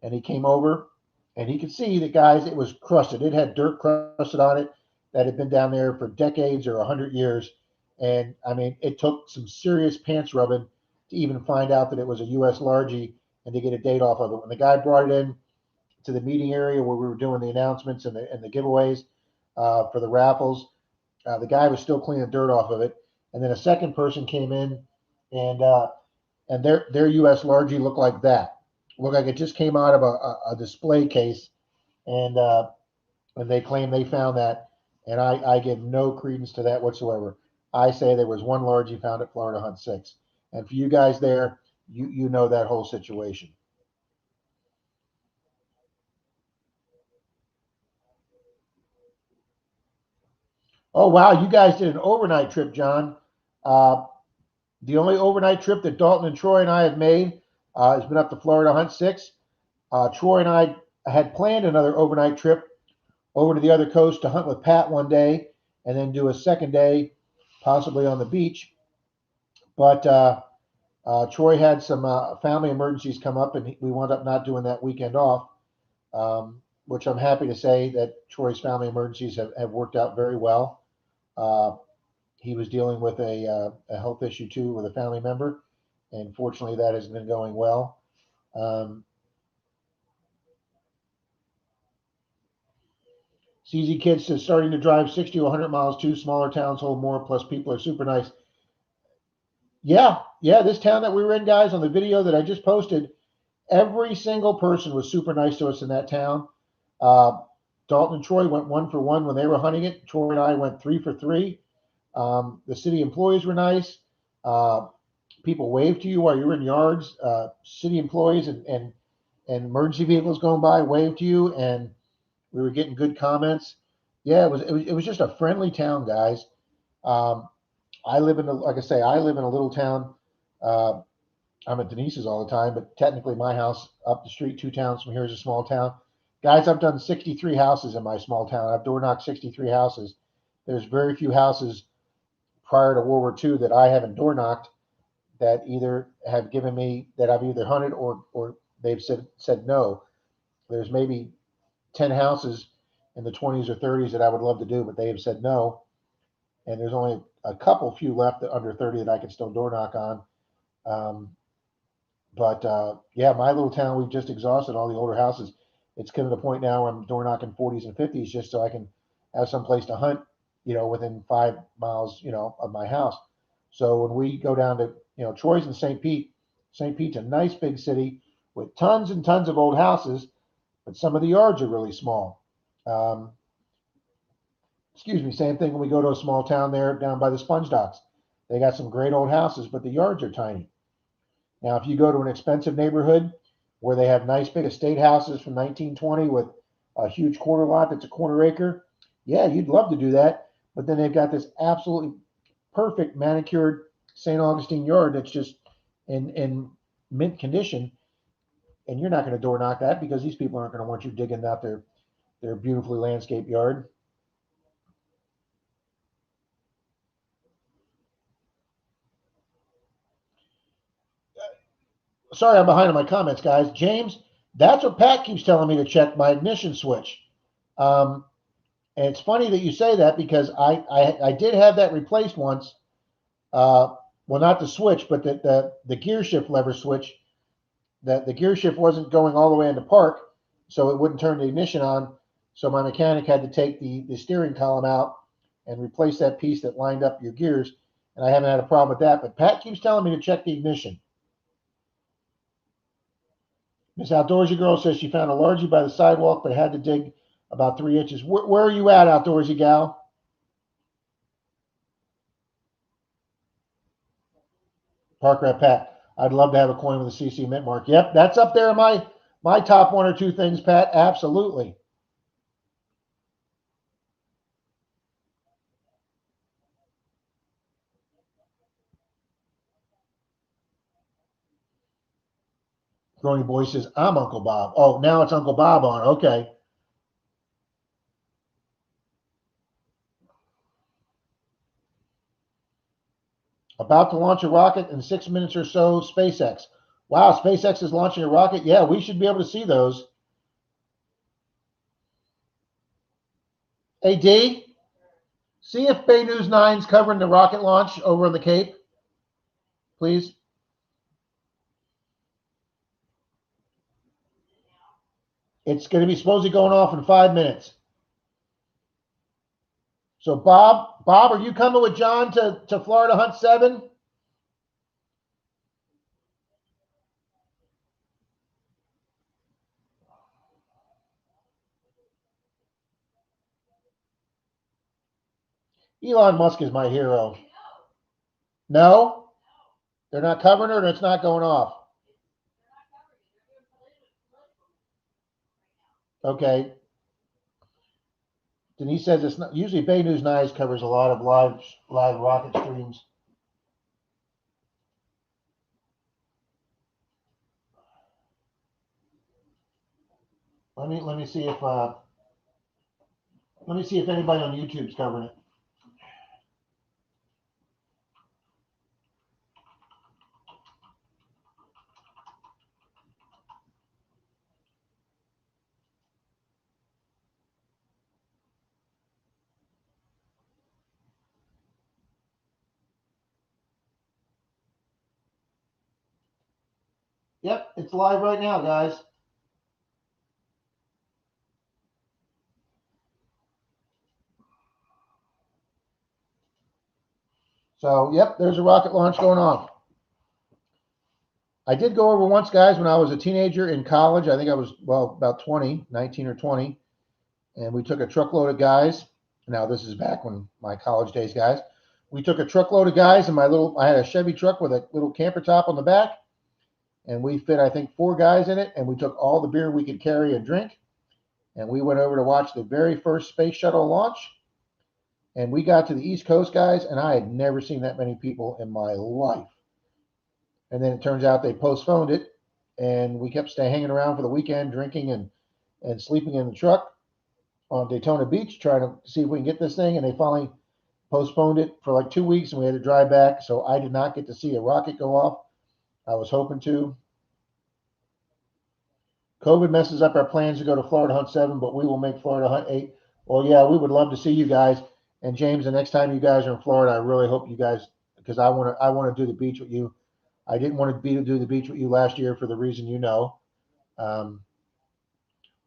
and he came over, and he could see that, guys, it was crusted. It had dirt crusted on it that had been down there for decades or 100 years. And I mean, it took some serious pants rubbing to even find out that it was a U.S. largie and to get a date off of it. When the guy brought it in to the meeting area where we were doing the announcements and the giveaways for the raffles, the guy was still cleaning dirt off of it. And then a second person came in, and their U.S. largie looked like that. Looked like it just came out of a display case, and they claim they found that, and I give no credence to that whatsoever. I say there was one largie found at Florida Hunt 6, and for you guys there, you know that whole situation. Oh wow, you guys did an overnight trip, John. Uh, the only overnight trip that Dalton and Troy and I have made has been up to Florida Hunt 6. Troy and I had planned another overnight trip over to the other coast to hunt with Pat one day, and then do a second day, possibly on the beach. But Troy had some family emergencies come up, and we wound up not doing that weekend off, which I'm happy to say that Troy's family emergencies have worked out very well. Uh, he was dealing with a health issue too with a family member, and fortunately that has been going well. Um, CZ Kids says starting to drive 60 to 100 miles too. Smaller towns hold more, plus people are super nice. Yeah, yeah, this town that we were in, guys, on the video that I just posted, every single person was super nice to us in that town. Uh, Dalton and Troy went 1 for 1 when they were hunting it. Troy and I went 3 for 3. The city employees were nice. Uh, People waved to you while you were in yards. City employees and emergency vehicles going by waved to you, and we were getting good comments. Yeah, it was just a friendly town, guys. Um, I live in like I say, I live in a little town. Uh, I'm at Denise's all the time, but technically my house up the street, 2 towns from here, is a small town. Guys, I've done 63 houses in my small town. I've door knocked 63 houses. There's very few houses prior to World War II that I haven't door knocked that either have given me that I've either hunted or they've said no. There's maybe 10 houses in the 20s or 30s that I would love to do, but they have said no. And there's only a couple few left that under 30 that I can still door knock on. Um, But yeah, my little town, we've just exhausted all the older houses. It's coming to the point now where I'm door knocking 40s and 50s just so I can have some place to hunt, within 5 miles, of my house. So when we go down to, Troy's in St. Pete. St. Pete's a nice big city with tons and tons of old houses, but some of the yards are really small. Um, Excuse me, same thing when we go to a small town there down by the sponge docks. They got some great old houses, but the yards are tiny. Now, if you go to an expensive neighborhood where they have nice big estate houses from 1920 with a huge quarter lot that's a quarter acre, yeah, you'd love to do that. But then they've got this absolutely perfect manicured St. Augustine yard that's just in mint condition, and you're not going to door knock that because these people aren't going to want you digging out their beautifully landscaped yard. Sorry, I'm behind on my comments, guys. James, that's what Pat keeps telling me to check my ignition switch. Um, And it's funny that you say that because I did have that replaced once. Well, not the switch, but the gear shift lever switch. The gear shift wasn't going all the way into park, so it wouldn't turn the ignition on. So my mechanic had to take the steering column out and replace that piece that lined up your gears. And I haven't had a problem with that. But Pat keeps telling me to check the ignition. Miss Outdoorsy Girl says she found a largie by the sidewalk, but had to dig about 3 inches. Where are you at, Outdoorsy Gal? Park Rat Pat. I'd love to have a coin with a CC mint mark. Yep, that's up there in my top one or two things, Pat. Absolutely. Growing Boy says, I'm Uncle Bob. Oh, now it's Uncle Bob on. Okay. About to launch a rocket in 6 minutes or so, SpaceX. Wow, SpaceX is launching a rocket. Yeah, we should be able to see those. Hey, D, see if Bay News 9's covering the rocket launch over on the Cape, please. It's going to be supposedly going off in 5 minutes. So, Bob, are you coming with John to Florida Hunt 7? Elon Musk is my hero. No? They're not covering it, or it's not going off? Okay. Denise says it's not. Usually Bay News Nice covers a lot of live rocket streams. Let me see if anybody on YouTube's covering it. Yep, it's live right now, guys. So, yep, there's a rocket launch going on. I did go over once, guys, when I was a teenager in college. I think I was, well, about 20, 19 or 20. And we took a truckload of guys. Now, this is back when my college days, guys. We took a truckload of guys in I had a Chevy truck with a little camper top on the back. And we fit, I think, 4 guys in it. And we took all the beer we could carry and drink. And we went over to watch the very first space shuttle launch. And we got to the East Coast, guys, and I had never seen that many people in my life. And then it turns out they postponed it, and we kept hanging around for the weekend, drinking and sleeping in the truck on Daytona Beach, trying to see if we can get this thing. And they finally postponed it for like 2 weeks, and we had to drive back. So I did not get to see a rocket go off. I was hoping to. COVID messes up our plans to go to Florida Hunt 7, but we will make Florida Hunt 8. Well, yeah, we would love to see you guys. And James, the next time you guys are in Florida, I really hope you guys, because I want to do the beach with you. I didn't want to do the beach with you last year for the reason you know. Um,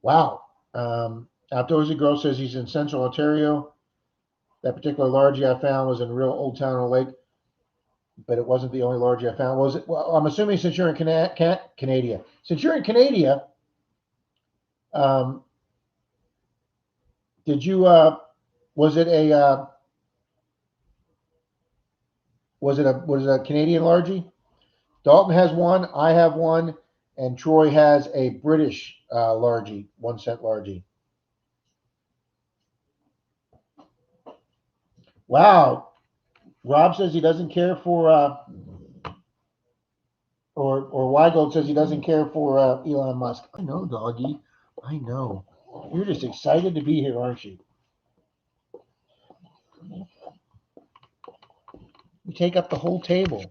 wow. Outdoorsy Girl says he's in Central Ontario. That particular largie I found was in real Old Town on Lake, but it wasn't the only largie I found. Was it? Well, I'm assuming since you're in Canada, since you're in Canada, did you? Was it a? Was it a Canadian largie? Dalton has one. I have one, and Troy has a British largie, 1 cent largie. Wow. Rob says he doesn't care for, or Weigold says he doesn't care for Elon Musk. I know, doggy. I know. You're just excited to be here, aren't you? You take up the whole table.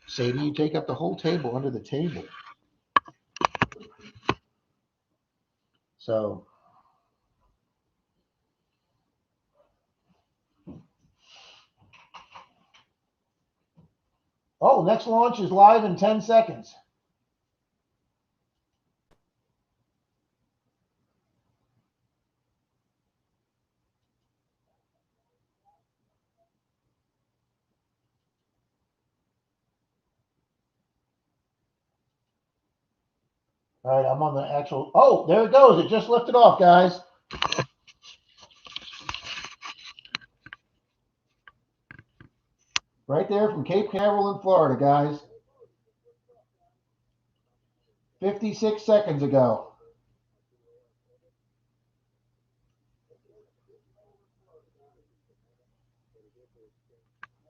Sadie, you take up the whole table under the table. So, oh, next launch is live in 10 seconds. All right, I'm on the actual. Oh, there it goes. It just lifted off, guys. Right there from Cape Canaveral in Florida, guys. 56 seconds ago.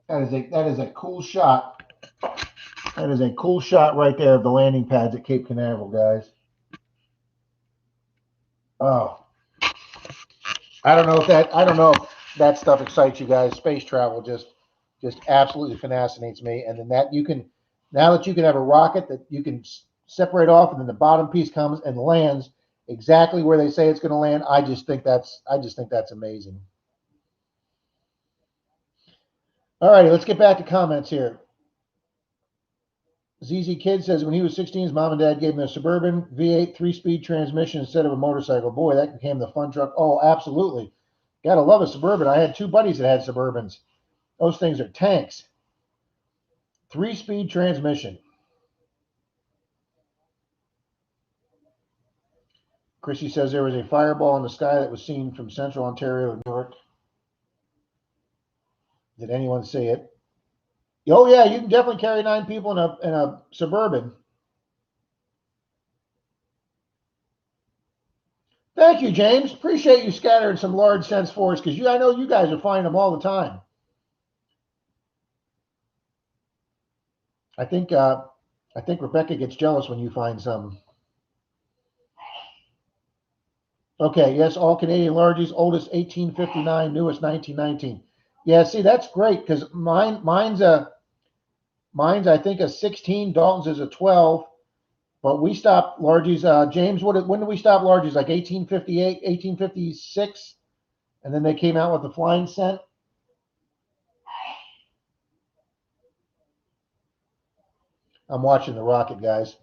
That is a cool shot. That is a cool shot right there of the landing pads at Cape Canaveral, guys. Oh, I don't know if that stuff excites you guys. Space travel just absolutely fascinates me. And then that you can now that you can have a rocket that you can separate off, and then the bottom piece comes and lands exactly where they say it's going to land. I just think that's amazing. All righty, let's get back to comments here. ZZ Kid says when he was 16, his mom and dad gave him a Suburban V8 3-speed transmission instead of a motorcycle. Boy, that became the fun truck. Oh, absolutely. Gotta love a Suburban. I had two buddies that had Suburbans. Those things are tanks. 3-speed transmission. Chrissy says there was a fireball in the sky that was seen from central Ontario, New York. Did anyone see it? Oh, yeah, you can definitely carry 9 people in a Suburban. Thank you, James. Appreciate you scattering some large sense for us because I know you guys are finding them all the time. I think Rebecca gets jealous when you find some. Okay, yes, all Canadian largies, oldest 1859, newest 1919. Yeah, see, that's great because mine's I think a 16. Dalton's is a 12. But we stopped largies. James, when did we stop largies? Like 1858, 1856, and then they came out with the flying cent. I'm watching the rocket, guys.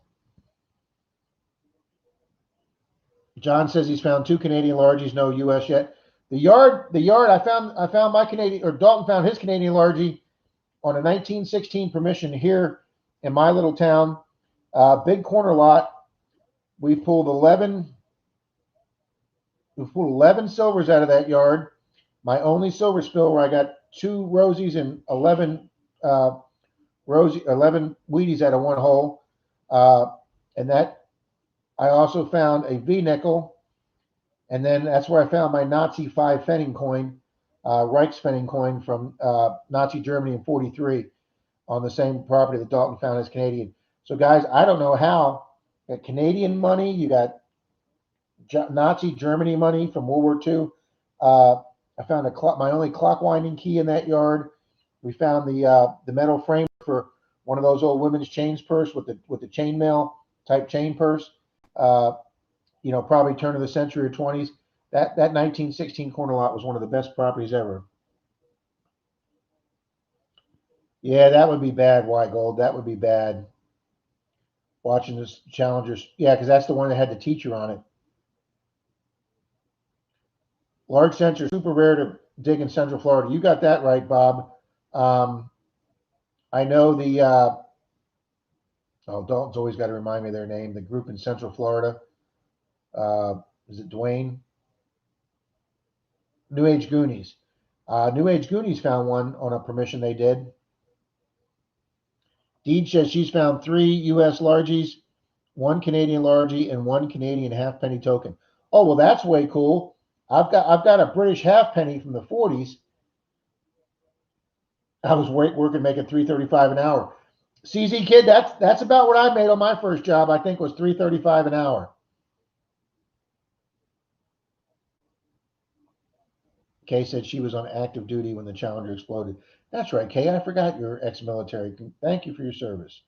John says he's found 2 Canadian largies, no U.S. yet. The yard. I found my Canadian, or Dalton found his Canadian largie on a 1916 permission here in my little town. Big corner lot. We pulled 11. We pulled 11 silvers out of that yard. My only silver spill where I got 2 rosies and 11 Wheaties out of one hole. And that I also found a V nickel, and then that's where I found my Nazi 5 Pfennig coin, Reichspfennig coin from Nazi Germany in '43 on the same property that Dalton found as Canadian. So, guys, I don't know how. You got Canadian money, you got Nazi Germany money from World War II. I found my only clock winding key in that yard. We found the metal frame for one of those old women's chains purse with the chainmail type chain purse. Uh, probably turn of the century or 20s. That 1916 corner lot was one of the best properties ever. Yeah, that would be bad, White Gold. That would be bad. Watching this Challengers. Yeah, because that's the one that had the teacher on it. Large scents are super rare to dig in Central Florida. You got that right, Bob. Um, I know Dalton's always got to remind me of their name. The group in Central Florida. Is it Dwayne? New Age Goonies. New Age Goonies found one on a permission they did. Deed says she's found 3 U.S. largies, 1 Canadian largie, and 1 Canadian halfpenny token. Oh well, that's way cool. I've got a British halfpenny from the '40s. I was working making $3.35 an hour. CZ Kid, that's about what I made on my first job. I think was $3.35 an hour. Kay said she was on active duty when the Challenger exploded. That's right, Kay. I forgot you're ex-military. Thank you for your service.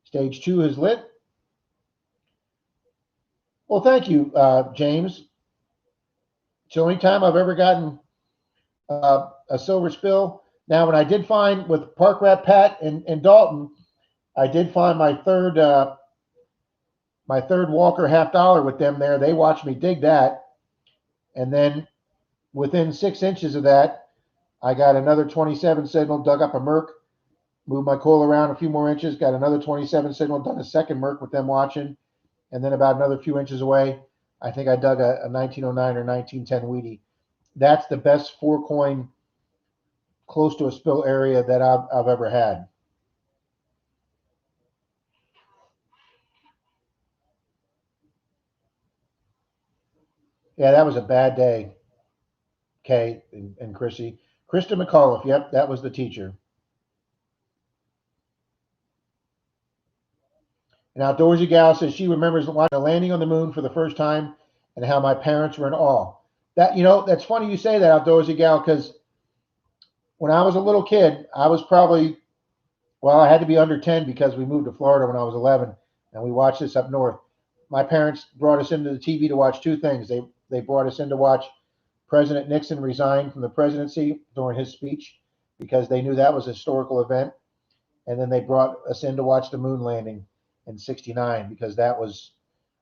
Stage 2 is lit. Well, thank you, James. It's the only time I've ever gotten a silver spill. Now, when I did find with Park Rat Pat and Dalton, I did find my third Walker $50 with them there. They watched me dig that, and then within 6 inches of that, I got another 27 signal, dug up a Merc, moved my coil around a few more inches, got another 27 signal, done a second Merc with them watching, and then about another few inches away, I think I dug a 1909 or 1910 Wheatie. That's the best 4 coin close to a spill area that I've ever had. Yeah, that was a bad day, Kay and Chrissy. Krista McAuliffe, yep, that was the teacher. An outdoorsy gal says she remembers watching a landing on the moon for the first time and how my parents were in awe. That that's funny you say that, outdoorsy gal, because when I was a little kid, I was probably, well, I had to be under 10 because we moved to Florida when I was 11 and we watched this up north. My parents brought us into the TV to watch two things. They brought us in to watch President Nixon resign from the presidency during his speech because they knew that was a historical event. And then they brought us in to watch the moon landing in 69 because that was,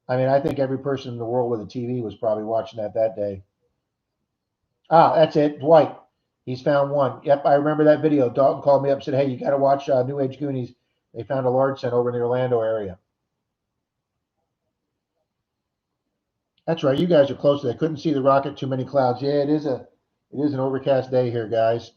I mean, I think every person in the world with a TV was probably watching that day. Ah, that's it. Dwight. He's found one. Yep, I remember that video. Dalton called me up and said, hey, you got to watch New Age Goonies. They found a large set over in the Orlando area. That's right. You guys are close to that. Couldn't see the rocket. Too many clouds. Yeah, it is an overcast day here, guys.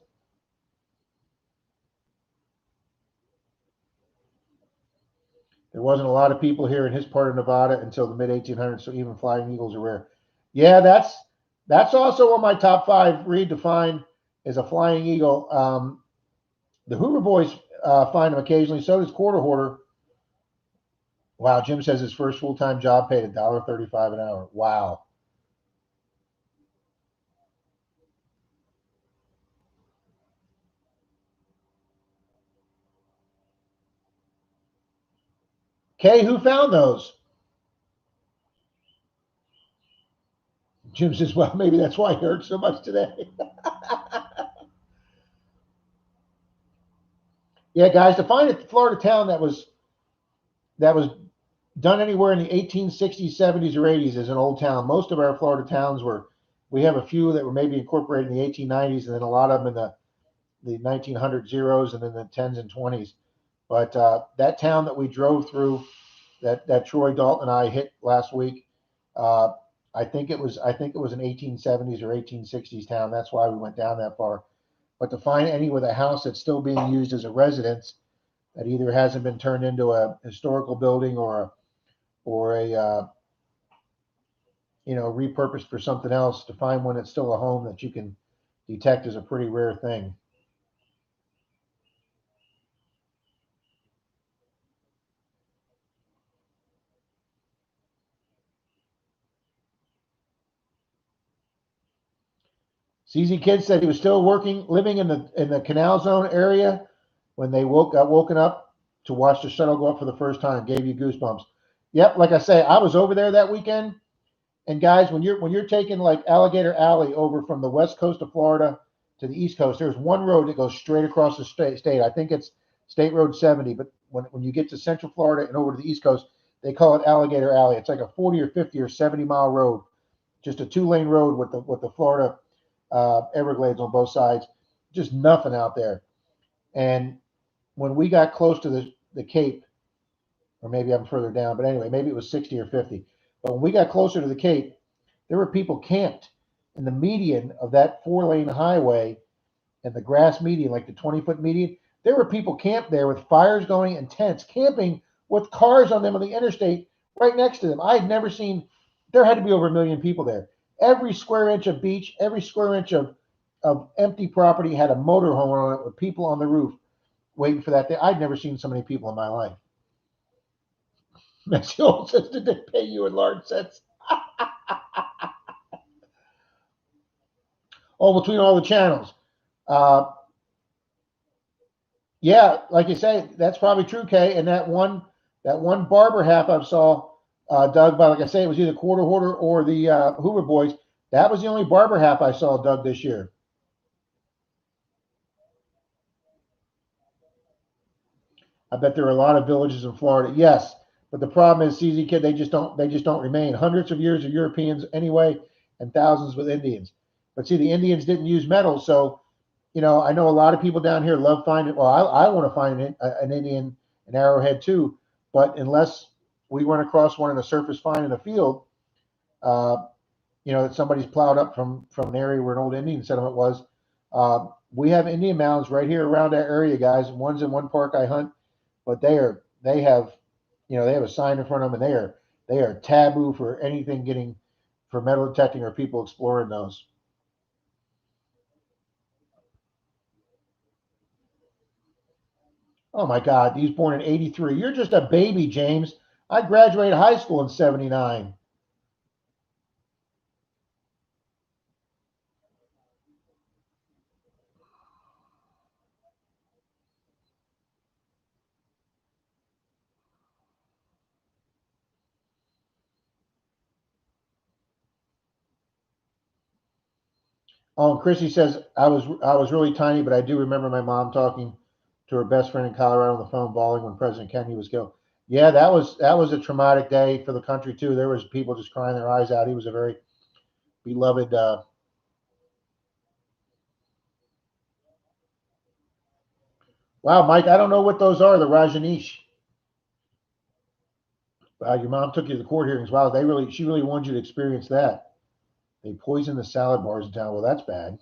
There wasn't a lot of people here in his part of Nevada until the mid 1800s, so even flying eagles are rare. Yeah, that's also on my top five. Read to find is a flying eagle. The Hoover boys find them occasionally. So does Quarter Hoarder. Wow, Jim says his first full time job paid $1.35 an hour. Wow. Kay, who found those? Jim says, well, maybe that's why he hurts so much today. Yeah, guys, to find a Florida town that was done anywhere in the 1860s, 70s, or 80s is an old town. Most of our Florida towns were. We have a few that were maybe incorporated in the 1890s, and then a lot of them in the 1900 zeros, and then the tens and twenties. But that town that we drove through, that Troy Dalton and I hit last week, uh, I think it was an 1870s or 1860s town. That's why we went down that far. But to find any with a house that's still being used as a residence that either hasn't been turned into a historical building or a repurposed for something else, to find one that's still a home that you can detect is a pretty rare thing. CZ Kid said he was still living in the Canal Zone area when they got woken up to watch the shuttle go up for the first time. Gave you goosebumps. Yep, like I say, I was over there that weekend. And guys, when you're taking like Alligator Alley over from the west coast of Florida to the east coast, there's one road that goes straight across the state. I think it's State Road 70. But when you get to Central Florida and over to the east coast, they call it Alligator Alley. It's like a 40 or 50 or 70-mile road, just a two-lane road with the Florida Everglades on both sides. Just nothing out there. And when we got close to the Cape, or maybe I'm further down, but anyway, maybe it was 60 or 50. But when we got closer to the Cape, there were people camped in the median of that four-lane highway and the grass median, like the 20-foot median. There were people camped there with fires going and tents, camping with cars on them on the interstate right next to them. I had never seen, there had to be over 1 million people there. Every square inch of beach, every square inch of empty property had a motorhome on it with people on the roof waiting for that day. I'd never seen so many people in my life. Messy old says, did they pay you in large sets? Oh, between all the channels. Uh, yeah, like you say, that's probably true, Kay. And that one barber half I saw, Doug, but like I say, it was either Quarter Hoarder or the Hoover Boys. That was the only barber half I saw, Doug, this year. I bet there are a lot of villages in Florida. Yes, but the problem is, CZ Kid, they just don't remain. Hundreds of years of Europeans anyway, and thousands with Indians. But see, the Indians didn't use metal, so I know a lot of people down here love finding. Well, I want to find an Indian, an arrowhead too, but unless we run across one in a surface find in a field, uh, that somebody's plowed up from an area where an old Indian settlement was, uh, We have Indian mounds right here around that area, guys. One's in one park I hunt, but they have they have a sign in front of them, and they are taboo for anything getting for metal detecting or people exploring those. Oh my God, he's born in '83. You're just a baby, James. I graduated high school in '79. Oh, and Chrissy says I was really tiny, but I do remember my mom talking to her best friend in Colorado on the phone, bawling when President Kennedy was killed. Yeah, that was a traumatic day for the country too. There was people just crying their eyes out. He was a very beloved. Wow, Mike, I don't know what those are. The Rajanish. Your mom took you to the court hearings. Wow, she really wanted you to experience that. They poisoned the salad bars in town. Well, that's bad.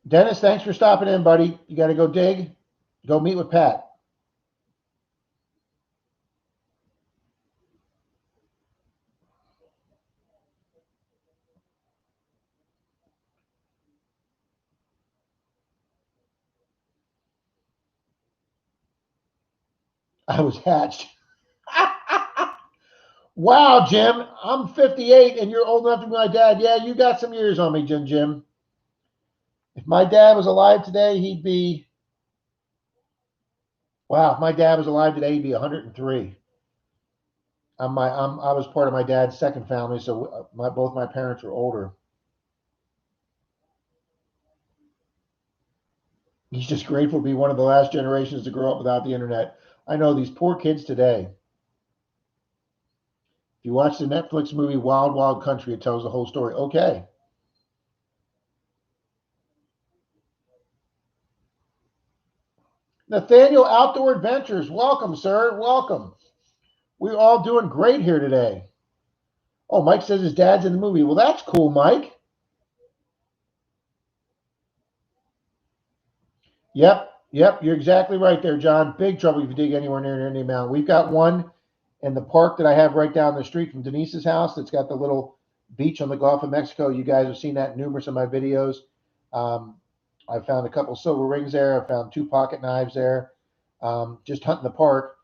Dennis, thanks for stopping in, buddy. You got to go dig. Go meet with Pat. I was hatched. Wow, Jim, I'm 58 and you're old enough to be my dad. Yeah, you got some years on me, Jim. If my dad was alive today, he'd be, wow, if my dad was alive today, he'd be 103. I was part of my dad's second family, so both my parents are older. He's just grateful to be one of the last generations to grow up without the internet. I know these poor kids today. If you watch the Netflix movie Wild Wild Country, it tells the whole story. Okay. Nathaniel Outdoor Adventures, welcome, sir. Welcome. We're all doing great here today. Oh, Mike says his dad's in the movie. Well, that's cool, Mike. Yep, you're exactly right there, John. Big trouble if you dig anywhere near an Indian Mountain. We've got one in the park that I have right down the street from Denise's house that's got the little beach on the Gulf of Mexico. You guys have seen that in numerous of my videos. Um, I found a couple silver rings there. I found two pocket knives there. Just hunting the park,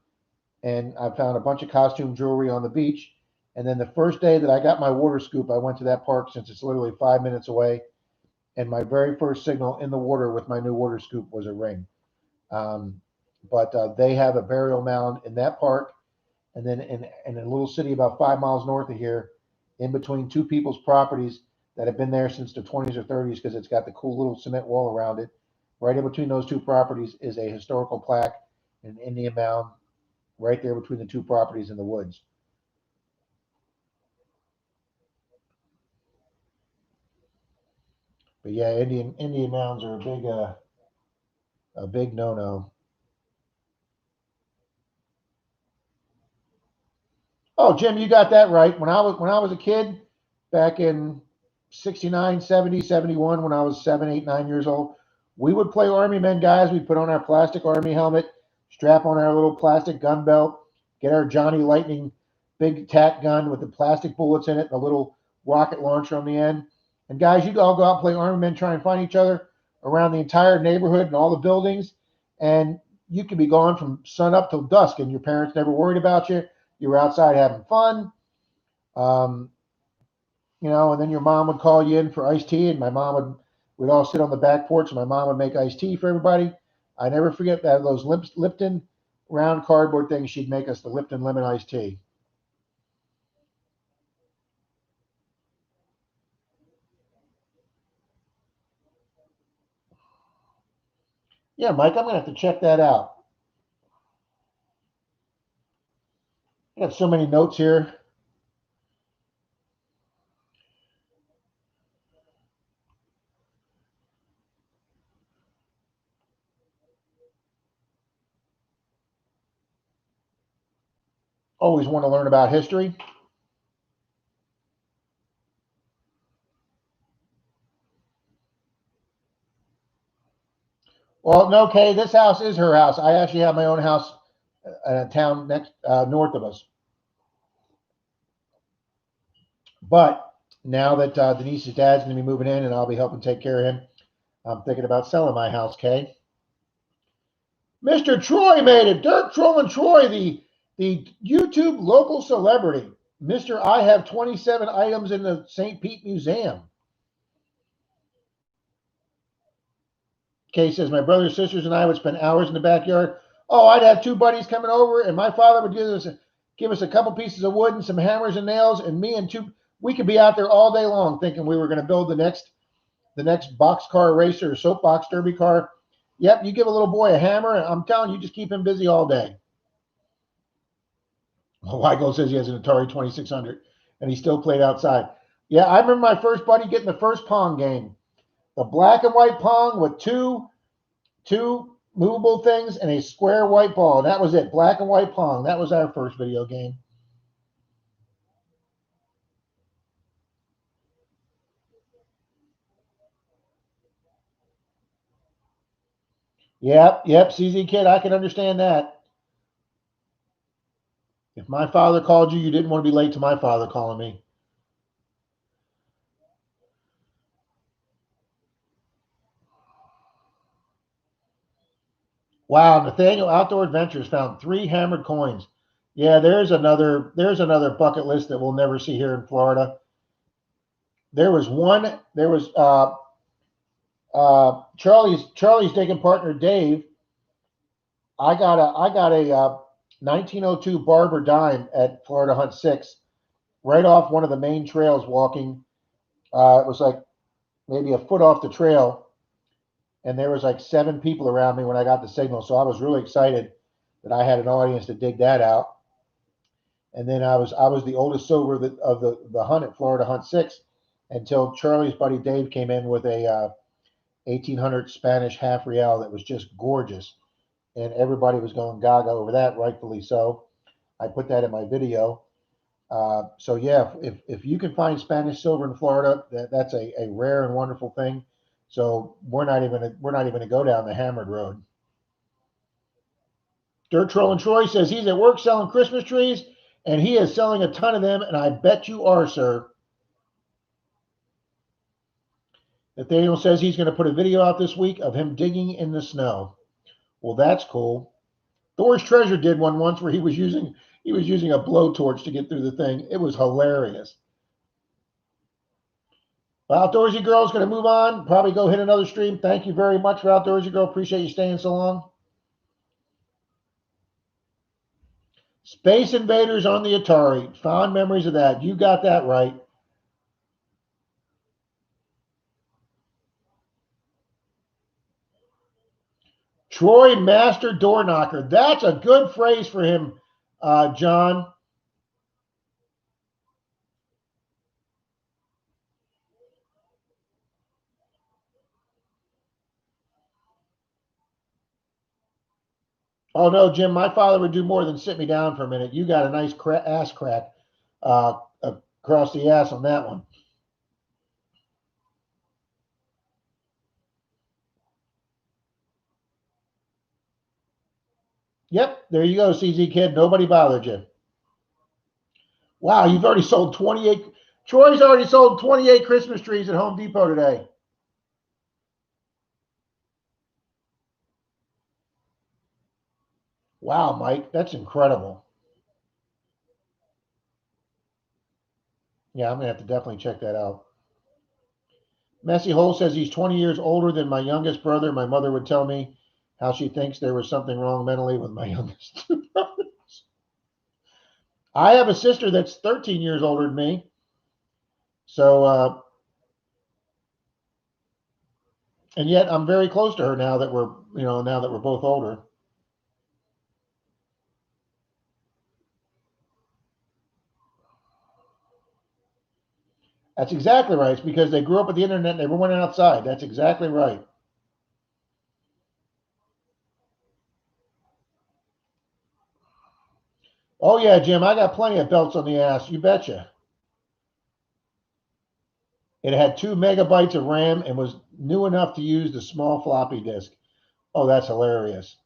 and I found a bunch of costume jewelry on the beach. And then the first day that I got my water scoop, I went to that park since it's literally 5 minutes away. And my very first signal in the water with my new water scoop was a ring. Um, but they have a burial mound in that park, and then in a little city about 5 miles north of here, in between two people's properties that have been there since the 20s or 30s because it's got the cool little cement wall around it. Right in between those two properties is a historical plaque, an Indian mound, right there between the two properties in the woods. But yeah, Indian mounds are a big no no. Oh, Jim, you got that right. When I was a kid, back in 69, 70, 71, when I was 7, 8, 9 years old, we would play Army Men, guys. We'd put on our plastic Army helmet, strap on our little plastic gun belt, get our Johnny Lightning big tack gun with the plastic bullets in it, and a little rocket launcher on the end. And guys, you'd all go out and play Army Men, try and find each other around the entire neighborhood and all the buildings. And you could be gone from sun up till dusk, and your parents never worried about you. You were outside having fun. Um, and then your mom would call you in for iced tea, and we'd all sit on the back porch, and my mom would make iced tea for everybody. I never forget that those Lipton round cardboard things. She'd make us the Lipton lemon iced tea. Yeah, Mike, I'm gonna have to check that out. I got so many notes here. Always want to learn about history. Well, no, Kay, this house is her house. I actually have my own house in a town next north of us. But now that Denise's dad's going to be moving in and I'll be helping take care of him, I'm thinking about selling my house, Kay. Mr. Troy made it. Dirt Trolling Troy, the YouTube local celebrity. Mr. I have 27 items in the St. Pete Museum. Kay says, my brothers, sisters, and I would spend hours in the backyard. Oh, I'd have two buddies coming over, and my father would give us a couple pieces of wood and some hammers and nails, and me and two, we could be out there all day long thinking we were going to build the next boxcar racer or soapbox derby car. Yep, you give a little boy a hammer, and I'm telling you, just keep him busy all day. Weigel says he has an Atari 2600, and he still played outside. Yeah, I remember my first buddy getting the first Pong game. The black and white Pong with two movable things and a square white ball. That was it. Black and white Pong. That was our first video game. Yep, CZ Kid, I can understand that. If my father called you, you didn't want to be late to my father calling me. Wow, Nathaniel Outdoor Adventures found 3 hammered coins. Yeah, there's another bucket list that we'll never see here in Florida. There was one. There was Charlie's digging partner Dave. I got a 1902 Barber dime at Florida Hunt 6, right off one of the main trails. Walking, it was like maybe a foot off the trail, and there was like 7 people around me when I got the signal. So I was really excited that I had an audience to dig that out. And then I was the oldest silver of the hunt at Florida Hunt 6 until Charlie's buddy Dave came in with a 1800 Spanish half real that was just gorgeous, and everybody was going gaga over that, rightfully so. I put that in my video. So yeah, if you can find Spanish silver in Florida, that's a rare and wonderful thing. So we're not even gonna go down the hammered road. Dirt Troll and Troy says he's at work selling Christmas trees, and he is selling a ton of them, and I bet you are, sir. Nathaniel says he's going to put a video out this week of him digging in the snow. Well, that's cool. Thor's Treasure did one once where he was using a blowtorch to get through the thing. It was hilarious. Well, Outdoorsy Girl is going to move on. Probably go hit another stream. Thank you very much for Outdoorsy Girl. Appreciate you staying so long. Space Invaders on the Atari. Fond memories of that. You got that right. Troy Master Door Knocker. That's a good phrase for him, John. Oh no, Jim, my father would do more than sit me down for a minute. You got a nice ass crack across the ass on that one. Yep, there you go, CZ Kid. Nobody bothered you. Wow, you've already sold 28. Troy's already sold 28 Christmas trees at Home Depot today. Wow, Mike, that's incredible. Yeah, I'm gonna have to definitely check that out. Messy Hole says he's 20 years older than my youngest brother. My mother would tell me how she thinks there was something wrong mentally with my youngest brothers. I have a sister that's 13 years older than me. So, and yet I'm very close to her now that we're both older. That's exactly right. It's because they grew up with the internet and they went outside. That's exactly right. Oh yeah, Jim, I got plenty of belts on the ass. You betcha. It had 2 megabytes of RAM and was new enough to use the small floppy disk. Oh, that's hilarious.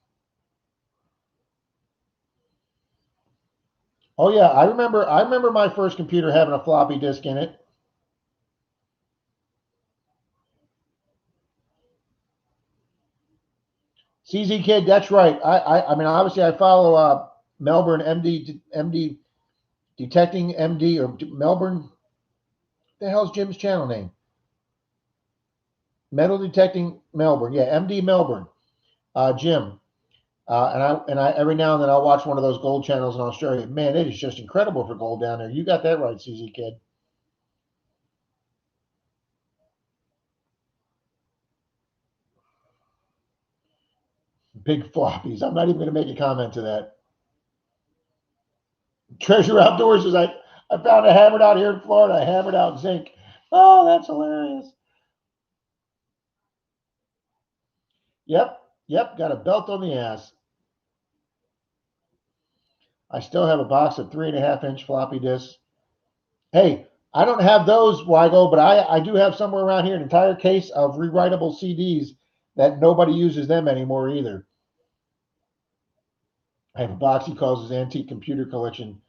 Oh yeah, I remember. I remember my first computer having a floppy disk in it. CZ Kid, that's right. I mean, obviously, I follow Melbourne MD Detecting MD or Melbourne. The hell's Jim's channel name? Metal Detecting Melbourne. Yeah, MD Melbourne. Jim. And I every now and then I'll watch one of those gold channels in Australia. Man, it is just incredible for gold down there. You got that right, CZ Kid. Big floppies. I'm not even going to make a comment to that. Treasure Outdoors is I found a hammered out here in Florida. I hammered out zinc. Oh, that's hilarious. Yep, yep. Got a belt on the ass. I still have a box of 3.5 inch floppy disks. Hey, I don't have those, Weigel, but I do have somewhere around here an entire case of rewritable CDs that nobody uses them anymore either. I have a box he calls his antique computer collection.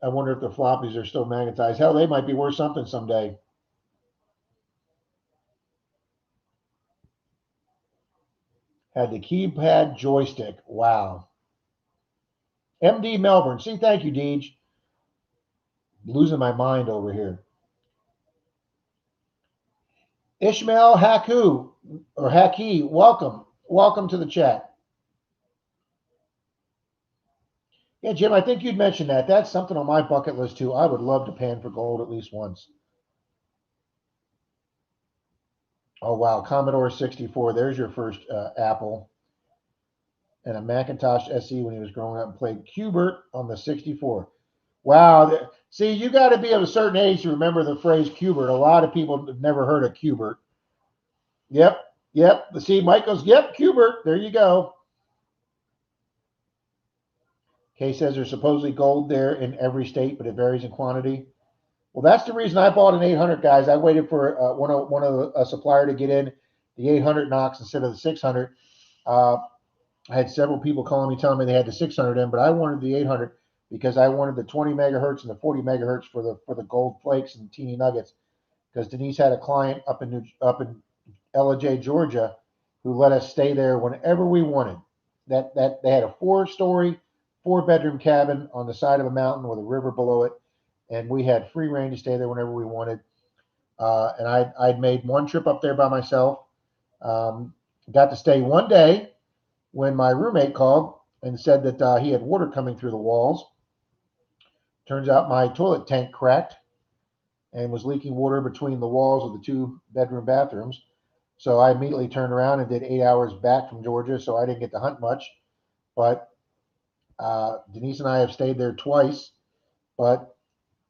I wonder if the floppies are still magnetized. Hell, they might be worth something someday. Had the keypad joystick. Wow. MD Melbourne. See, thank you, Deej. Losing my mind over here. Ishmael Haku or Haki, welcome. Welcome to the chat. Yeah, Jim, I think you'd mentioned that. That's something on my bucket list too. I would love to pan for gold at least once. Oh wow, Commodore 64. There's your first Apple and a Macintosh SE when he was growing up and played Qbert on the 64. Wow. See, you got to be of a certain age to remember the phrase Qbert. A lot of people have never heard of Qbert. Yep, yep. See, Mike goes, yep, Qbert. There you go. Kay says there's supposedly gold there in every state, but it varies in quantity. Well, that's the reason I bought an 800, guys. I waited for one of a supplier to get in the 800 Knox instead of the 600. Uh, I had several people calling me telling me they had the 600 in, but I wanted the 800 because I wanted the 20 megahertz and the 40 megahertz for the gold flakes and teeny nuggets. Because Denise had a client up in Ellijay, Georgia, who let us stay there whenever we wanted. That they had a 4-story, 4-bedroom cabin on the side of a mountain with a river below it, and we had free reign to stay there whenever we wanted. And I'd made one trip up there by myself. Um, got to stay one day when my roommate called and said that he had water coming through the walls. Turns out my toilet tank cracked and was leaking water between the walls of the 2-bedroom bathrooms. So I immediately turned around and did 8 hours back from Georgia. So I didn't get to hunt much. But Denise and I have stayed there twice. But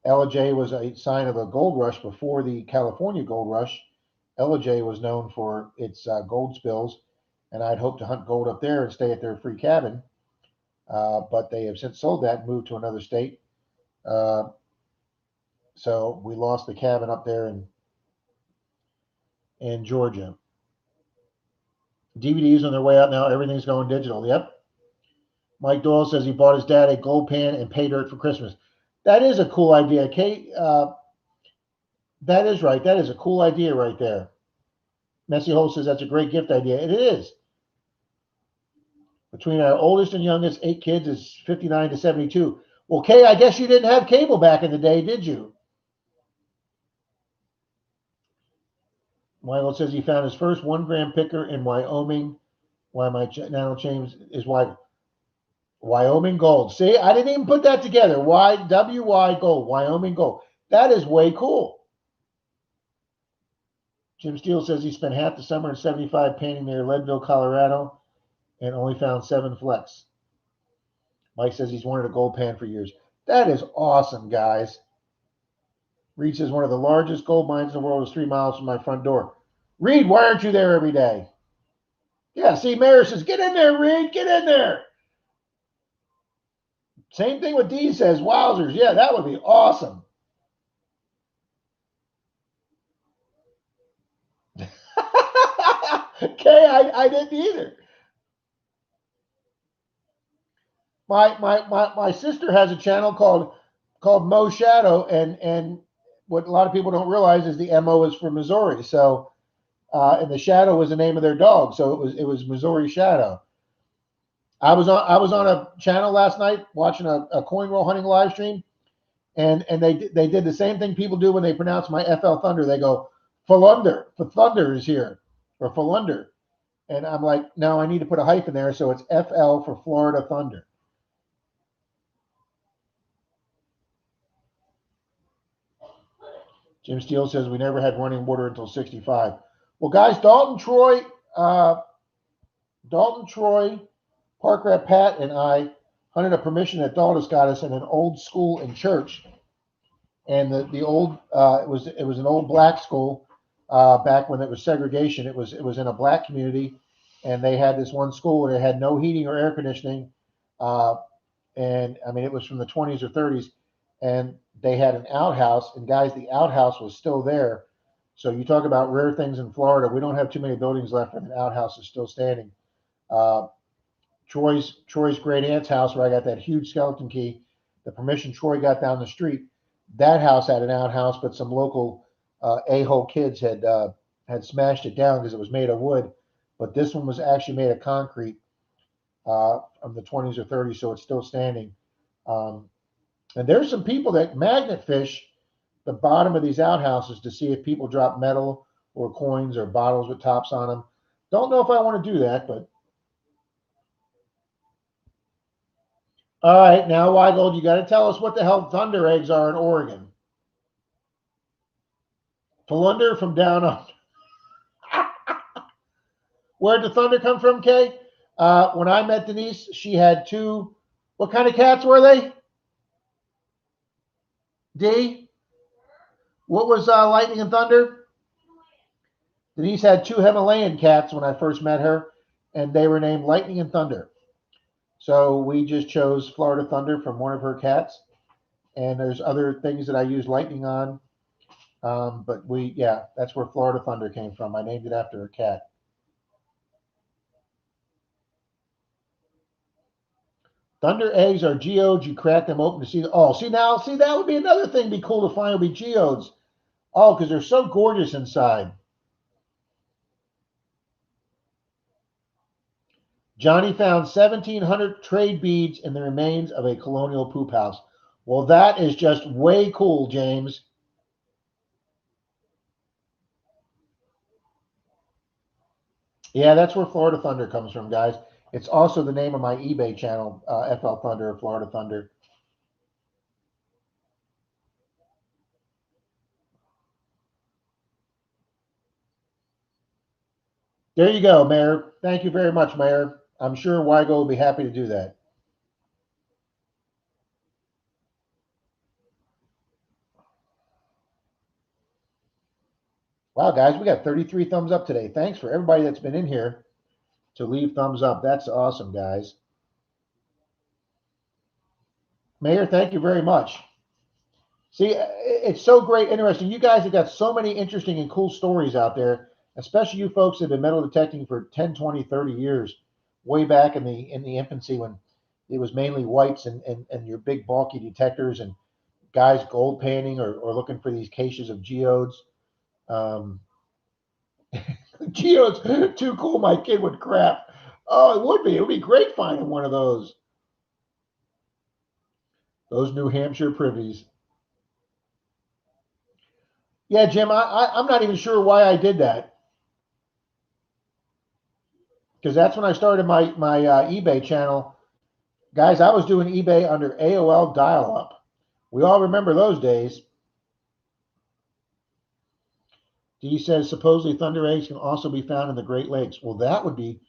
LJ was a sign of a gold rush before the California gold rush. LJ was known for its gold spills, and I'd hoped to hunt gold up there and stay at their free cabin. But they have since sold that and moved to another state. Uh, so we lost the cabin up there in Georgia. DVDs on their way out now. Everything's going digital. Yep. Mike Doyle says he bought his dad a gold pan and pay dirt for Christmas. That is a cool idea, Kate. That is right. That is a cool idea right there. Messy Hole says that's a great gift idea. It is. Between our oldest and youngest, 8 kids is 59 to 72. Well, Kay, I guess you didn't have cable back in the day, did you? Michael says he found his first 1 gram picker in Wyoming. Why my channel change is why Wyoming Gold. See, I didn't even put that together. Y Gold, Wyoming Gold. That is way cool. Jim Steele says he spent half the summer in 75 painting near Leadville, Colorado, and only found 7 flecks. Mike says he's wanted a gold pan for years. That is awesome, guys. Reed says one of the largest gold mines in the world is 3 miles from my front door. Reed, why aren't you there every day? Yeah, see, Mayor says, get in there, Reed, get in there. Same thing with D says, wowzers. Yeah, that would be awesome. Okay, I didn't either. My sister has a channel called Mo Shadow, and what a lot of people don't realize is the Mo is for Missouri. So and the Shadow was the name of their dog, so it was Missouri Shadow. I was on a channel last night watching a coin roll hunting live stream, and they did the same thing people do when they pronounce my FL Thunder. They go Folunder, for Thunder is here, or Folunder, and I'm like, no, I need to put a hyphen there, so it's FL for Florida Thunder. Jim Steele says we never had running water until 65. Well, guys, uh, Dalton Troy, Park Rat Pat, and I hunted a permission that Dalton got us in an old school in church, and the old it was an old black school back when it was segregation. It was in a black community, and they had this one school and it had no heating or air conditioning, uh, and I mean it was from the 20s or 30s, and they had an outhouse, and guys, the outhouse was still there. So you talk about rare things in Florida. We don't have too many buildings left, and the outhouse is still standing. Uh, Troy's great aunt's house, where I got that huge skeleton key, the permission Troy got down the street. That house had an outhouse, but some local a-hole kids had smashed it down because it was made of wood. But this one was actually made of concrete from the 20s or 30s, so it's still standing. Um, and there's some people that magnet fish the bottom of these outhouses to see if people drop metal or coins or bottles with tops on them. Don't know if I want to do that, but all right, now, Weigold, you got to tell us what the hell thunder eggs are in Oregon. Plunder from down under. Where'd the thunder come from, Kay? When I met Denise, she had two. What kind of cats were they? D? What was lightning and thunder? Denise had two Himalayan cats when I first met her, and they were named Lightning and Thunder. So we just chose Florida Thunder from one of her cats. And there's other things that I use lightning on. But yeah, that's where Florida Thunder came from. I named it after a cat. Thunder eggs are geodes. You crack them open to see. Oh, see that would be another thing. Be cool to find would be geodes. Oh, because they're so gorgeous inside. Johnny found 1,700 trade beads in the remains of a colonial poop house. Well, that is just way cool, James. Yeah, that's where Florida Thunder comes from, guys. It's also the name of my eBay channel, FL Thunder or Florida Thunder. There you go, Mayor. Thank you very much, Mayor. I'm sure Wygo will be happy to do that. Wow, guys, we got 33 thumbs up today. Thanks for everybody that's been in here to leave thumbs up. That's awesome, guys. Mayor, thank you very much. See, it's so great, interesting. You guys have got so many interesting and cool stories out there, especially you folks that have been metal detecting for 10, 20, 30 years, way back in the infancy when it was mainly whites and your big bulky detectors and guys gold panning or looking for these caches of geodes. Um, geodes, too cool. My kid would crap. Oh, it would be. It would be great finding one of those. Those New Hampshire privies. Yeah, Jim, I'm not even sure why I did that because that's when I started my eBay channel. Guys, I was doing eBay under AOL dial up. We all remember those days. He says supposedly thunder eggs can also be found in the Great Lakes. Well, that would be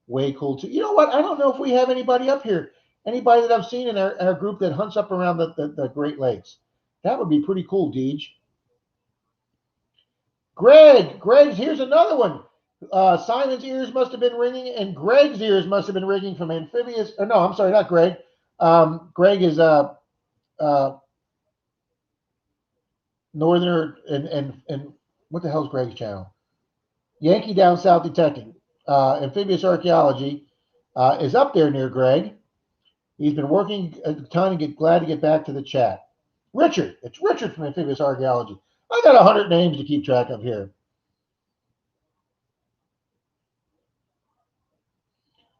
way cool too. You know what? I don't know if we have anybody up here, anybody that I've seen in our group that hunts up around the Great Lakes. That would be pretty cool, Deej. Greg, here's another one. Simon's ears must have been ringing, and Greg's ears must have been ringing from amphibious. Or no, I'm sorry, not Greg. Greg is uh, northerner and what the hell's Greg's channel? Yankee Down South Detecting. Amphibious archaeology is up there near Greg. He's been working a ton and glad to get back to the chat. Richard. It's Richard from Amphibious Archaeology. I got 100 names to keep track of here.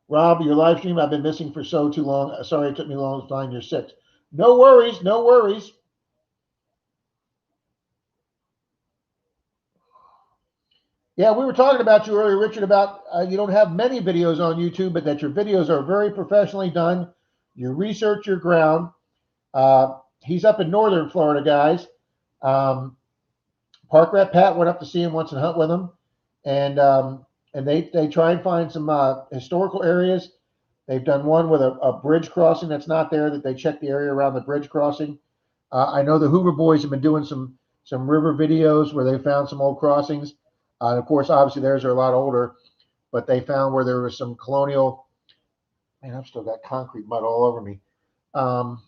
Rob, your live stream I've been missing for so too long. Sorry it took me long to find your six. No worries, no worries. Yeah, we were talking about you earlier, Richard, about you don't have many videos on YouTube, but that your videos are very professionally done. You research your ground. He's up in northern Florida, guys. Park Rat Pat went up to see him once and hunt with him, and they try and find some historical areas. They've done one with a bridge crossing that's not there. That they check the area around the bridge crossing. I know the Hoover boys have been doing some river videos where they found some old crossings. And of course, obviously theirs are a lot older, but they found where there was some colonial. Man, I've still got concrete mud all over me. Um,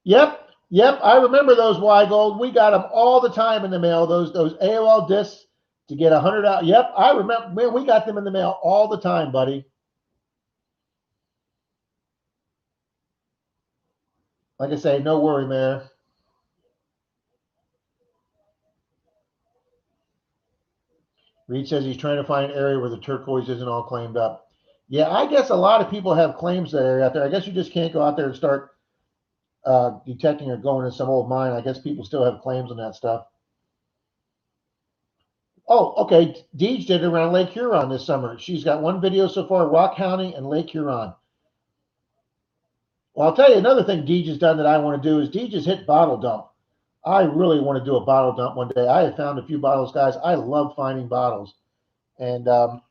Yep, yep. I remember those Weigold. We got them all the time in the mail. Those AOL discs to get 100 out. Yep, I remember. Man, we got them in the mail all the time, buddy. Like I say, no worry, Mayor. Reed says he's trying to find an area where the turquoise isn't all claimed up. Yeah, I guess a lot of people have claims to that area out there. I guess you just can't go out there and start detecting or going to some old mine. I guess people still have claims on that stuff. Oh, okay. Deej did it around Lake Huron this summer. She's got one video so far, rock hounding and Lake Huron. Well, I'll tell you another thing Deej has done that I want to do is Deej has hit bottle dump. I really want to do a bottle dump one day. I have found a few bottles, guys. I love finding bottles. And there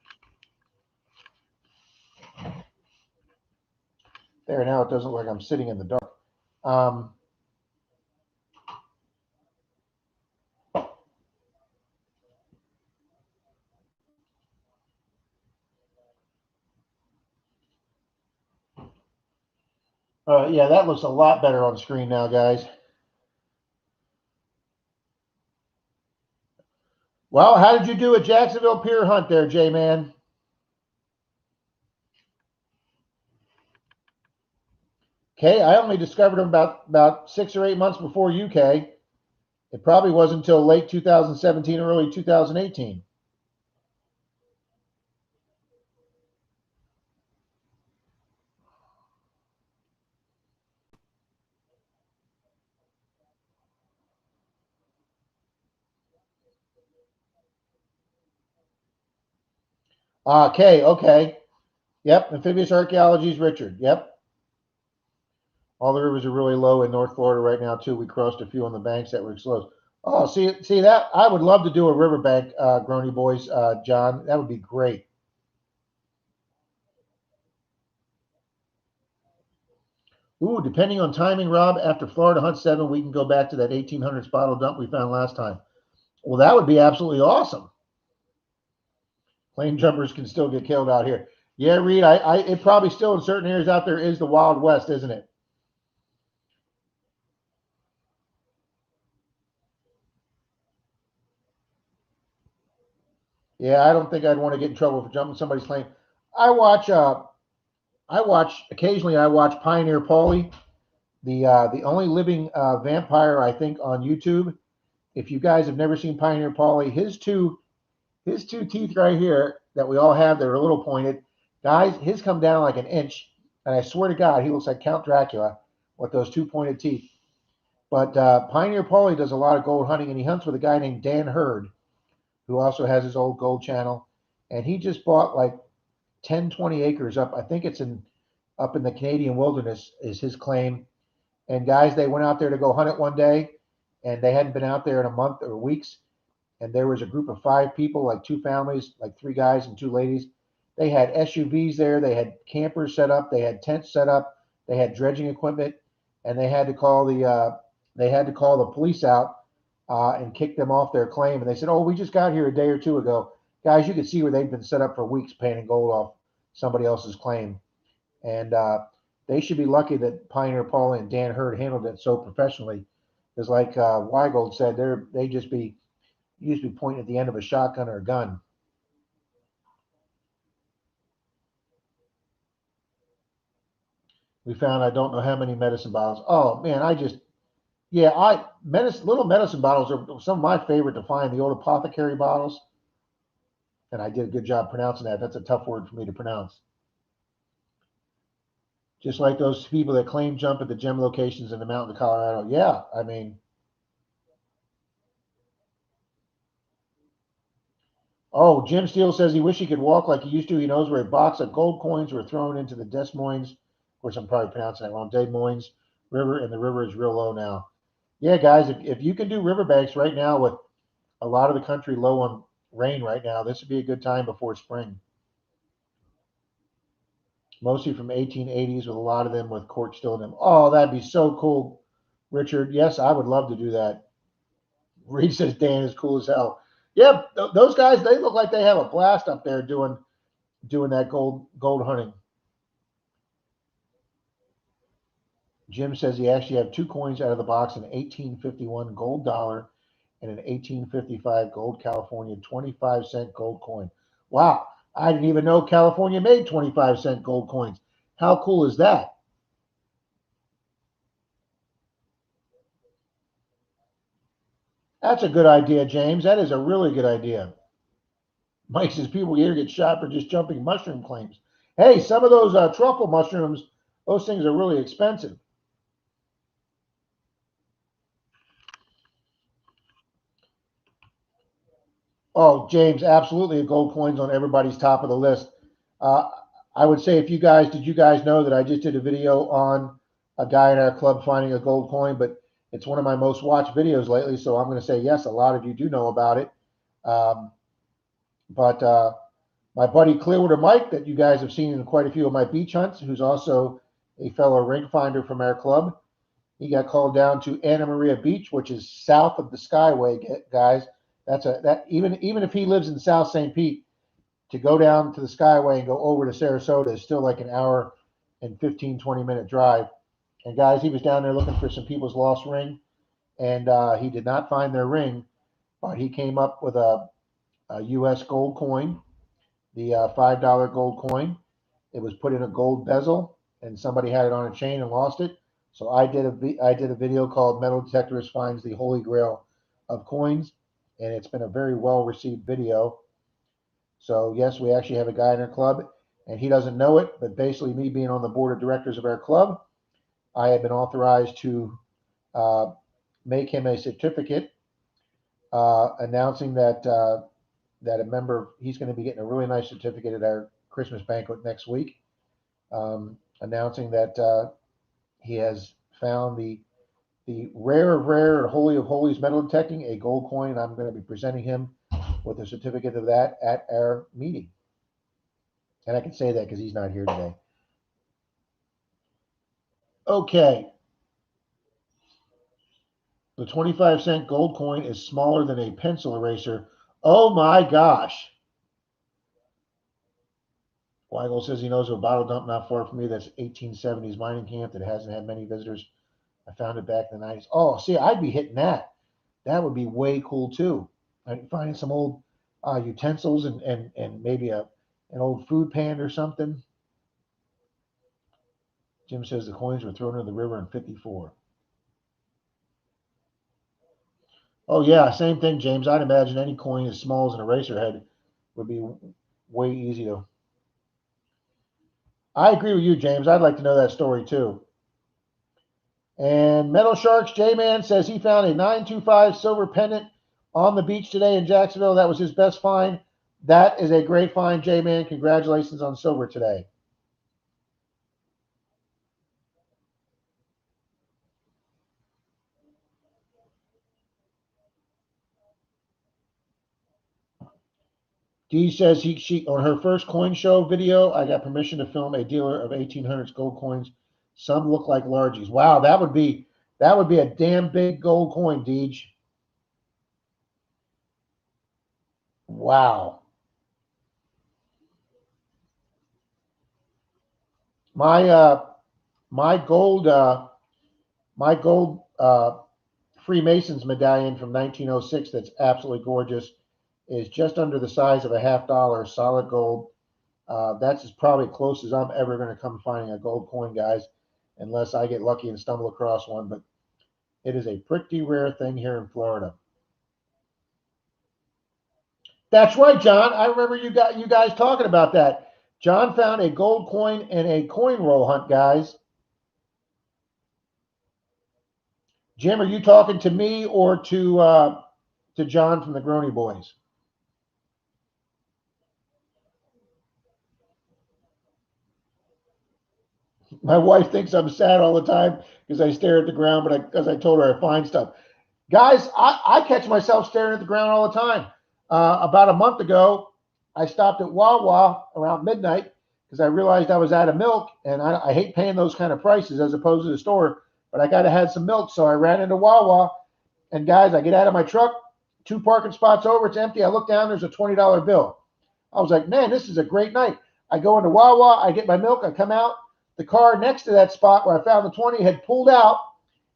now it doesn't look like I'm sitting in the dark. Um, yeah, that looks a lot better on screen now, guys. Well, how did you do at Jacksonville Pier Hunt there, J-Man? Okay, I only discovered them about 6 or 8 months before UK. It probably wasn't until late 2017, early 2018. Okay, okay. Yep, amphibious archaeology's Richard. Yep. All the rivers are really low in North Florida right now too. We crossed a few on the banks that were exposed. Oh, see that? I would love to do a riverbank, Grony Boys, John. That would be great. Ooh, depending on timing, Rob, after Florida Hunt 7, we can go back to that 1800s bottle dump we found last time. Well, that would be absolutely awesome. Plane jumpers can still get killed out here. Yeah, Reed, it probably still in certain areas out there is the Wild West, isn't it? Yeah, I don't think I'd want to get in trouble for jumping somebody's plane. I watch occasionally. I watch Pioneer Paulie, the only living vampire I think on YouTube. If you guys have never seen Pioneer Paulie, his two teeth right here that we all have that are a little pointed, guys, his come down like an inch, and I swear to God, he looks like Count Dracula with those two pointed teeth. But Pioneer Paulie does a lot of gold hunting, and he hunts with a guy named Dan Hurd, who also has his old gold channel, and he just bought like 10, 20 acres up. I think it's in up in the Canadian wilderness is his claim. And guys, they went out there to go hunt it one day, and they hadn't been out there in a month or weeks. And there was a group of 5 people, like 2 families, like 3 guys and 2 ladies. They had SUVs there, they had campers set up, they had tents set up, they had dredging equipment, and they had to call the police out and kicked them off their claim. And they said, "Oh, we just got here a day or two ago." Guys, you could see where they've been set up for weeks painting gold off somebody else's claim. And they should be lucky that Pioneer Paul and Dan Hurd handled it so professionally. Because, like Weigold said, they just be used to be pointing at the end of a shotgun or a gun. We found I don't know how many medicine bottles. Oh man, little medicine bottles are some of my favorite to find. The old apothecary bottles, and I did a good job pronouncing that. That's a tough word for me to pronounce. Just like those people that claim jump at the gem locations in the mountain of Colorado. Yeah, I mean, oh, Jim Steele says he wish he could walk like he used to. He knows where a box of gold coins were thrown into the Des Moines, of course, I'm probably pronouncing that wrong, Des Moines River, and the river is real low now. Yeah, guys, if you can do riverbanks right now with a lot of the country low on rain right now, this would be a good time before spring. Mostly from 1880s with a lot of them with cork still in them. Oh, that'd be so cool, Richard. Yes, I would love to do that. Reed says Dan is cool as hell. Yeah, those guys, they look like they have a blast up there doing that gold hunting. Jim says he actually have two coins out of the box: an 1851 gold dollar and an 1855 gold California 25-cent gold coin. Wow, I didn't even know California made 25-cent gold coins. How cool is that? That's a good idea, James. That is a really good idea. Mike says people here get shot for just jumping mushroom claims. Hey, some of those truffle mushrooms, those things are really expensive. Oh, James, absolutely a gold coin's on everybody's top of the list. Uh, I would say if did you guys know that I just did a video on a guy in our club finding a gold coin, but it's one of my most watched videos lately. So I'm going to say yes, a lot of you do know about it. Um, but my buddy Clearwater Mike, that you guys have seen in quite a few of my beach hunts, who's also a fellow ring finder from our club, he got called down to Anna Maria Beach, which is south of the Skyway, guys. That even if he lives in South St. Pete, to go down to the Skyway and go over to Sarasota is still like an hour and 15-20 minute drive. And guys, he was down there looking for some people's lost ring, and he did not find their ring, but he came up with a U.S. gold coin, the $5 gold coin. It was put in a gold bezel, and somebody had it on a chain and lost it. So I did a video called "Metal Detectorist Finds the Holy Grail of Coins," and it's been a very well received video. So yes, we actually have a guy in our club, and he doesn't know it, but basically, me being on the board of directors of our club, I have been authorized to uh, make him a certificate announcing that a member he's going to be getting a really nice certificate at our Christmas banquet next week, announcing that he has found the rare of rare and holy of holies metal detecting, a gold coin, and I'm going to be presenting him with a certificate of that at our meeting. And I can say that because he's not here today. Okay, the 25-cent gold coin is smaller than a pencil eraser. Oh my gosh. Weigel says he knows of a bottle dump not far from me that's 1870s mining camp that hasn't had many visitors. I found it back in the 90s. Oh, see, I'd be hitting that. That would be way cool too. I'd find some old utensils and maybe an old food pan or something. Jim says the coins were thrown into the river in 54. Oh, yeah, same thing, James. I'd imagine any coin as small as an eraser head would be way easy to. I agree with you, James. I'd like to know that story too. And Metal Sharks J Man says he found a 925 silver pendant on the beach today in Jacksonville. That was his best find. That is a great find, J Man. Congratulations on silver today. Dee says she on her first coin show video, I got permission to film a dealer of 1800s gold coins. Some look like largies. Wow, that would be a damn big gold coin, Deej. Wow. My my gold my gold Freemasons medallion from 1906 that's absolutely gorgeous is just under the size of a $50, solid gold. That's as probably close as I'm ever going to come finding a gold coin, guys, unless I get lucky and stumble across one. But it is a pretty rare thing here in Florida. That's right, John. I remember you guys talking about that. John found a gold coin in a coin roll hunt, guys. Jim, are you talking to me or to John from the Grony Boys? My wife thinks I'm sad all the time because I stare at the ground, but because I told her I find stuff. Guys, I catch myself staring at the ground all the time. About a month ago, I stopped at Wawa around midnight because I realized I was out of milk, and I hate paying those kind of prices as opposed to the store, but I got to have some milk, so I ran into Wawa, and guys, I get out of my truck, 2 parking spots over, it's empty. I look down, there's a $20 bill. I was like, man, this is a great night. I go into Wawa, I get my milk, I come out. The car next to that spot where I found the 20 had pulled out,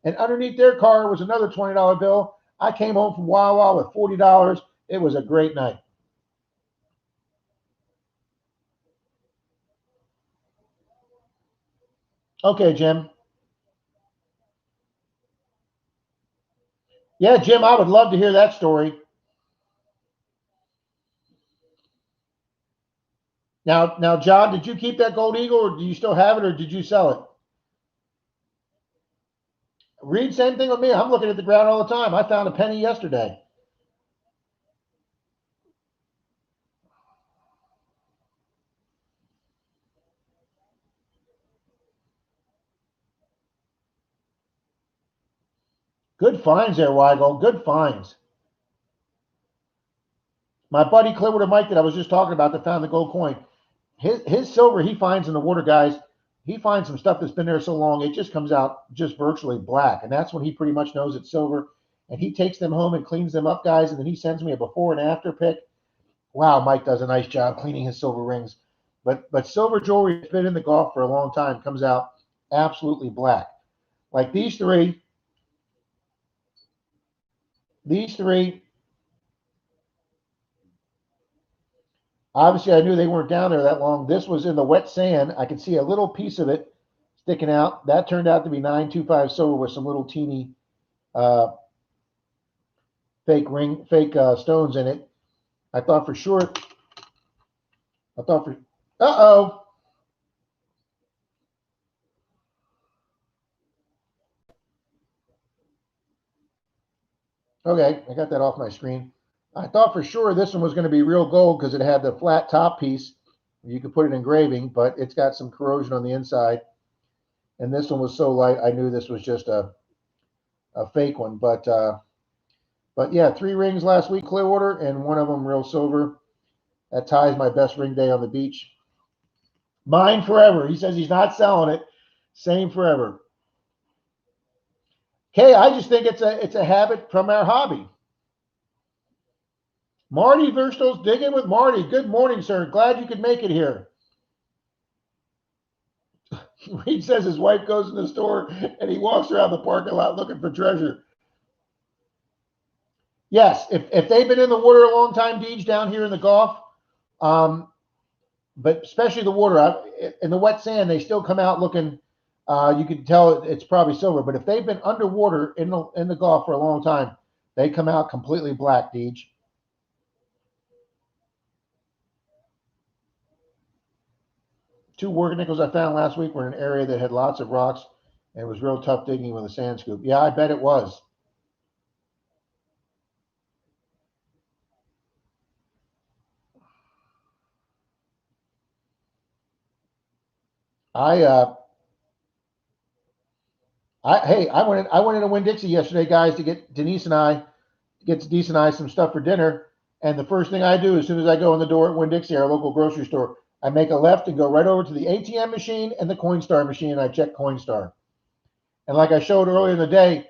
and underneath their car was another $20 bill. I came home from Wawa with $40. It was a great night. Okay, Jim. Yeah, Jim, I would love to hear that story. Now, John, did you keep that gold eagle, or do you still have it, or did you sell it? Reed, same thing with me. I'm looking at the ground all the time. I found a penny yesterday. Good finds there, Weigel. Good finds. My buddy Clearwater Mike that I was just talking about that found the gold coin. His silver he finds in the water, guys. He finds some stuff that's been there so long it just comes out just virtually black, and that's when he pretty much knows it's silver. And he takes them home and cleans them up, guys, and then he sends me a before and after pic. Wow, Mike does a nice job cleaning his silver rings. But silver jewelry that's been in the golf for a long time comes out absolutely black. Like these three. Obviously, I knew they weren't down there that long. This was in the wet sand. I could see a little piece of it sticking out. That turned out to be 925 silver with some little teeny uh, fake stones in it. I thought for sure. I thought for. Uh-oh. Okay, I got that off my screen. I thought for sure this one was going to be real gold because it had the flat top piece. You could put it in engraving, but it's got some corrosion on the inside. And this one was so light, I knew this was just a fake one. But yeah, 3 rings last week, Clearwater, and one of them real silver. That ties my best ring day on the beach. Mine forever. He says he's not selling it. Same forever. Okay, I just think it's a habit from our hobby. Marty Verstel's digging with Marty. Good morning, sir. Glad you could make it here. Reed says his wife goes in the store and he walks around the parking lot looking for treasure. Yes, if they've been in the water a long time, Deej, down here in the Gulf, um, but especially the water in the wet sand, they still come out looking. You can tell it's probably silver. But if they've been underwater in the Gulf for a long time, they come out completely black, Deej. 2 working nickels I found last week were in an area that had lots of rocks and it was real tough digging with a sand scoop. Yeah, I bet it was. I hey, I went into Winn Dixie yesterday, guys, to get Denise and I some stuff for dinner. And the first thing I do as soon as I go in the door at Winn Dixie, our local grocery store, I make a left and go right over to the ATM machine and the Coinstar machine, and I check Coinstar. And like I showed earlier in the day,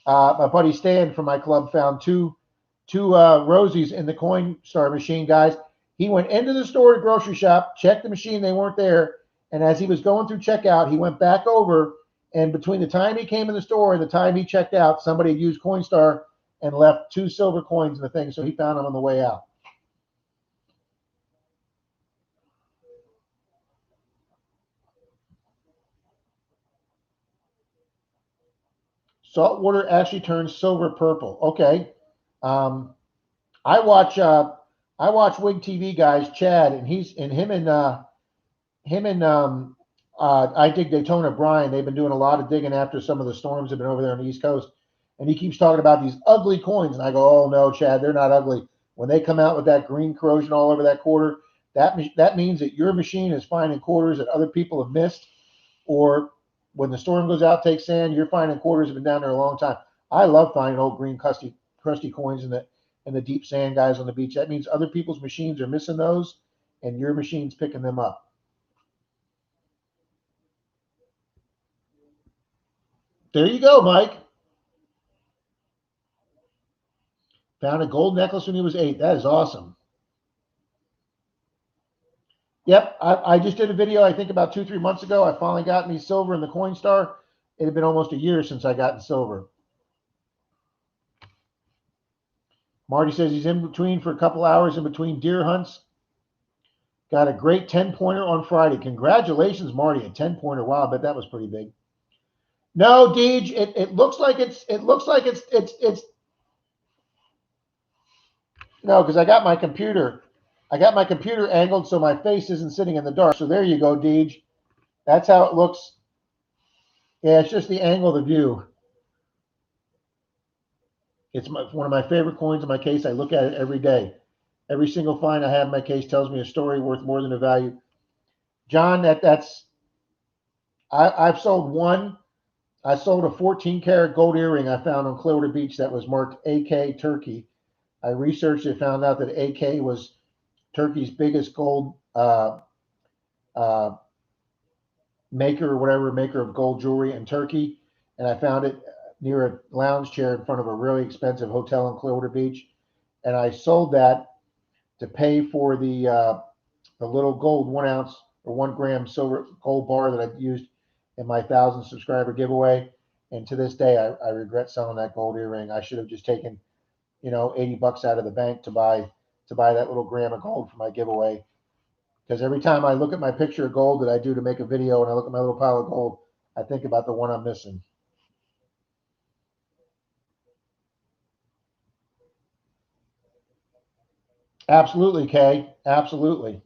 my buddy Stan from my club found Rosie's in the Coinstar machine, guys. He went into the store, grocery shop, checked the machine, they weren't there, and as he was going through checkout, he went back over, and between the time he came in the store and the time he checked out, somebody had used Coinstar and left 2 silver coins in the thing, so he found them on the way out. Salt water actually turns silver purple. Okay. Um, I watch Wig TV guys, Chad, and him and I dig Daytona Brian. They've been doing a lot of digging after some of the storms have been over there on the East Coast, and he keeps talking about these ugly coins, and I go, oh no, Chad, they're not ugly. When they come out with that green corrosion all over that quarter, that means that your machine is finding quarters that other people have missed, or when the storm goes out, takes sand, you're finding quarters that have been down there a long time. I love finding old green crusty coins in the deep sand, guys, on the beach. That means other people's machines are missing those, and your machine's picking them up. There you go, Mike. Found a gold necklace when he was 8. That is awesome. Yep, I just did a video, I think about 2, 3 months ago. I finally got me silver in the Coinstar. It had been almost a year since I got in silver. Marty says he's in between for a couple hours in between deer hunts. Got a great 10-pointer on Friday. Congratulations, Marty. A 10-pointer. Wow, I bet that was pretty big. No, Deej, it looks like it's no, because I got my computer angled so my face isn't sitting in the dark. So there you go, Deej. That's how it looks. Yeah, it's just the angle of the view. It's one of my favorite coins in my case. I look at it every day. Every single find I have in my case tells me a story worth more than a value. John, I've sold one. I sold a 14 karat gold earring I found on Clearwater Beach that was marked AK Turkey. I researched it, found out that AK was Turkey's biggest gold uh, maker or whatever, maker of gold jewelry in Turkey. And I found it near a lounge chair in front of a really expensive hotel in Clearwater Beach. And I sold that to pay for the little gold 1 ounce or 1 gram silver gold bar that I used in my 1,000 subscriber giveaway. And to this day, I regret selling that gold earring. I should have just taken, $80 out of the bank to buy that little gram of gold for my giveaway. Because every time I look at my picture of gold that I do to make a video and I look at my little pile of gold, I think about the one I'm missing. Absolutely, Kay. Absolutely.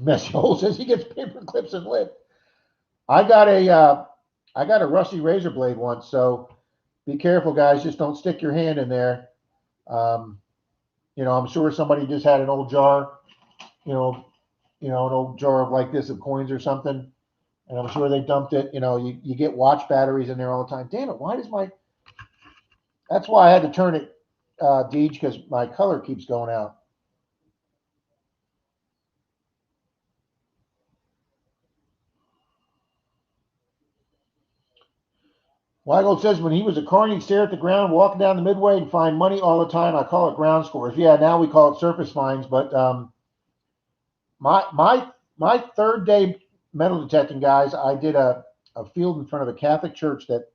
Messy Hole says he gets paper clips and lip. I got a I got a rusty razor blade once, so be careful, guys. Just don't stick your hand in there. Um, I'm sure somebody just had an old jar, you know, an old jar of like this of coins or something, and I'm sure they dumped it. You get watch batteries in there all the time. Damn it! Why does my? That's why I had to turn it, Deej, because my color keeps going out. Weigel says when he was a carny, he'd stare at the ground, walking down the midway, and find money all the time. I call it ground scores. Yeah, now we call it surface finds, but my third day metal detecting, guys, I did a field in front of a Catholic church that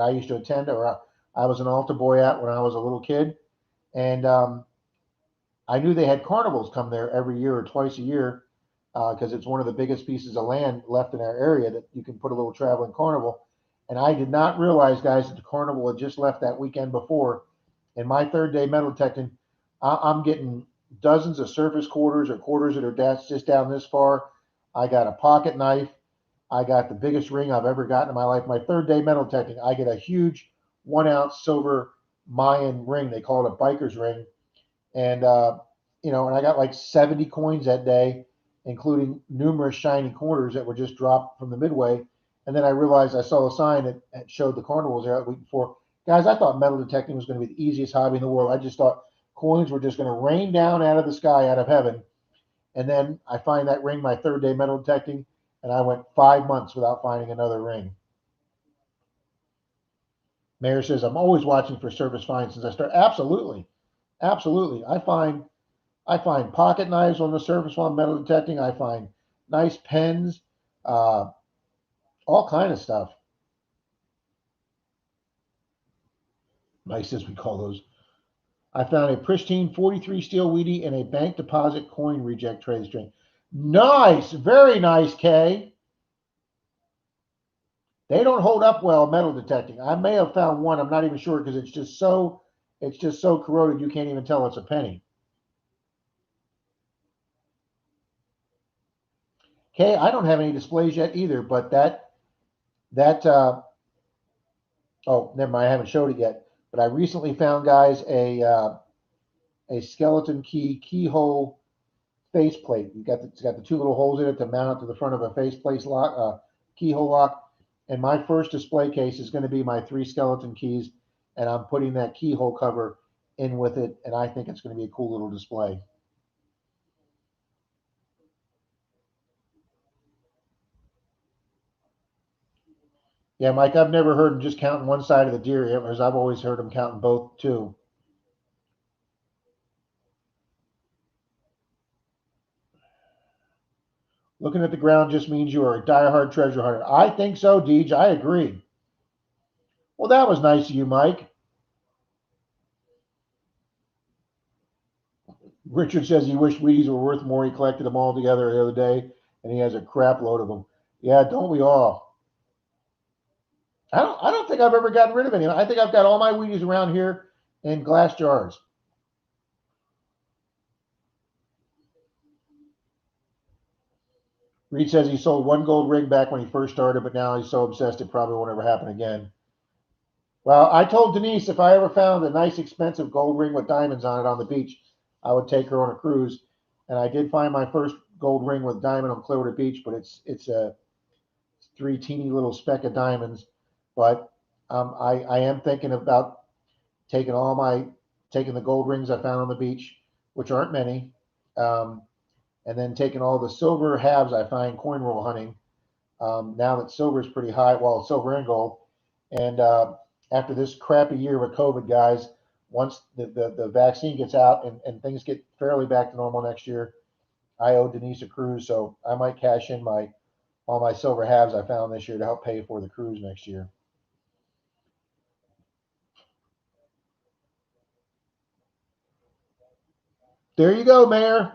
I used to attend, or I was an altar boy at when I was a little kid, and I knew they had carnivals come there every year or twice a year because it's one of the biggest pieces of land left in our area that you can put a little traveling carnival. And I did not realize, guys, that the carnival had just left that weekend before. In my third day metal detecting, I'm getting dozens of surface quarters or quarters that are just down this far. I got a pocket knife. I got the biggest ring I've ever gotten in my life. My third day metal detecting, I get a huge 1 ounce silver Mayan ring. They call it a biker's ring. And, and I got like 70 coins that day, including numerous shiny quarters that were just dropped from the midway. And then I realized I saw a sign that showed the carnivals there the week before. Guys, I thought metal detecting was going to be the easiest hobby in the world. I just thought coins were just going to rain down out of the sky, out of heaven. And then I find that ring my third day metal detecting, and I went 5 months without finding another ring. Mayor says, I'm always watching for service finds since I started. Absolutely. Absolutely. I find pocket knives on the surface while I'm metal detecting. I find nice pens, uh, all kind of stuff. Nice as we call those. I found a pristine 43 steel Wheatie in a bank deposit coin reject tray string. Nice, very nice, Kay. They don't hold up well metal detecting. I may have found one. I'm not even sure because it's just so corroded you can't even tell it's a penny. Kay, I don't have any displays yet either, but that oh, never mind, I haven't showed it yet. But I recently found, guys, a skeleton keyhole faceplate. It's got the two little holes in it to mount it to the front of a faceplate lock, keyhole lock. And my first display case is going to be my three skeleton keys, and I'm putting that keyhole cover in with it, and I think it's going to be a cool little display. Yeah, Mike, I've never heard him just counting one side of the deer, whereas I've always heard him counting both too. Looking at the ground just means you are a diehard treasure hunter. I think so, Deej. I agree. Well, that was nice of you, Mike. Richard says he wished Wheaties were worth more. He collected them all together the other day, and he has a crap load of them. Yeah, don't we all? I don't think I've ever gotten rid of any. I think I've got all my Wheaties around here in glass jars. Reed says he sold one gold ring back when he first started, but now he's so obsessed it probably won't ever happen again. Well, I told Denise if I ever found a nice expensive gold ring with diamonds on it on the beach, I would take her on a cruise. And I did find my first gold ring with diamond on Clearwater Beach, but it's a three teeny little speck of diamonds. But I am thinking about taking all my taking the gold rings I found on the beach, which aren't many, um, and then taking all the silver halves I find coin roll hunting. Now that silver is pretty high, well, silver and gold, and after this crappy year with COVID, guys, once the vaccine gets out and things get fairly back to normal next year, I owe Denise a cruise, so I might cash in my all my silver halves I found this year to help pay for the cruise next year. There you go, Mayor.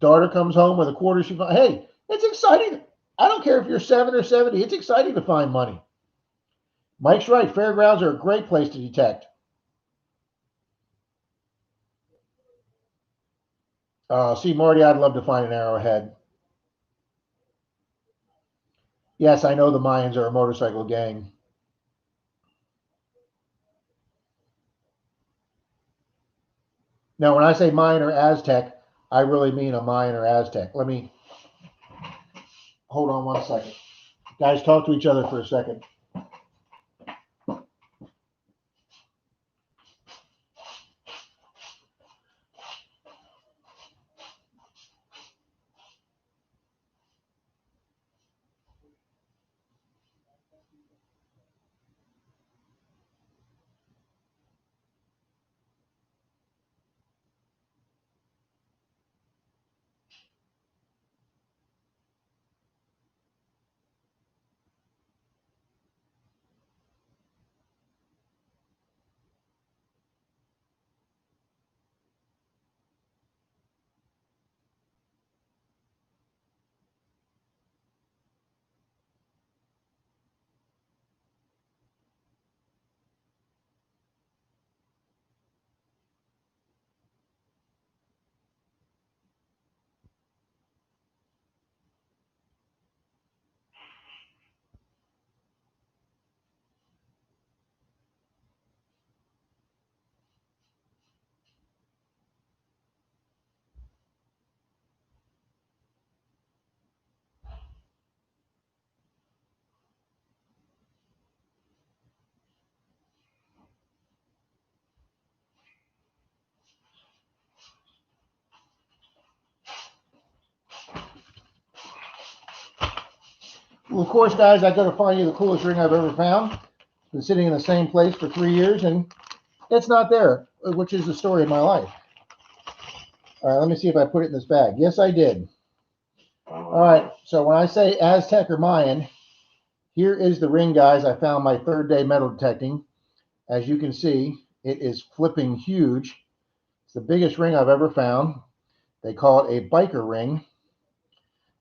Daughter comes home with a quarter. Hey, it's exciting. I don't care if you're 7 or 70. It's exciting to find money. Mike's right. Fairgrounds are a great place to detect. See, Marty, I'd love to find an arrowhead. Yes, I know the Mayans are a motorcycle gang. Now, when I say Mayan or Aztec, I really mean a Mayan or Aztec. Let me hold on one second. Guys, talk to each other for a second. Well, of course, guys, I got to find you the coolest ring I've ever found. Been sitting in the same place for 3 years, and it's not there, which is the story of my life. All right, let me see if I put it in this bag. Yes, I did. All right, so when I say Aztec or Mayan, here is the ring, guys. I found my third day metal detecting. As you can see, it is flipping huge. It's the biggest ring I've ever found. They call it a biker ring,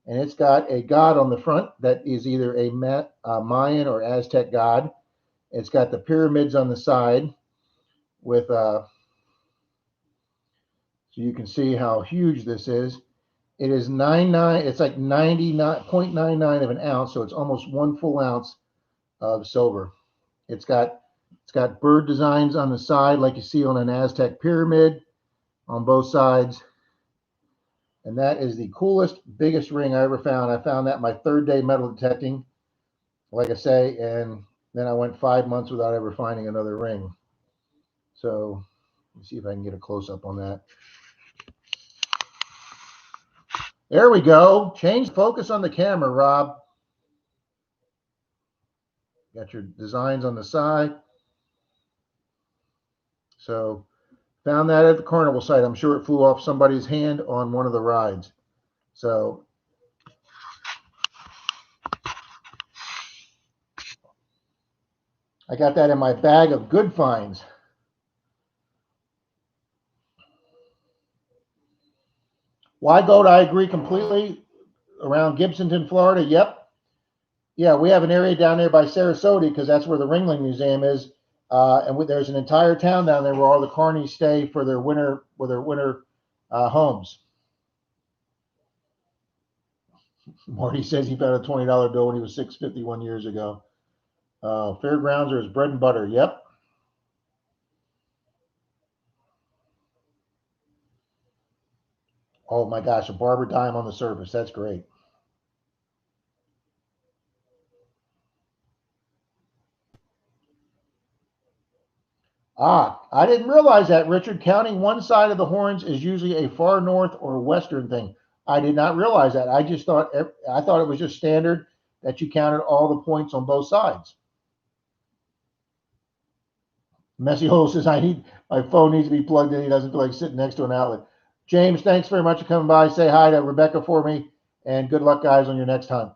and it's got a god on the front that is either a Mayan or Aztec god. It's got the pyramids on the side with, so you can see how huge this is. It is 99, it's like 99.99 of an ounce, so it's almost 1 full ounce of silver. It's got bird designs on the side like you see on an Aztec pyramid on both sides. And that is the coolest, biggest ring I ever found. I found that my third day metal detecting, like I say, and then I went 5 months without ever finding another ring. So let's see if I can get a close up on that. There we go. Change focus on the camera, Rob. Got your designs on the side. So found that at the carnival site. I'm sure it flew off somebody's hand on one of the rides. So I got that in my bag of good finds. Why goat? I agree completely. Around Gibsonton, Florida. Yep. Yeah, we have an area down there by Sarasota because that's where the Ringling Museum is. And there's an entire town down there where all the carnies stay for their winter homes. Marty says he found a $20 bill when he was 651 years ago. Fairgrounds are his bread and butter. Yep. Oh my gosh, a barber dime on the surface. That's great. Ah, I didn't realize that, Richard. Counting one side of the horns is usually a far north or western thing. I did not realize that. I thought it was just standard that you counted all the points on both sides. Messy Hole says I need my phone needs to be plugged in. He doesn't feel like sitting next to an outlet. James, thanks very much for coming by. Say hi to Rebecca for me, and good luck, guys, on your next hunt.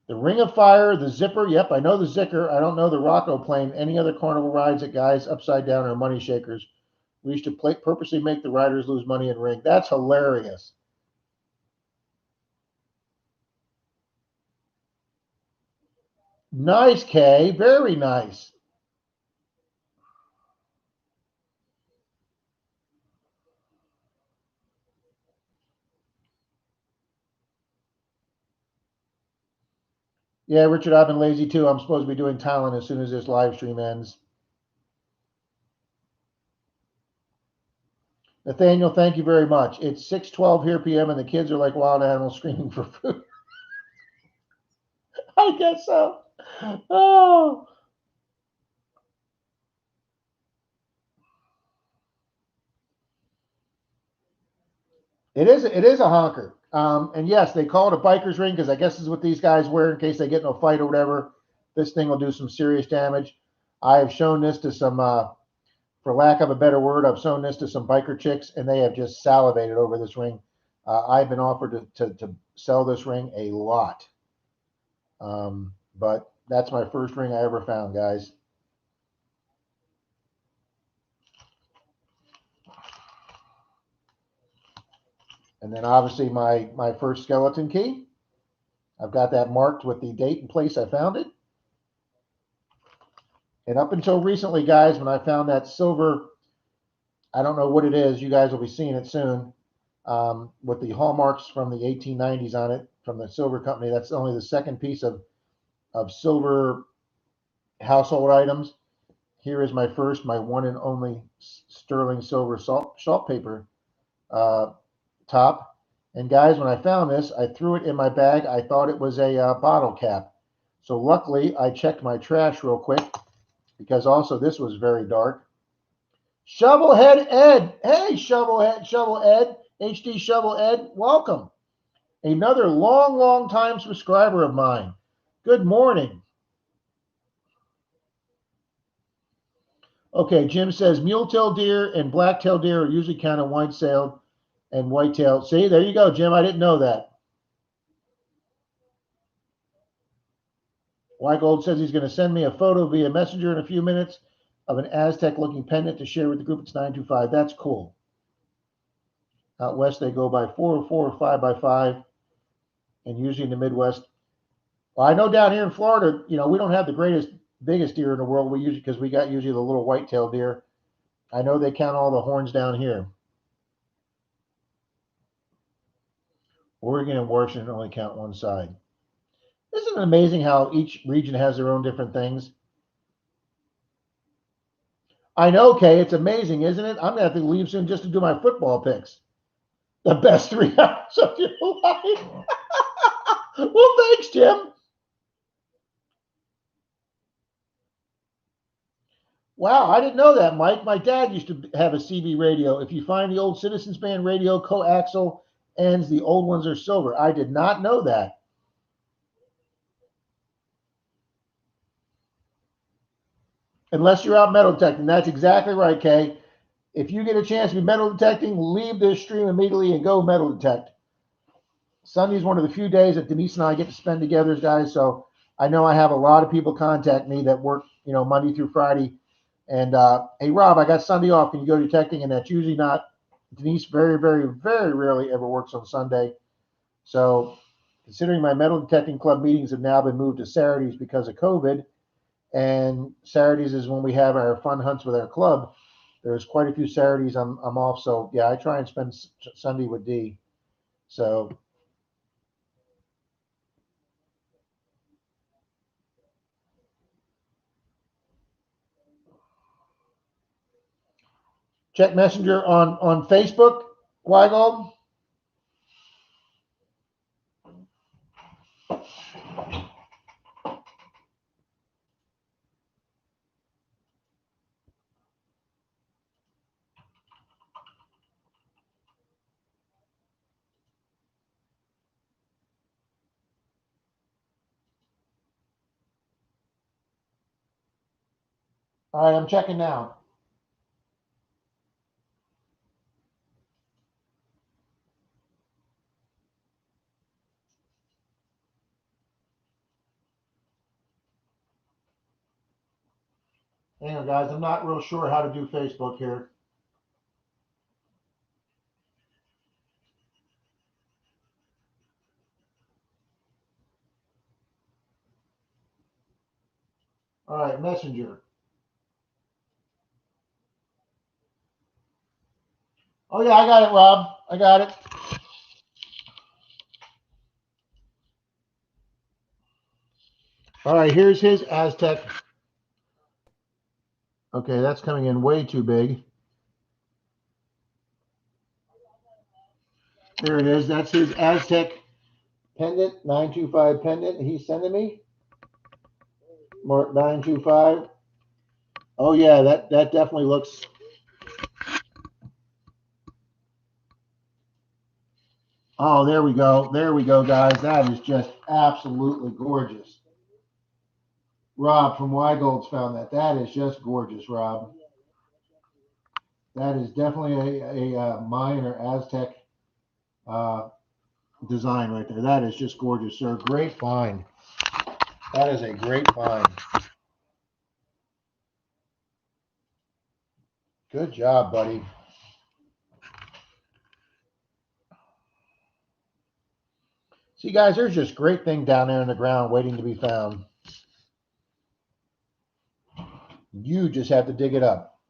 The Ring of Fire, the Zipper. Yep, I know the Zicker. I don't know the Rocco plane. Any other carnival rides that guys upside down are money shakers. We used to purposely make the riders lose money in ring. That's hilarious. Nice, Kay. Very nice. Yeah, Richard, I've been lazy too. I'm supposed to be doing Thailand as soon as this live stream ends. Nathaniel, thank you very much. It's 6:12 here p.m. and the kids are like wild animals screaming for food. I guess so. Oh, it is a honker. And yes, they call it a biker's ring because I guess this is what these guys wear in case they get in a fight or whatever. This thing will do some serious damage. I have shown this to some, for lack of a better word, I've shown this to some biker chicks, and they have just salivated over this ring. I've been offered to sell this ring a lot, but that's my first ring I ever found, guys. And then obviously my first skeleton key. I've got that marked with the date and place I found it. And up until recently, guys, when I found that silver, I don't know what it is. You guys will be seeing it soon. With the hallmarks from the 1890s on it from the silver company. That's only the second piece of silver household items. Here is my first, my one and only sterling silver saltpeter top. And guys, when I found this, I threw it in my bag. I thought it was a bottle cap. So luckily, I checked my trash real quick because also this was very dark. Shovelhead Ed. Hey, Shovel Ed. HD Shovel Ed, welcome. Another long, long time subscriber of mine. Good morning. Okay, Jim says mule-tailed deer and black-tailed deer are usually counted white-tailed and white-tailed. See, there you go, Jim. I didn't know that. Wygold says he's going to send me a photo via messenger in a few minutes of an Aztec-looking pendant to share with the group. It's 925. That's cool. Out west, they go by 404 or 5x5, and usually in the Midwest. Well, I know down here in Florida, we don't have the biggest deer in the world. We usually because we got usually the little white-tailed deer. I know they count all the horns down here. Oregon and Washington only count one side. Isn't it amazing how each region has their own different things? I know, Kay. It's amazing, isn't it? I'm gonna have to leave soon just to do my football picks. The best 3 hours of your life. Well, thanks, Jim. Wow, I didn't know that, Mike. My dad used to have a CB radio. If you find the old Citizens Band radio, coaxial ends, the old ones are silver. I did not know that. Unless you're out metal detecting. That's exactly right, Kay. If you get a chance to be metal detecting, leave this stream immediately and go metal detect. Sunday's one of the few days that Denise and I get to spend together, guys. So I know I have a lot of people contact me that work, Monday through Friday. And hey, Rob, I got Sunday off. Can you go detecting? And that's usually not. Denise very, very, very rarely ever works on Sunday. So considering my metal detecting club meetings have now been moved to Saturdays because of COVID, and Saturdays is when we have our fun hunts with our club. There's quite a few Saturdays I'm off. So yeah, I try and spend Sunday with D. So check Messenger on Facebook, Weigald. All right, I'm checking now. Hang on, guys. I'm not real sure how to do Facebook here. All right, Messenger. Oh, yeah, I got it, Rob. I got it. All right, here's his Aztec. Okay, that's coming in way too big. There it is. That's his Aztec pendant, 925 pendant he's sending me. Mark 925. Oh, yeah, that definitely looks. Oh, there we go. There we go, guys. That is just absolutely gorgeous. Rob from Weigold's found that. That is just gorgeous, Rob. That is definitely a Mayan or Aztec uh, design right there. That is just gorgeous, sir. Great find. That is a great find. Good job, buddy. See, guys, there's just great thing down there in the ground waiting to be found. You just have to dig it up.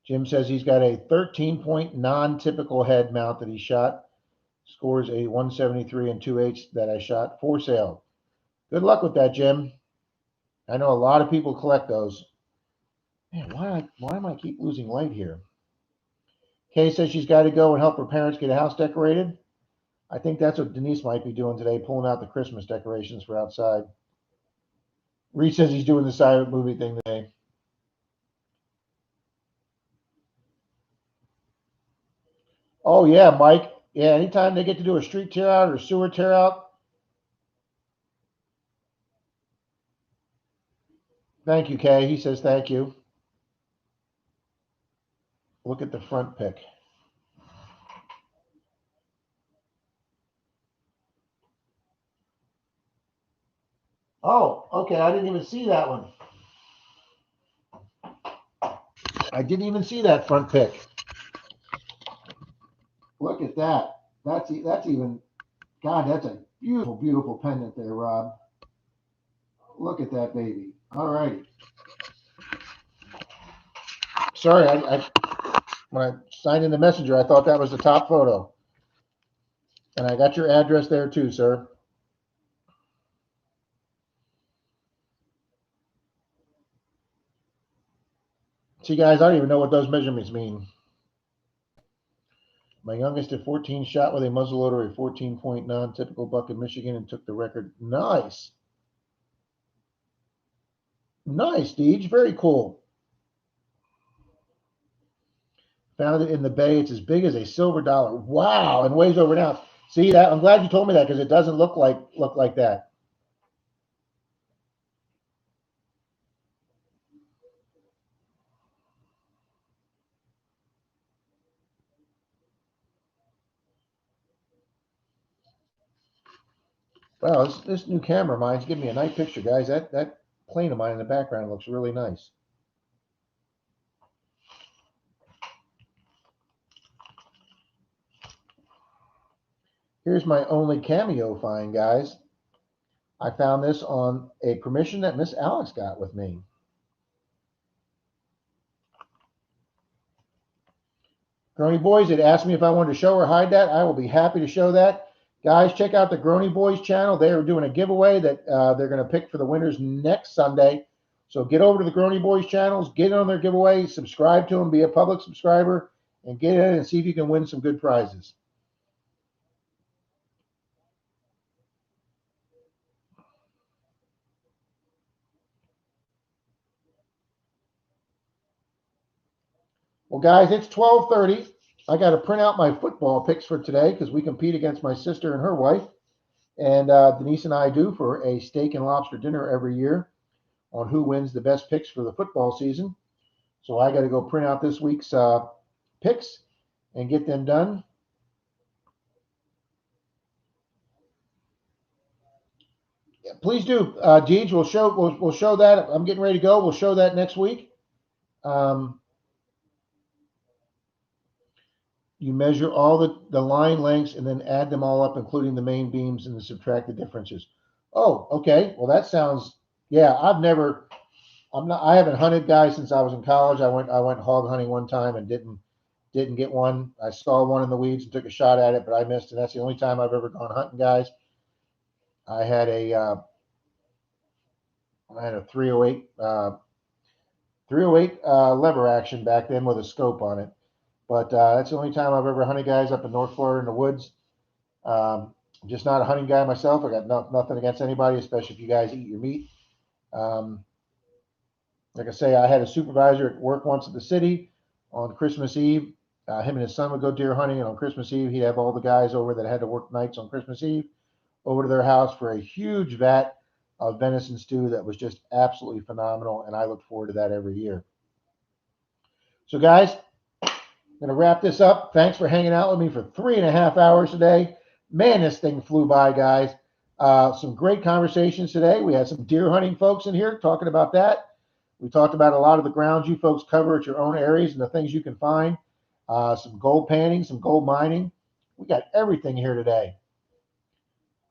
Jim says he's got a 13-point non-typical head mount that he shot. Scores a 173 and 2/8 that I shot for sale. Good luck with that, Jim. I know a lot of people collect those. Man, why am I keep losing light here? Kay says she's got to go and help her parents get a house decorated. I think that's what Denise might be doing today, pulling out the Christmas decorations for outside. Reed says he's doing the silent movie thing today. Oh yeah, Mike. Yeah, anytime they get to do a street tear out or sewer tear out. Thank you, Kay. He says thank you. Look at the front pick. Oh, okay. I didn't even see that one. I didn't even see that front pick. Look at that. That's even. God, that's a beautiful, beautiful pendant there, Rob. Look at that baby. All righty. Sorry, when I signed in the messenger, I thought that was the top photo, and I got your address there too, sir. See, guys, I don't even know what those measurements mean. My youngest at 14 shot with a muzzleloader, a 14-point non-typical buck in Michigan, and took the record. Nice. Nice, Deej. Very cool. Found it in the bay. It's as big as a silver dollar. Wow, and weighs over an ounce. See that? I'm glad you told me that because it doesn't look like that. Wow, this new camera of mine's giving me a nice picture, guys. That plane of mine in the background looks really nice. Here's my only cameo find, guys. I found this on a permission that Miss Alex got with me. Grony Boys had asked me if I wanted to show or hide that. I will be happy to show that. Guys, check out the Grony Boys channel. They are doing a giveaway that they're going to pick for the winners next Sunday. So get over to the Grony Boys channels, get on their giveaway, subscribe to them, be a public subscriber, and get in and see if you can win some good prizes. Well, guys, it's 12:30. I got to print out my football picks for today because we compete against my sister and her wife. And Denise and I do for a steak and lobster dinner every year on who wins the best picks for the football season. So I got to go print out this week's picks and get them done. Yeah, please do, Deej. We'll show that. I'm getting ready to go. We'll show that next week. Um, you measure all the line lengths and then add them all up, including the main beams, and then subtract the differences. Oh, okay. Well, that sounds. Yeah, I haven't hunted, guys, since I was in college. I went hog hunting one time and didn't get one. I saw one in the weeds and took a shot at it, but I missed, and that's the only time I've ever gone hunting, guys. I had a uh, I had a 308 lever action back then with a scope on it. But that's the only time I've ever hunted, guys, up in North Florida in the woods. I'm just not a hunting guy myself. I got nothing against anybody, especially if you guys eat your meat. Um, like I say, I had a supervisor at work once at the city on Christmas Eve. Him and his son would go deer hunting, and on Christmas Eve, he'd have all the guys over that had to work nights on Christmas Eve over to their house for a huge vat of venison stew that was just absolutely phenomenal, and I look forward to that every year. So, guys, I'm going to wrap this up. Thanks for hanging out with me for 3.5 hours today. Man, this thing flew by, guys. Some great conversations today. We had some deer hunting folks in here talking about that. We talked about a lot of the grounds you folks cover at your own areas and the things you can find. Some gold panning, some gold mining. We got everything here today.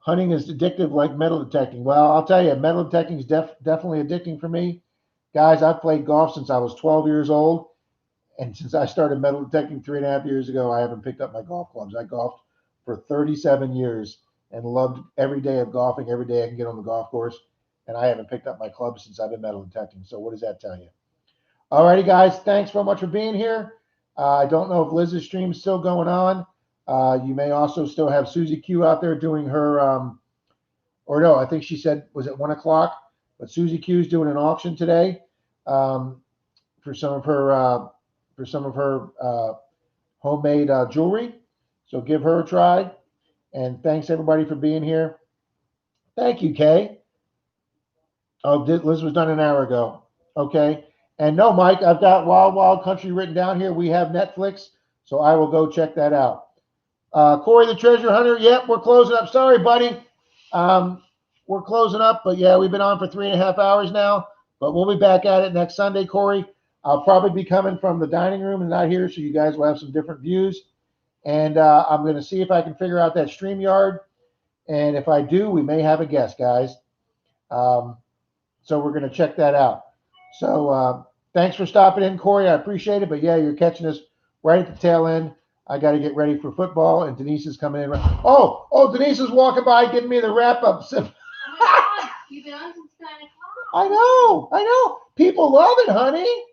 Hunting is addictive like metal detecting. Well, I'll tell you, metal detecting is definitely addicting for me. Guys, I've played golf since I was 12 years old. And since I started metal detecting 3.5 years ago, I haven't picked up my golf clubs. I golfed for 37 years and loved every day of golfing, every day I can get on the golf course. And I haven't picked up my clubs since I've been metal detecting. So what does that tell you? All righty, guys. Thanks so much for being here. I don't know if Liz's stream is still going on. You may also still have Susie Q out there doing her, or no, I think she said, was it 1 o'clock? But Susie Q is doing an auction today um, for some of her homemade jewelry. So give her a try. And thanks everybody for being here. Thank you, Kay. Oh, Liz was done an hour ago. Okay. And no, Mike, I've got Wild Wild Country written down here. We have Netflix, so I will go check that out. Corey the Treasure Hunter. Yep, we're closing up. Sorry, buddy. Um, we're closing up, but yeah, we've been on for 3.5 hours now. But we'll be back at it next Sunday, Corey. I'll probably be coming from the dining room and not here, so you guys will have some different views. And I'm going to see if I can figure out that StreamYard. And if I do, we may have a guest, guys. Um, so we're going to check that out. So thanks for stopping in, Corey. I appreciate it. But yeah, you're catching us right at the tail end. I got to get ready for football, and Denise is coming in. Oh, Denise is walking by giving me the wrap up. Oh my God, you've been on since 9 o'clock. I know. People love it, honey.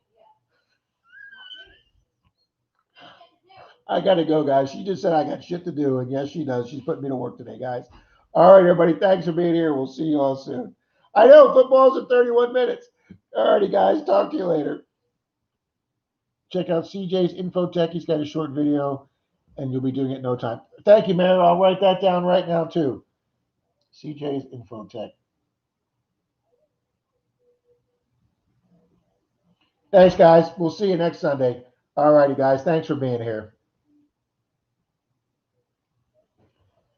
I got to go, guys. She just said I got shit to do, and yes, she does. She's putting me to work today, guys. All right, everybody. Thanks for being here. We'll see you all soon. I know football's in 31 minutes. All righty, guys. Talk to you later. Check out CJ's Infotech. He's got a short video, and you'll be doing it in no time. Thank you, man. I'll write that down right now, too. CJ's Infotech. Thanks, guys. We'll see you next Sunday. All righty, guys. Thanks for being here.